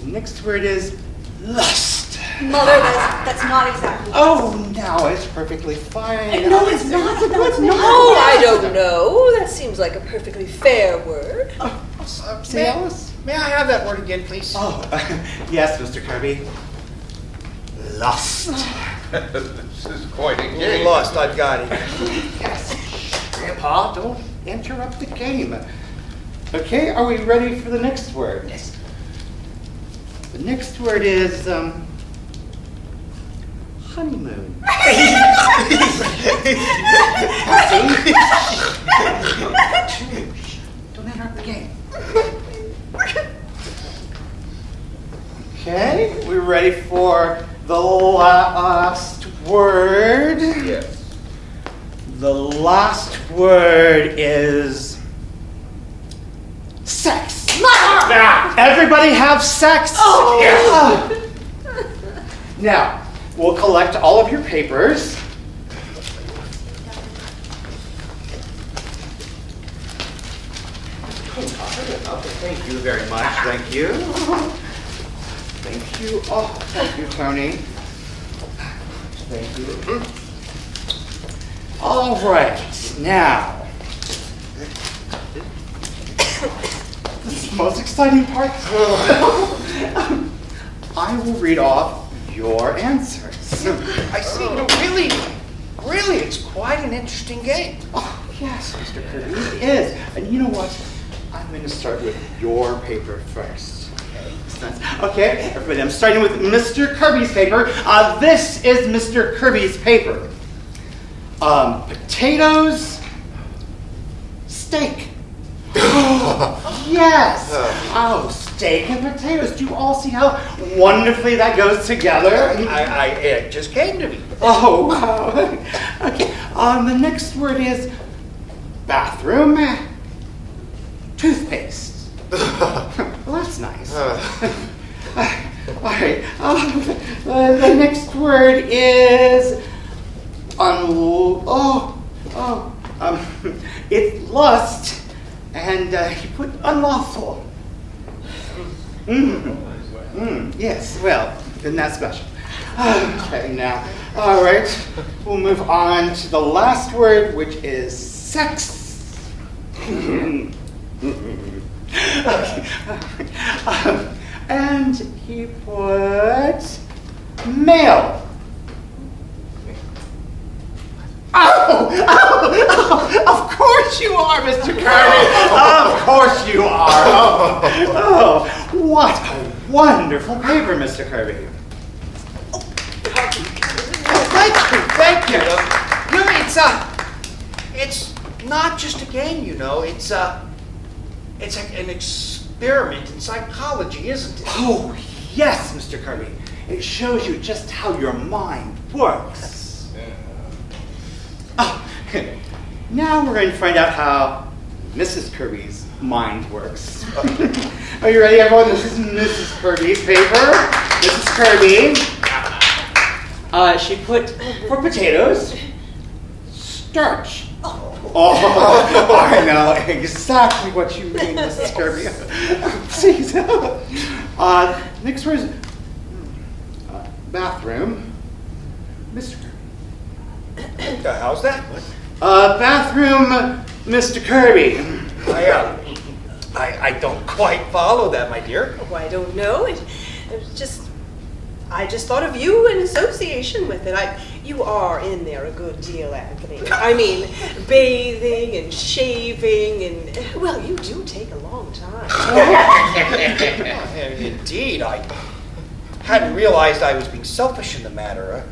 The next word is lust. Mother, that's not exactly. Oh, now it's perfectly fine. No, it's not. No, it's not. Oh, I don't know. That seems like a perfectly fair word. See, Alice? May I have that word again, please? Yes, Mr. Kirby. Lust. This is quite a game. Lost, I've got it. Yes. Grandpa, don't interrupt the game. Okay, are we ready for the next word? Yes. The next word is honeymoon. Don't interrupt the game. Okay, we're ready for the last word. Yes. The last word is sex. Everybody have sex? Now, we'll collect all of your papers. Okay, thank you very much. Thank you. Thank you. Oh, thank you, Tony. Thank you. All right, now. This is the most exciting part. I will read off your answers. I see. Really, it's quite an interesting game. Oh, yes, Mr. Kirby, it is. And you know what? I'm going to start with your paper first. Okay, everybody, I'm starting with Mr. Kirby's paper. This is Mr. Kirby's paper. Potatoes, steak. Yes. Oh, steak and potatoes. Do you all see how wonderfully that goes together? It just came to me. Oh, wow. Okay, the next word is bathroom, toothpaste. Well, that's nice. All right, the next word is it's lust. And he put unlawful. Yes, well, isn't that special? Okay, now, all right, we'll move on to the last word, which is sex. And he put male. Oh, of course you are, Mr. Kirby. Of course you are. Oh, what a wonderful paper, Mr. Kirby. Thank you. It's not just a game, you know. It's an experiment in psychology, isn't it? Oh, yes, Mr. Kirby. It shows you just how your mind works. Now we're going to find out how Mrs. Kirby's mind works. Are you ready, everyone? This is Mrs. Kirby's paper. Mrs. Kirby, she put, for potatoes, starch. Oh, I know exactly what you mean, Mrs. Kirby. Please. Next word is bathroom. Mr. Kirby. How's that? What? Bathroom, Mr. Kirby. I don't quite follow that, my dear. Oh, I don't know. It was just, I just thought of you in association with it. You are in there a good deal, Anthony. I mean, bathing and shaving and, well, you do take a long time. Indeed, I hadn't realized I was being selfish in the matter.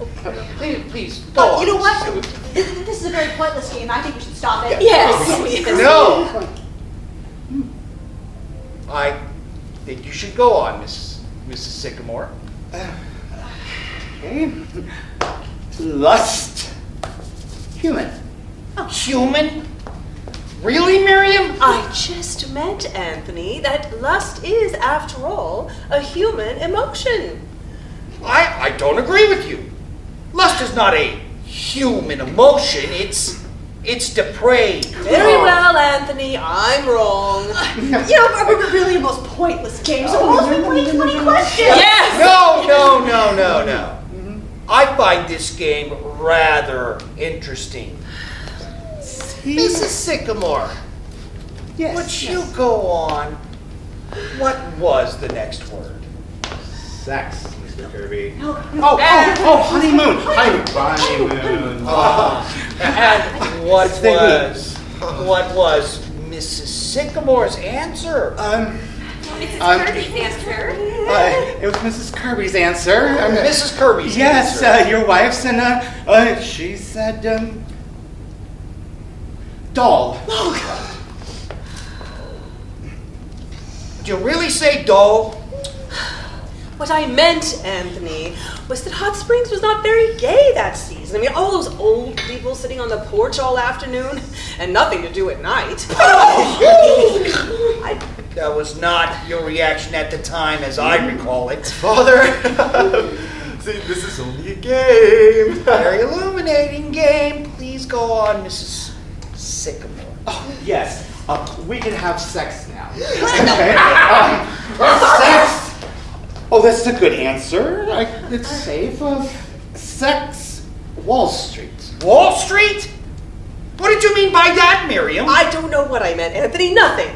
Please, go on. You know what? This is a very pointless game. I think we should stop it. Yes. No. I think you should go on, Mrs. Sycamore. Okay. Lust. Human. Human? Really, Miriam? I just meant, Anthony, that lust is, after all, a human emotion. I don't agree with you. Lust is not a human emotion. It's depraved. Very well, Anthony, I'm wrong. You know, we're really the most pointless game. Suppose we play 20 questions. Yes! No. I find this game rather interesting. Mrs. Sycamore, Yes. would you go on? What was the next word? Sex, Mr. Kirby. Honeymoon. Honeymoon. And what was Mrs. Sycamore's answer? Mrs. Kirby's answer. It was Mrs. Kirby's answer. Mrs. Kirby's yes, answer. your wife's, and she said, doll. Did you really say doll? What I meant, Anthony, was that Hot Springs was not very gay that season. I mean, all those old people sitting on the porch all afternoon and nothing to do at night. That was not your reaction at the time, as I recall it. Father, see, this is only a game. Very illuminating game. Please go on, Mrs. Sycamore. Oh, yes. We can have sex now. Okay. Sex. Oh, that's a good answer. It's safe. Sex, Wall Street. Wall Street? What did you mean by that, Miriam? I don't know what I meant, Anthony. Nothing.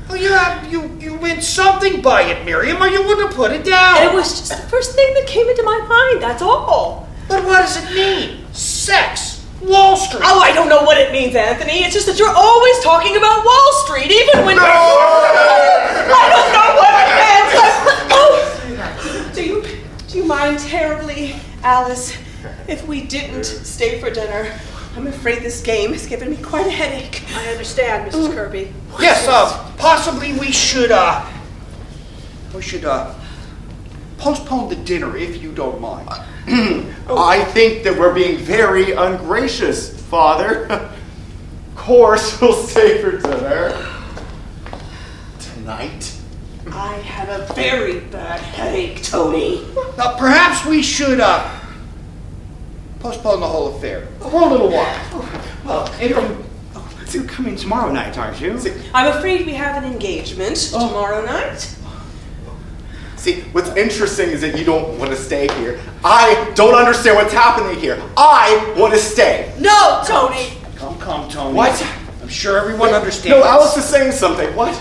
Well, you meant something by it, Miriam, or you wouldn't have put it down. It was just the first thing that came into my mind, that's all. But what does it mean? Sex, Wall Street. Oh, I don't know what it means, Anthony. It's just that you're always talking about Wall Street, even when... No! I don't know what it means. Do you mind terribly, Alice, if we didn't stay for dinner? I'm afraid this game has given me quite a headache. I understand, Mrs. Kirby. Yes, possibly we should postpone the dinner, if you don't mind. I think that we're being very ungracious, Father. Of course, we'll stay for dinner. Tonight? I have a very bad headache, Tony. Perhaps we should postpone the whole affair for a little while. Well, you're coming tomorrow night, aren't you? I'm afraid we have an engagement tomorrow night. See, what's interesting is that you don't want to stay here. I don't understand what's happening here. I want to stay. No, Tony! Come, Tony. What? I'm sure everyone understands. No, Alice is saying something. What?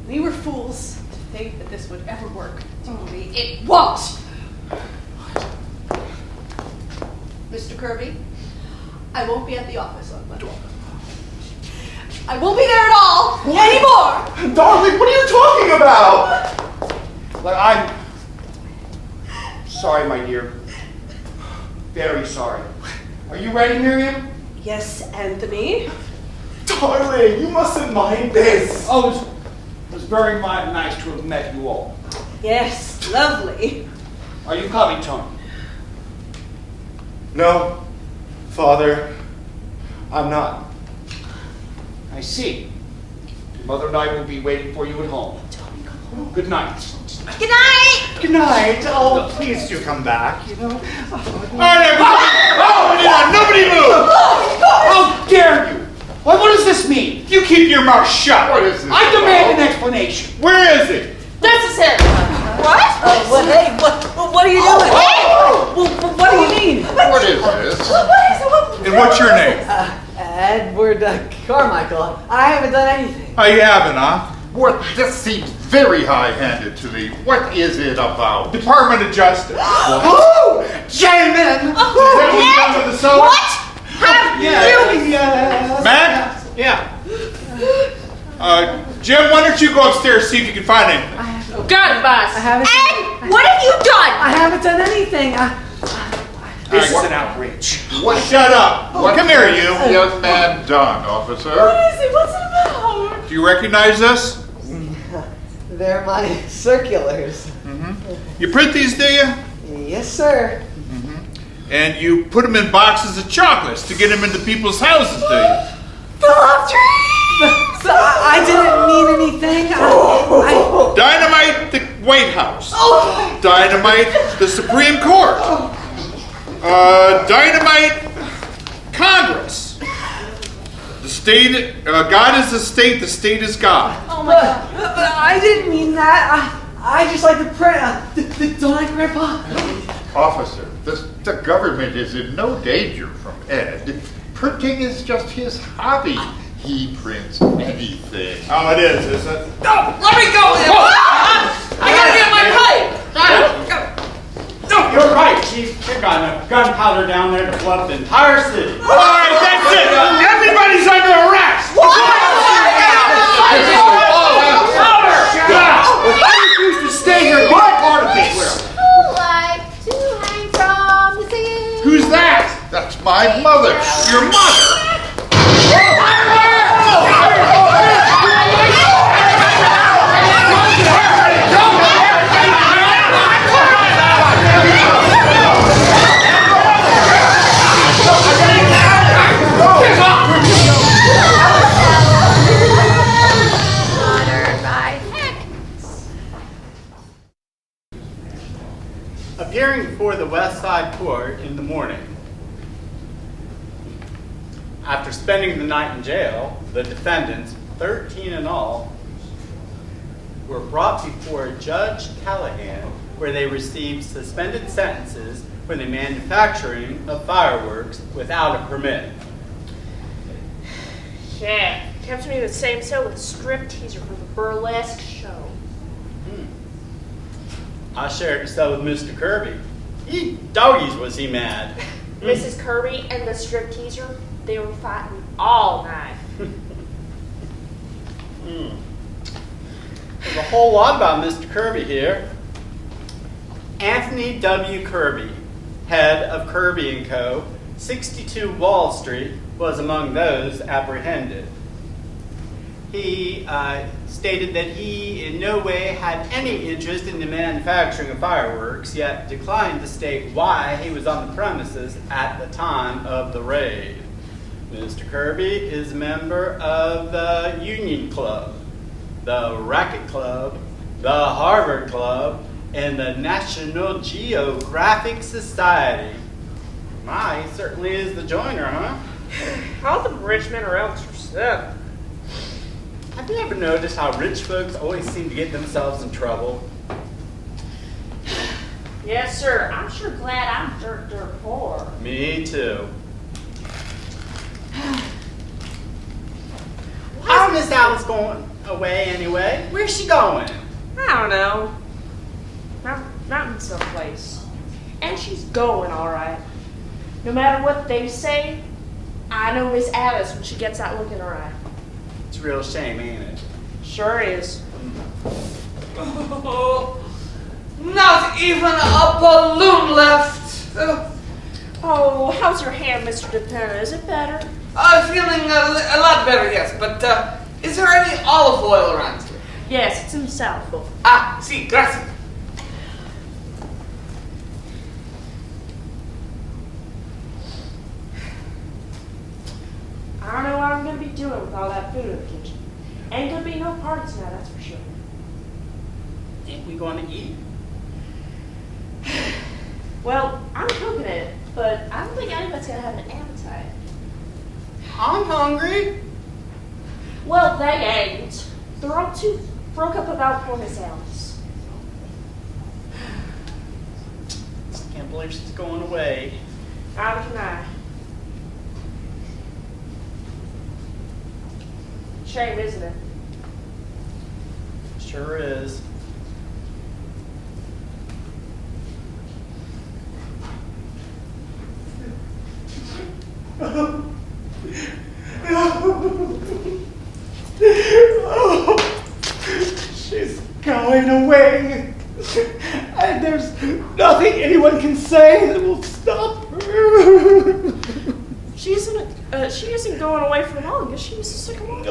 We were fools to think that this would ever work, Tony. It won't! Mr. Kirby, I won't be at the office on Monday. I won't be there at all anymore! Darling, what are you talking about? I'm sorry, my dear. Very sorry. Are you ready, Miriam? Yes, Anthony. Darling, you mustn't mind this. Oh, it was very nice to have met you all. Yes, lovely. Are you coming, Tony? No, Father, I'm not. I see. Mother and I will be waiting for you at home. Good night. Good night! Good night. Oh, please do come back, you know. Nobody move! How dare you! What does this mean? You keep your mouth shut. What is this? I demand an explanation. Where is it? Necessary. What? Hey, what are you doing? What do you mean? What is this? And what's your name? Edward Carmichael. I haven't done anything. Oh, you haven't, huh? What? This seems very high-handed to me. What is it about? Department of Justice. Oh, Jamin! Is that what you done with the soda? What? Have you? Matt? Yeah. Jim, why don't you go upstairs see if you can find anything? Got it, boss. I haven't. And what have you done? I haven't done anything. This is an outrage. Shut up. Come here, you. Young man done, officer. What is it? What's it about? Do you recognize this? They're my circulars. You print these, do you? Yes, sir. And you put them in boxes of chocolates to get them into people's houses, do you? So I didn't mean anything. Dynamite the White House. Dynamite the Supreme Court. Dynamite Congress. The state, God is the state is God. Oh my God! But I didn't mean that. I just like to print. Don't I, Grandpa? Officer, the government is in no danger from Ed. Printing is just his hobby. He prints anything. Oh, it is it? No, let me go. I gotta get my pipe. No, you're right, Chief. They've got gunpowder down there to flood the entire city. All right, that's it. Everybody's under arrest. I refuse to stay here. Be a part of this. Like to hang from the ceiling. Who's that? That's my mother. Your mother. Appearing before the West Side Court in the morning. After spending the night in jail, the defendants, 13 in all, were brought before Judge Callahan, where they received suspended sentences for the manufacturing of fireworks without a permit. Yeah, kept me the same cell with a strip teaser for the burlesque show. I shared the cell with Mr. Kirby. Doggies was he mad. Mrs. Kirby and the strip teaser, they were fighting all night. There's a whole lot about Mr. Kirby here. Anthony W. Kirby, head of Kirby & Co., 62 Wall Street, was among those apprehended. He stated that he in no way had any interest in the manufacturing of fireworks, yet declined to state why he was on the premises at the time of the raid. Mr. Kirby is a member of the Union Club, the Racket Club, the Harvard Club, and the National Geographic Society. My, he certainly is the joiner, huh? All the rich men around us are sick. Have you ever noticed how rich folks always seem to get themselves in trouble? Yes, sir. I'm sure glad I'm dirt poor. Me too. How's Miss Alice going away anyway? Where's she going? I don't know. Mountain someplace. And she's going all right. No matter what they say, I know Miss Alice when she gets that look in her eye. It's a real shame, ain't it? Sure is. Oh, not even a balloon left. Oh, how's your hand, Mr. DePena? Is it better? I'm feeling a lot better, yes, but is there any olive oil around here? Yes, it's in the south. Ah, sí, gracias. I don't know what I'm going to be doing with all that food in the kitchen. Ain't going to be no parties now, that's for sure. Ain't we going to eat? Well, I'm cooking it, but I don't think anybody's going to have an appetite. I'm hungry. Well, they ain't. They're all too broke up about poor Miss Alice. Can't believe she's going away. Neither can I. Shame, isn't it? Sure is. She's going away. And there's nothing anyone can say that will stop her. She isn't going away for long, is she, Mrs. Sycamore?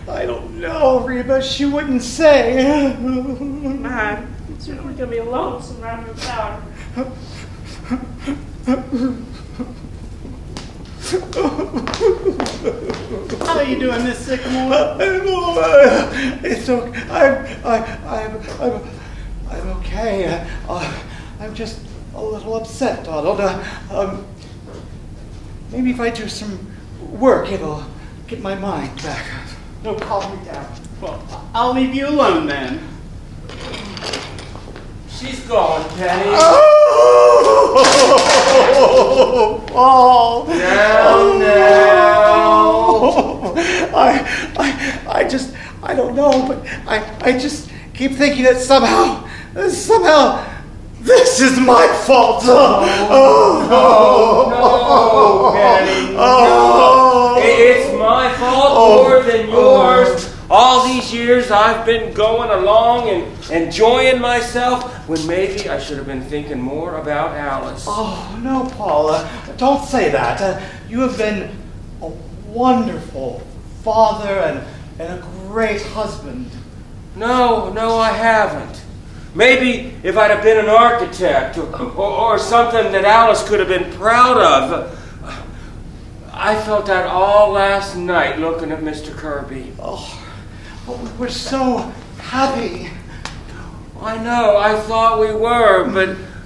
I don't know, Reba. She wouldn't say. Man, it's really gonna be lonesome around your tower. How are you doing, Miss Sycamore? It's okay. I'm okay. I'm just a little upset, Donald. Maybe if I do some work, it'll get my mind back. No, calm me down. Well, I'll leave you alone then. She's gone, Penny. Oh, Paul. Down now. I don't know, but I just keep thinking that somehow, this is my fault. No, Penny, no. It's my fault more than yours. All these years I've been going along and enjoying myself when maybe I should have been thinking more about Alice. Oh, no, Paula, don't say that. You have been a wonderful father and a great husband. No, I haven't. Maybe if I'd have been an architect or something that Alice could have been proud of. I felt that all last night looking at Mr. Kirby. Oh, we're so happy. I know, I thought we were,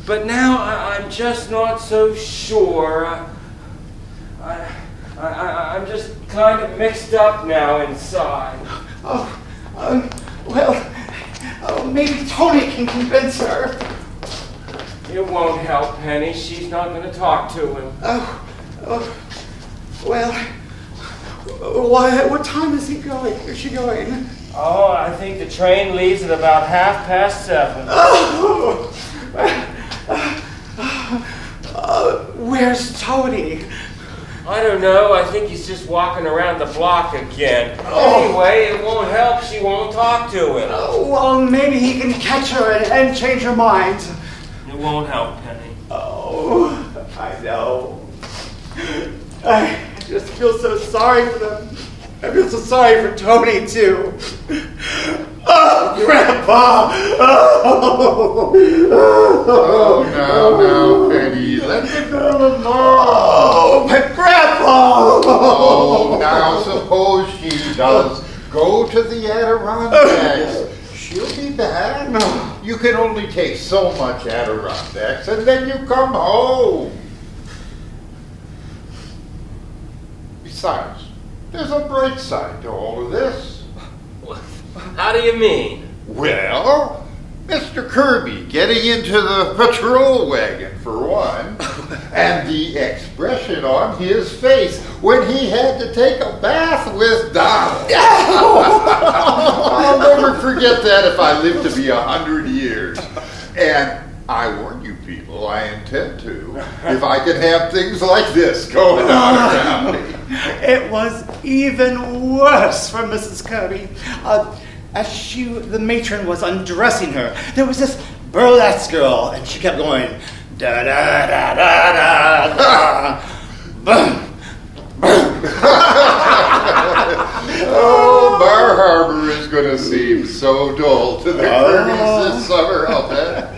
but now I'm just not so sure. I'm just kind of mixed up now inside. Well, Oh, maybe Tony can convince her. It won't help, Penny. She's not going to talk to him. Well, what time is he going? Is she going? Oh, I think the train leaves at about 7:30. Where's Tony? I don't know. I think he's just walking around the block again. Oh. Anyway, it won't help. She won't talk to him. Well, maybe he can catch her and change her mind. It won't help, Penny. Oh, I know. I just feel so sorry for them. I feel so sorry for Tony, too. Oh, Grandpa! Oh, now, Penny, let the girl alone. Oh, but Grandpa! Oh, now suppose she does go to the Adirondacks. She'll be back. You can only take so much Adirondacks, and then you come home. Besides, there's a bright side to all of this. How do you mean? Well, Mr. Kirby getting into the patrol wagon, for one, and the expression on his face when he had to take a bath with Donald. I'll never forget that if I live to be 100 years. And I warn you people, I intend to, if I can have things like this going on around me. It was even worse for Mrs. Kirby. As the matron was undressing her, there was this burlesque girl, and she kept going, da da da da da da, boom. Oh, Bar Harbor is going to seem so dull to the Kirby's this summer, I'll bet.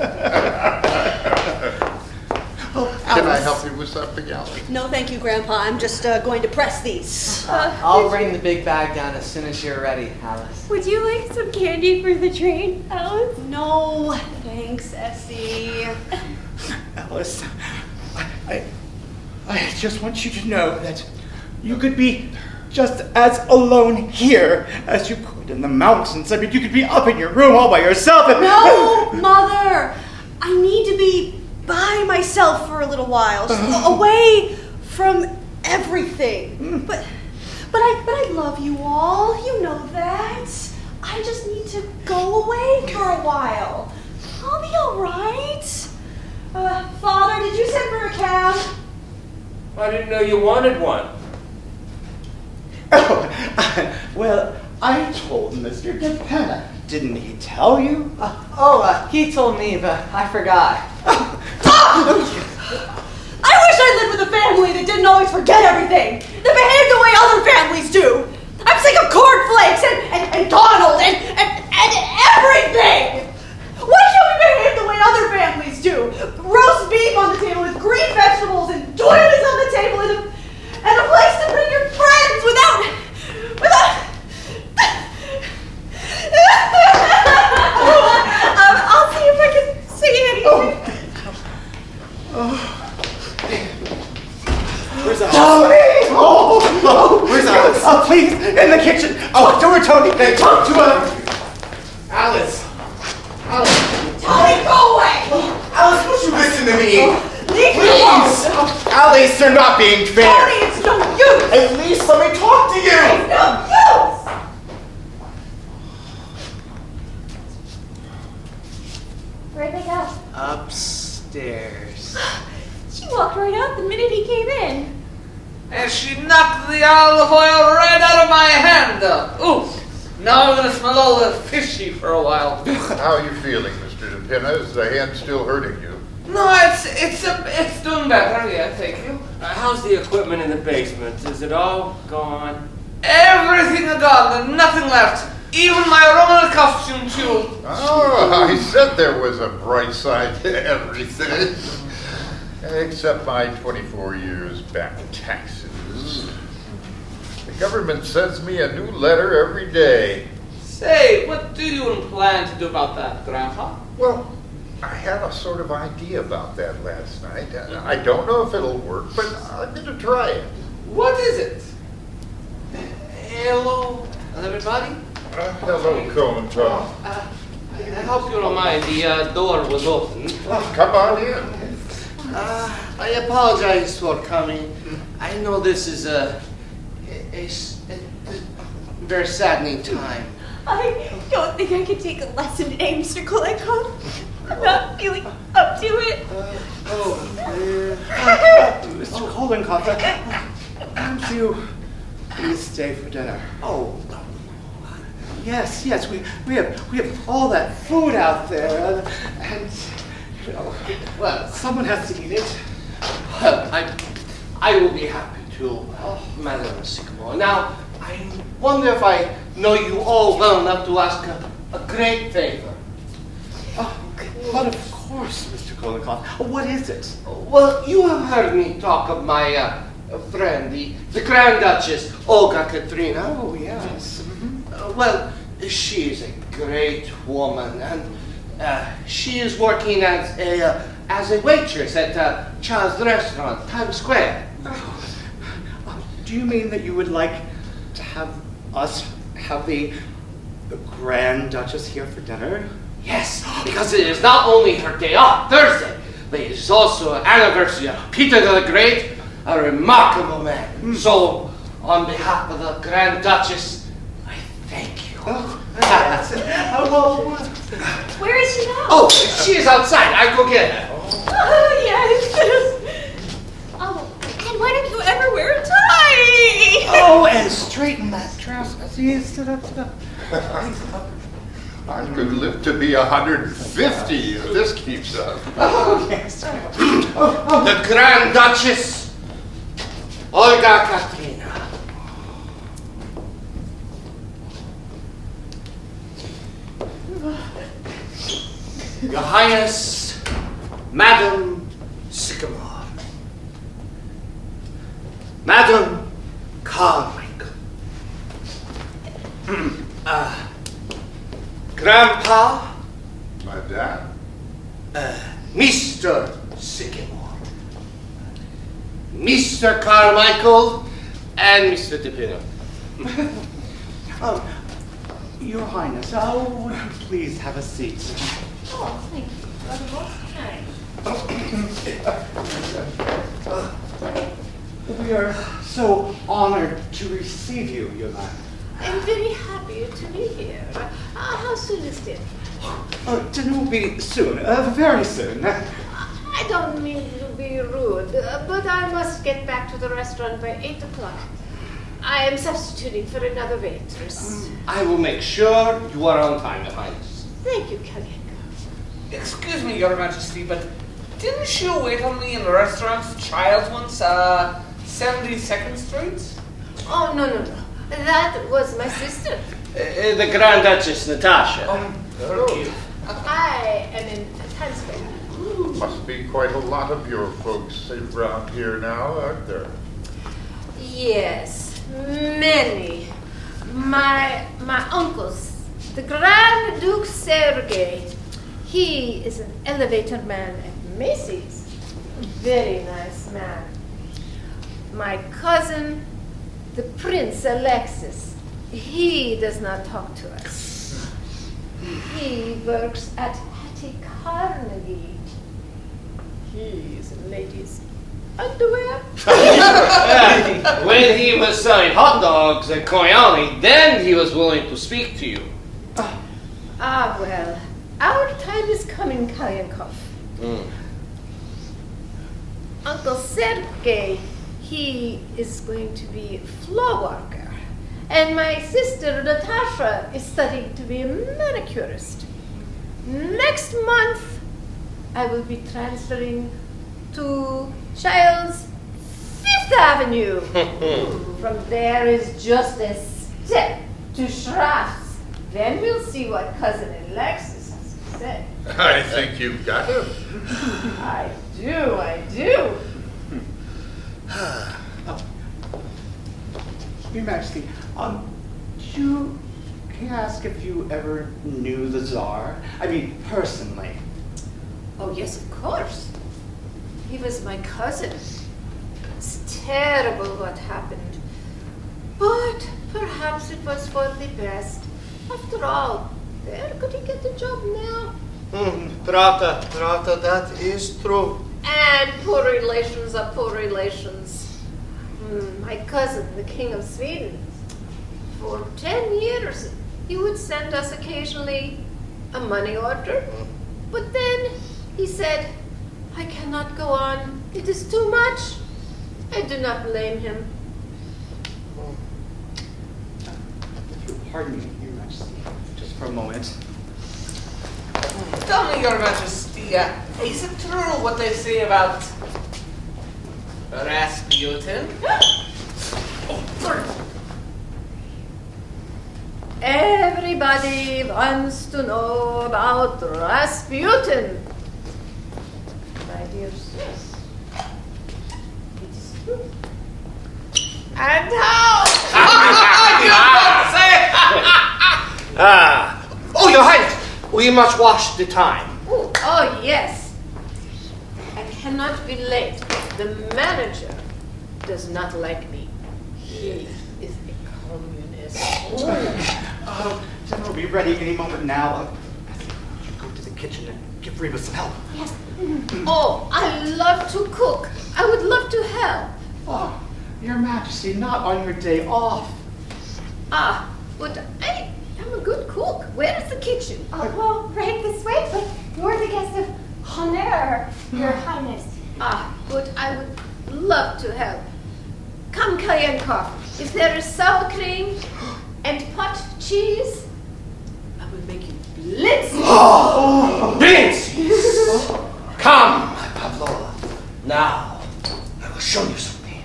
Can I help you with something else? No, thank you, Grandpa. I'm just going to press these. I'll bring the big bag down as soon as you're ready, Alice. Would you like some candy for the train, Alice? No, thanks, Essie. Alice, I just want you to know that you could be just as alone here as you could in the mountains. I mean, you could be up in your room all by yourself. And No, Mother! I need to be by myself for a little while, away from everything. But I love you all. You know that. I just need to go away for a while. I'll be all right. Father, did you send for a cab? I didn't know you wanted one. Oh, well, I told Mr. DePenna. Didn't he tell you? He told me, but I forgot. I wish I lived with a family that didn't always forget everything, that behaved the way other families do. I'm sick of cornflakes and Donald and everything. Why can't we behave the way other families do? Roast beef on the table with green vegetables and toilets on the table and a place to bring your friends without. I'll see if I can see anything. Where's Alice? Tony! Where's Alice? Please, in the kitchen. Talk to her, Tony. Talk to her. Alice. Tony, go away! Alice, won't you listen to me? Leave me Please. alone! Alice, you're not being fair. Tony, it's no use! At least let me talk to you. It's no use! Where'd they go? Upstairs. She walked right out the minute he came in. And she knocked the olive oil right out of my hand. Ooh, now I'm gonna smell all the fishy for a while. How are you feeling, Mr. DePenna? Is the hand still hurting you? No, it's doing better. Yeah, thank you. How's the equipment in the basement? Is it all gone? Everything is gone. There's nothing left. Even my Roman costume too. Oh, I said there was a bright side to everything. Except my 24 years back taxes. The government sends me a new letter every day. Say, what do you plan to do about that, Grandpa? Well, I had a sort of idea about that last night. I don't know if it'll work, but I'm going to try it. What is it? Hello, everybody. Hello, Cohen Tom. I hope you don't mind. The door was open. Oh, come on in. I apologize for coming. I know this is a very saddening time. I don't think I can take a lesson today, Mr. Kulikov. I'm not feeling up to it. Mr. Koldenkoff, won't you please stay for dinner? Oh, Yes, we have all that food out there, and you know, well, someone has to eat it. well, I will be happy to, Madam Sycamore. Now, I wonder if I know you all well enough to ask a great favor. But of course, Mr. Koldenkoff. What is it? Well, you have heard me talk of my friend, the Grand Duchess, Olga Katrina. Oh, yes. Well, she is a great woman, and she is working as a waitress at Charles' restaurant, Times Square. Do you mean that you would like to have us have the Grand Duchess here for dinner? Yes, because it is not only her day off, Thursday, but it is also an anniversary of Peter the Great, a remarkable man. So, on behalf of the Grand Duchess, I thank you. Where is she now? Oh, she is outside. I go get her. Oh, yes. Oh, and why don't you ever wear a tie? Oh, and straighten that dress. See, sit up. I could live to be 150 if this keeps up. Oh, yes. The Grand Duchess, Olga Katrina. Your Highness, Madam Sycamore. Madam Carmichael. Grandpa, Madame? Mr. Sycamore, Mr. Carmichael, and Mr. DePino. Your Highness, would you please have a seat? Oh, thank you. Rather most kind. We are so honored to receive you, Your Man. I'm very happy to be here. How soon is dinner? Dinner will be soon, very soon. I don't mean to be rude, but I must get back to the restaurant by 8 o'clock. I am substituting for another waitress. I will make sure you are on time, Your Highness. Thank you, Kalenko. Excuse me, Your Majesty, but didn't you wait on me in the restaurant Child once, 72nd Street? Oh, no. That was my sister. The Grand Duchess, Natasha. Thank you. I am in Times Square. Must be quite a lot of your folks around here now, aren't there? Yes, many. My uncles, the Grand Duke Sergei, he is an elevator man at Macy's. Very nice man. My cousin, the Prince Alexis, he does not talk to us. He works at Hattie Carnegie. He is a lady's underwear. When he was selling hot dogs at Koyani, then he was willing to speak to you. Well, our time is coming, Kalyankov. Uncle Sergei, he is going to be a floor worker. And my sister Natasha is studying to be a manicurist. Next month, I will be transferring to Child's 5th Avenue. From there is just a step to Schraff's. Then we'll see what cousin Alexis has to say. I think you've got him. I do. Your Majesty, can I ask if you ever knew the Tsar? I mean, personally. Oh, yes, of course. He was my cousin. It's terrible what happened. But perhaps it was for the best. After all, Where could he get a job now? Pravda, that is true. And poor relations are poor relations. My cousin, the King of Sweden, for 10 years, he would send us occasionally a money order. But then he said, I cannot go on. It is too much. I do not blame him. If you'll pardon me, Your Majesty, just for a moment. Tell me, Your Majesty, is it true what they say about Rasputin? Everybody wants to know about Rasputin. My dear sis, it's true. And how? Oh, Your Highness, we must wash the time. Oh, yes. I cannot be late. The manager does not like me. He is a communist. Dinner will be ready any moment now. You go to the kitchen and give Reba some help. Yes. Oh, I love to cook. I would love to help. Oh, Your Majesty, not on your day off. But I am a good cook. Where is the kitchen? Well, right this way, but you're the guest of honor, Your Highness. But I would love to help. Come, Kalienkov. Is there a sour cream and pot cheese? I will make you blitz. Beans! Come, my Pavlova. Now, I will show you something.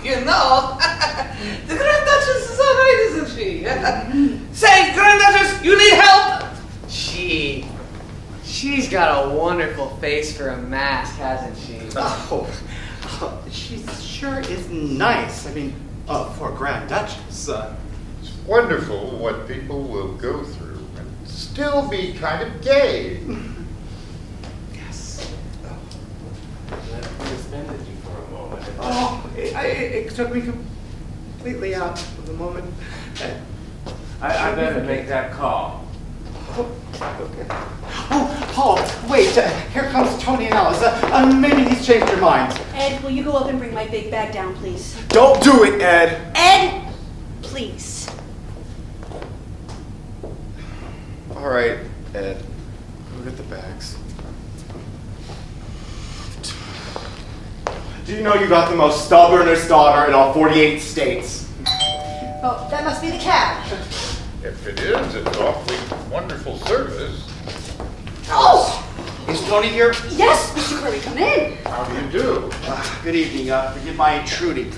You know, the Grand Duchess is all right, isn't she? Say, Grand Duchess, you need help? She's got a wonderful face for a mask, hasn't she? She sure is nice. I mean, for a Grand Duchess. It's wonderful what people will go through and still be kind of gay. Yes. Let me suspended you for a moment. It took me completely out of the moment. I better make that call. Okay. Oh, Paul, wait. Here comes Tony and Alice. Maybe he's changed your mind. Ed, will you go up and bring my big bag down, please? Don't do it, Ed. Ed, please. All right, Ed. Go get the bags. Do you know you got the most stubbornest daughter in all 48 states? Oh, that must be the cab. If it is, it's awfully wonderful service. Oh! Is Tony here? Yes, Mr. Curry, come in. How do you do? Good evening. Forgive my intruding.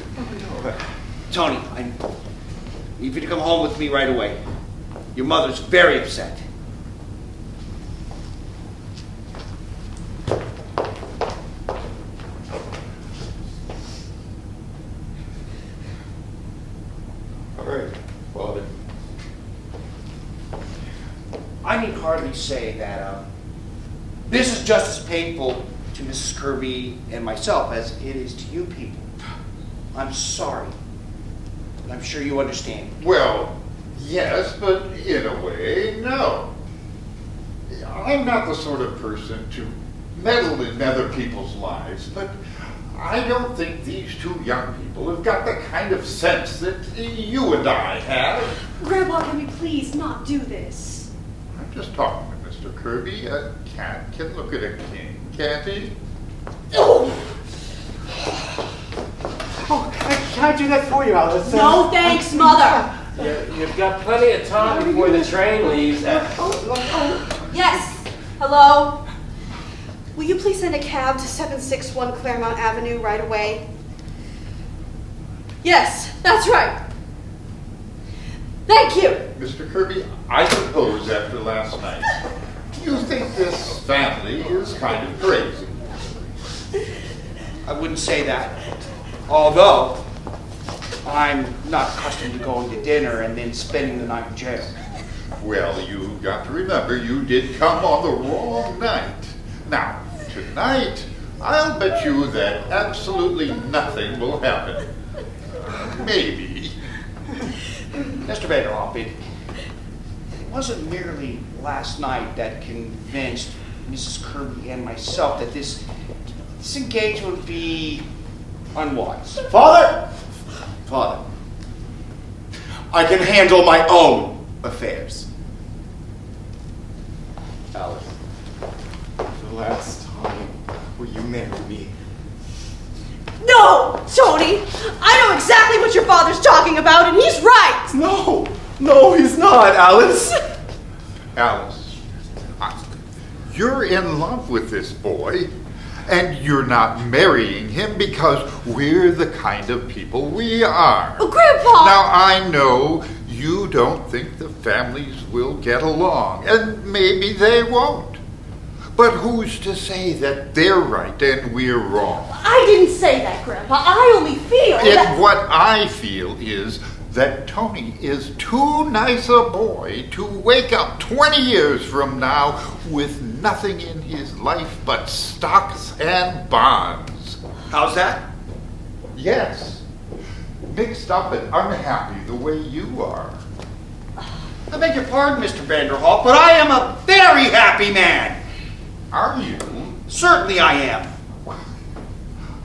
Tony, I need you to come home with me right away. Your mother's very upset. All right, Father. I need hardly say that this is just as painful to Mrs. Kirby and myself as it is to you people. I'm sorry, but I'm sure you understand. Well, yes, but in a way, no. I'm not the sort of person to meddle in other people's lives, but I don't think these two young people have got the kind of sense that you and I have. Grandpa, can we please not do this? I'm just talking to Mr. Kirby. A cat can look at a king, can't he? Oh, can I do that for you, Alice? No, thanks, Mother. You've got plenty of time before the train leaves. Yes. Hello? Will you please send a cab to 761 Claremont Avenue right away? Yes, that's right. Thank you. Mr. Kirby, I suppose after last night, you think this family is kind of crazy. I wouldn't say that. Although, I'm not accustomed to going to dinner and then spending the night in jail. Well, you've got to remember you did come on the wrong night. Now, tonight, I'll bet you that absolutely nothing will happen. Maybe. Mr. Vanderhoff, wasn't merely last night that convinced Mrs. Kirby and myself that this engagement would be unwise. Father, I can handle my own affairs. Alice, the last time will you marry me? No, Tony! I know exactly what your father's talking about, and he's right! No, he's not, Alice. Alice, you're in love with this boy, and you're not marrying him because we're the kind of people we are. Oh, Grandpa! Now, I know you don't think the families will get along, and maybe they won't. But who's to say that they're right and we're wrong? I didn't say that, Grandpa. I only feel that... What I feel is that Tony is too nice a boy to wake up 20 years from now with nothing in his life but stocks and bonds. How's that? Yes. Mixed up and unhappy the way you are. I beg your pardon, Mr. Vanderhoff, but I am a very happy man. Are you? Certainly I am.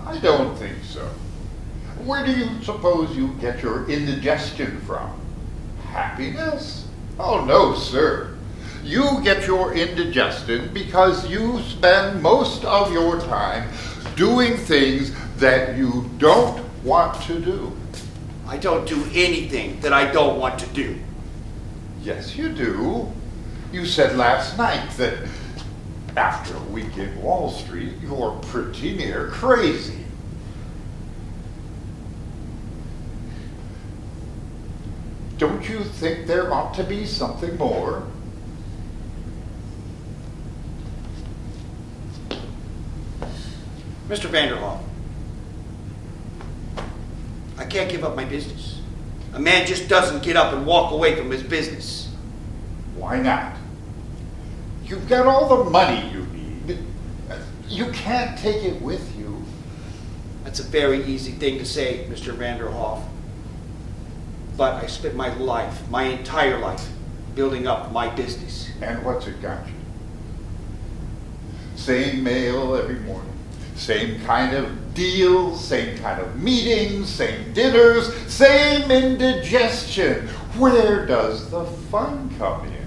I don't think so. Where do you suppose you get your indigestion from? Happiness? Oh, no, sir. You get your indigestion because you spend most of your time doing things that you don't want to do. I don't do anything that I don't want to do. Yes, you do. You said last night that after a week in Wall Street, you're pretty near crazy. Don't you think there ought to be something more? Mr. Vanderhoff, I can't give up my business. A man just doesn't get up and walk away from his business. Why not? You've got all the money you need. You can't take it with you. That's a very easy thing to say, Mr. Vanderhoff. But I spent my life, my entire life, building up my business. And what's it got you? Same mail every morning. Same kind of deals, same kind of meetings, same dinners, same indigestion. Where does the fun come in?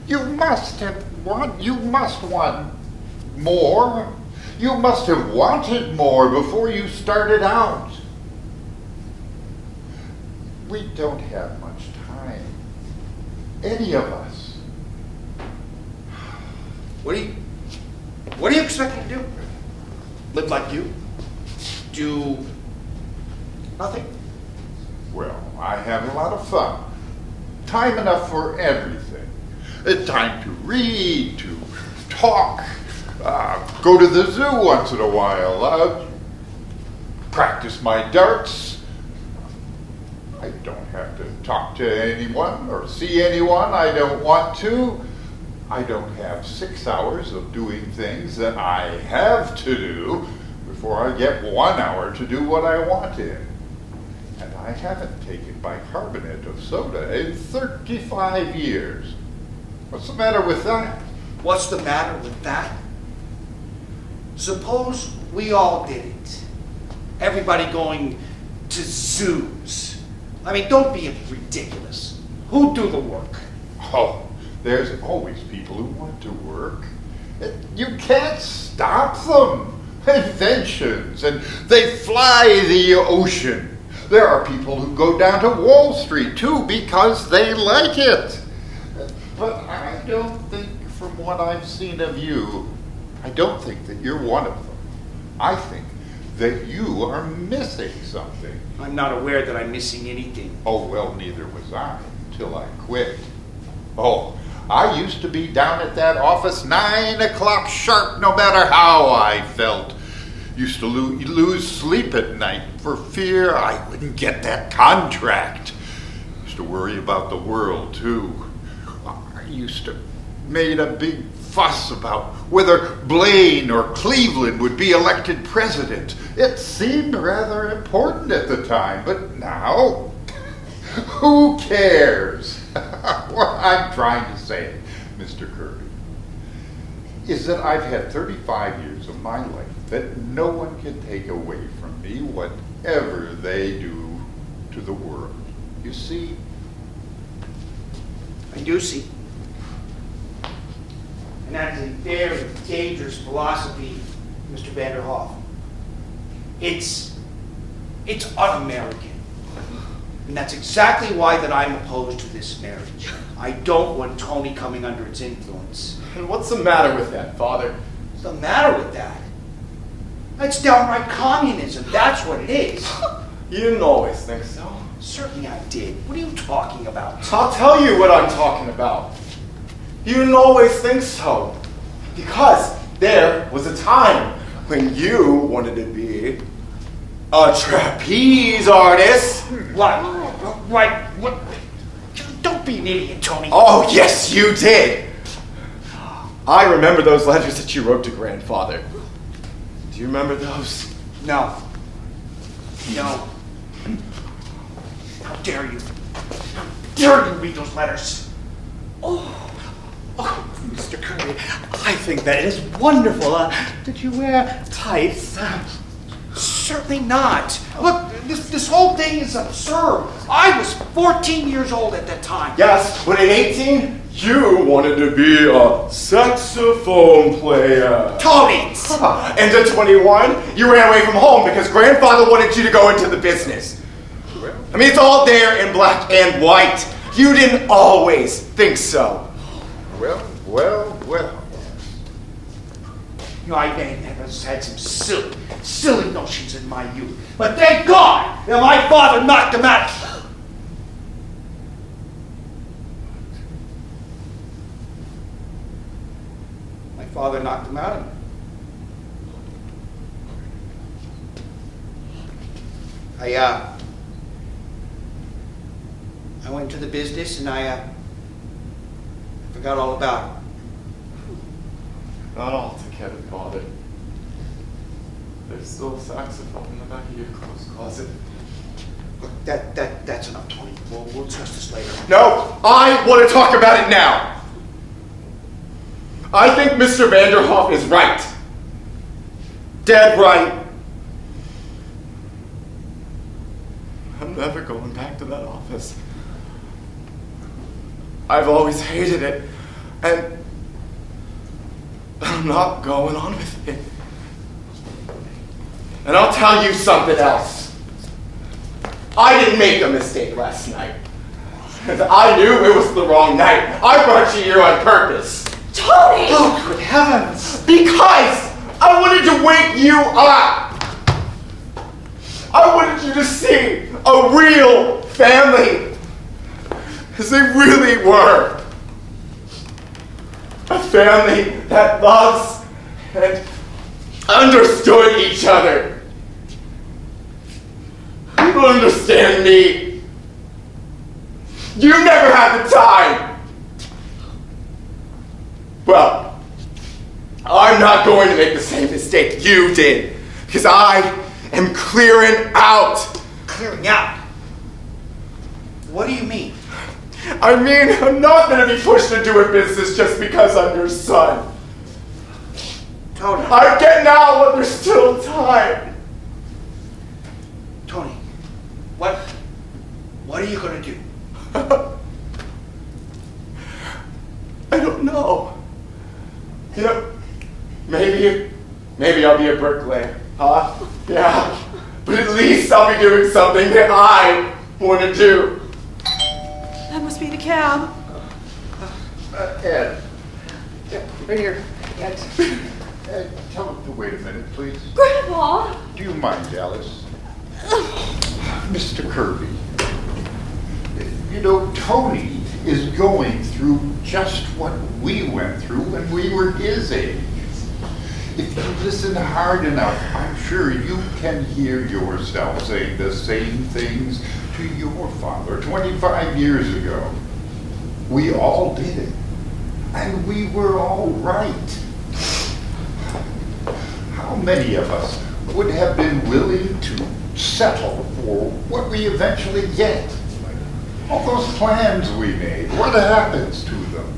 You must want more. You must have wanted more before you started out. We don't have much time. Any of us. What do you expect me to do? Live like you? Do nothing? Well, I have a lot of fun. Time enough for everything. Time to read, to talk, go to the zoo once in a while, practice my darts. I don't have to talk to anyone or see anyone I don't want to. I don't have 6 hours of doing things that I have to do before I get 1 hour to do what I want in. And I haven't taken bicarbonate of soda in 35 years. What's the matter with that? What's the matter with that? Suppose we all did it. Everybody going to zoos. I mean, don't be ridiculous. Who'd do the work? Oh, there's always people who want to work. You can't stop them. Inventions, and they fly the ocean. There are people who go down to Wall Street, too, because they like it. But I don't think, from what I've seen of you, I don't think that you're one of them. I think that you are missing something. I'm not aware that I'm missing anything. Oh, well, neither was I until I quit. Oh, I used to be down at that office 9 o'clock sharp, no matter how I felt. Used to lose sleep at night for fear I wouldn't get that contract. Used to worry about the world, too. I used to made a big fuss about whether Blaine or Cleveland would be elected president. It seemed rather important at the time, but now Who cares? What I'm trying to say, Mr. Kirby, is that I've had 35 years of my life that no one can take away from me, whatever they do to the world. You see? I do see. And that is a very dangerous philosophy, Mr. Vanderhoff. It's un-American. And that's exactly why that I'm opposed to this marriage. I don't want Tony coming under its influence. And what's the matter with that, Father? What's the matter with that? That's downright communism. That's what it is. You didn't always think so. Certainly I did. What are you talking about? I'll tell you what I'm talking about. You didn't always think so. Because there was a time when you wanted to be a trapeze artist. What? Don't be an idiot, Tony. Oh, yes, you did. I remember those letters that you wrote to Grandfather. Do you remember those? No. No. How dare you? How dare you read those letters? Oh, Mr. Kirby, I think that is wonderful. Did you wear tights? Certainly not. Look, this whole thing is absurd. I was 14 years old at that time. Yes, but at 18, you wanted to be a saxophone player. Tony! And at 21, you ran away from home because Grandfather wanted you to go into the business. I mean, it's all there in black and white. You didn't always think so. Well. You know, I may have had some silly notions in my youth. But thank God that my father knocked them out. My father knocked them out of me. I went into the business and I forgot all about it. Not altogether, Father. There's still a saxophone in the back of your clothes closet. Look, that's enough, Tony. We'll discuss this later. No, I want to talk about it now. I think Mr. Vanderhoff is right. Dead right. I'm never going back to that office. I've always hated it, and I'm not going on with it. And I'll tell you something else. I didn't make a mistake last night. I knew it was the wrong night. I brought you here on purpose. Tony! Oh, good heavens! Because I wanted to wake you up. I wanted you to see a real family as they really were. A family that loves and understood each other. You understand me. You never had the time. Well, I'm not going to make the same mistake you did, because I am clearing out. Clearing out? What do you mean? I mean, I'm not going to be pushed into a business just because I'm your son. Tony. I'm getting out while there's still time. Tony, what are you going to do? I don't know. You know, maybe I'll be a bricklayer, huh? Yeah, but at least I'll be doing something that I want to do. That must be the cab. Ed. Right here. Ed, tell him to wait a minute, please. Grandpa! Do you mind, Alice? Mr. Kirby, you know, Tony is going through just what we went through when we were his age. If you listen hard enough, I'm sure you can hear yourself saying the same things to your father 25 years ago. We all did it, and we were all right. How many of us would have been willing to settle for what we eventually get? All those plans we made, what happens to them?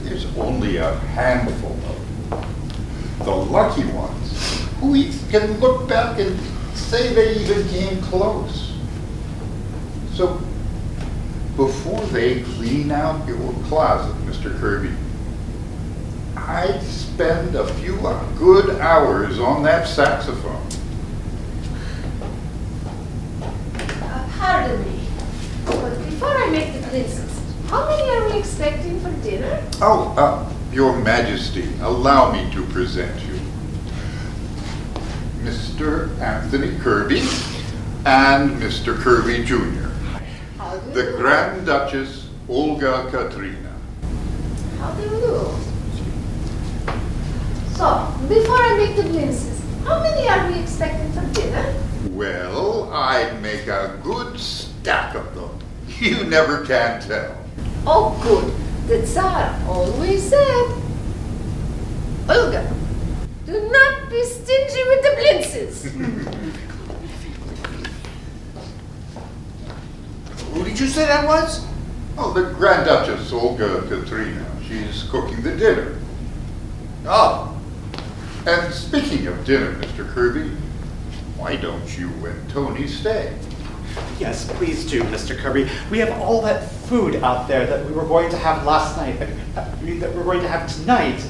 There's only a handful of them. The lucky ones, who can look back and say they even came close. So, before they clean out your closet, Mr. Kirby, I'd spend a few good hours on that saxophone. Pardon me, but before I make the princess, how many are we expecting for dinner? Oh, Your Majesty, allow me to present you. Mr. Anthony Kirby and Mr. Kirby Jr. The Grand Duchess Olga Katrina. How do you do? So, before I make the princess, how many are we expecting for dinner? Well, I'd make a good stack of them. You never can tell. Oh, good. The Tsar always said. Olga, do not be stingy with the blintzes. Who did you say that was? Oh, the Grand Duchess Olga Katrina. She's cooking the dinner. Oh. And speaking of dinner, Mr. Kirby, why don't you and Tony stay? Yes, please do, Mr. Kirby. We have all that food out there that we were going to have last night. That we're going to have tonight.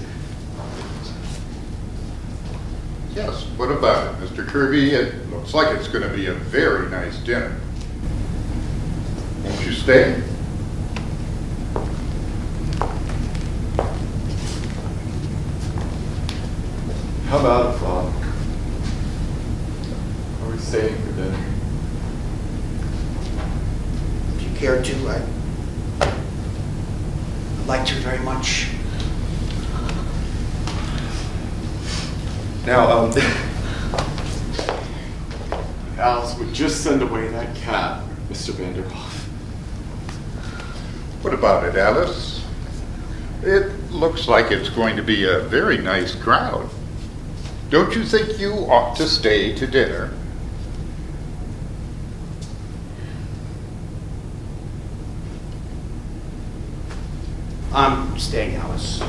Yes, what about it, Mr. Kirby? It looks like it's going to be a very nice dinner. Won't you stay? How about are we staying for dinner? If you care to, I'd like to very much. Now, Alice would just send away that cat, Mr. Vanderhoff. What about it, Alice? It looks like it's going to be a very nice crowd. Don't you think you ought to stay to dinner? I'm staying, Alice.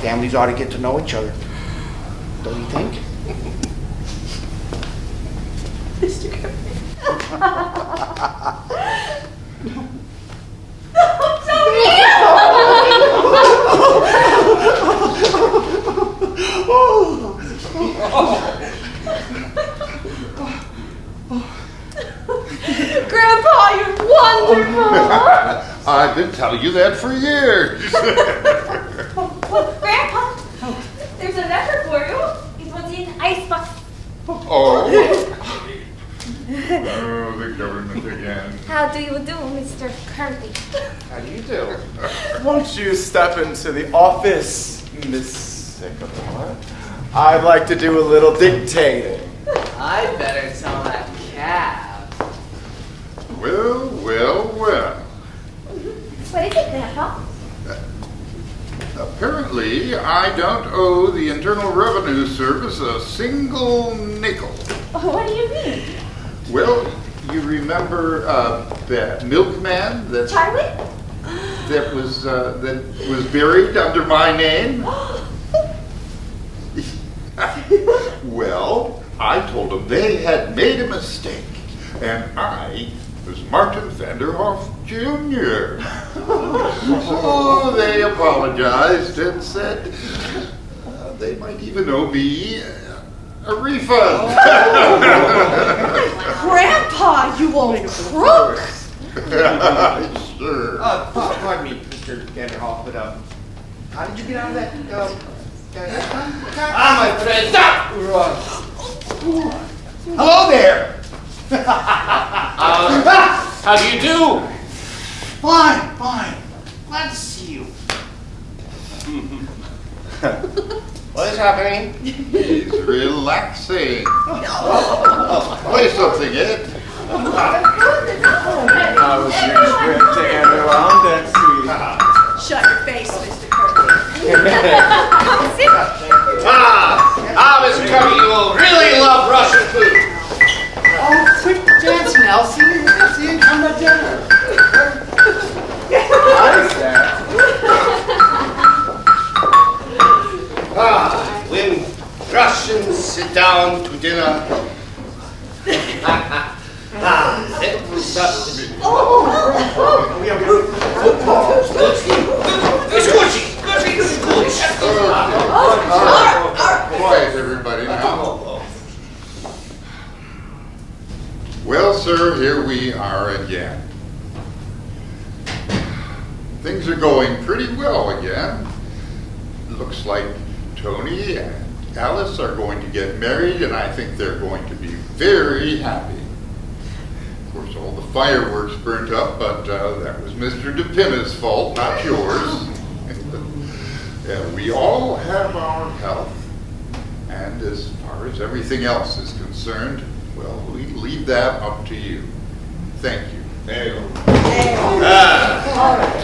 Families ought to get to know each other. Don't you think? Mr. Kirby. Grandpa, you're wonderful. I've been telling you that for years. Well, Grandpa, there's a letter for you. It was in icebox. Oh, the government again. How do you do, Mr. Kirby? How do you do? Won't you step into the office, Miss Sycamore? I'd like to do a little dictating. I'd better tell that cab. Well, well, well. What is it, Grandpa? Apparently, I don't owe the Internal Revenue Service a single nickel. What do you mean? Well, you remember that milkman that was buried under my name? Well, I told them they had made a mistake, and I was Martin Vanderhoff Jr. So they apologized and said they might even owe me a refund. Grandpa, you old crook! Sure. Pardon me, Mr. Vanderhoff, but how did you get out of that? My friend, stop! Hello there. How do you do? Fine. Glad to see you. What is happening? He's relaxing. Play something, Ed. How was your trip to Adirondack, sweetie? Shut your face, Mr. Kirby. Come sit. Mr. Kirby, you will really love Russian food. Oh, quick, Dance, Nelsie. Nancy, and come to dinner. When Russians sit down to dinner, that was just the Quiet, everybody, now. Well, sir, here we are again. Things are going pretty well again. Looks like Tony and Alice are going to get married, and I think they're going to be very happy. Of course, all the fireworks burnt up, but that was Mr. DePina's fault, not yours. Yeah, we all have our health, and as far as everything else is concerned, well, we leave that up to you. Thank you. There you go. All right.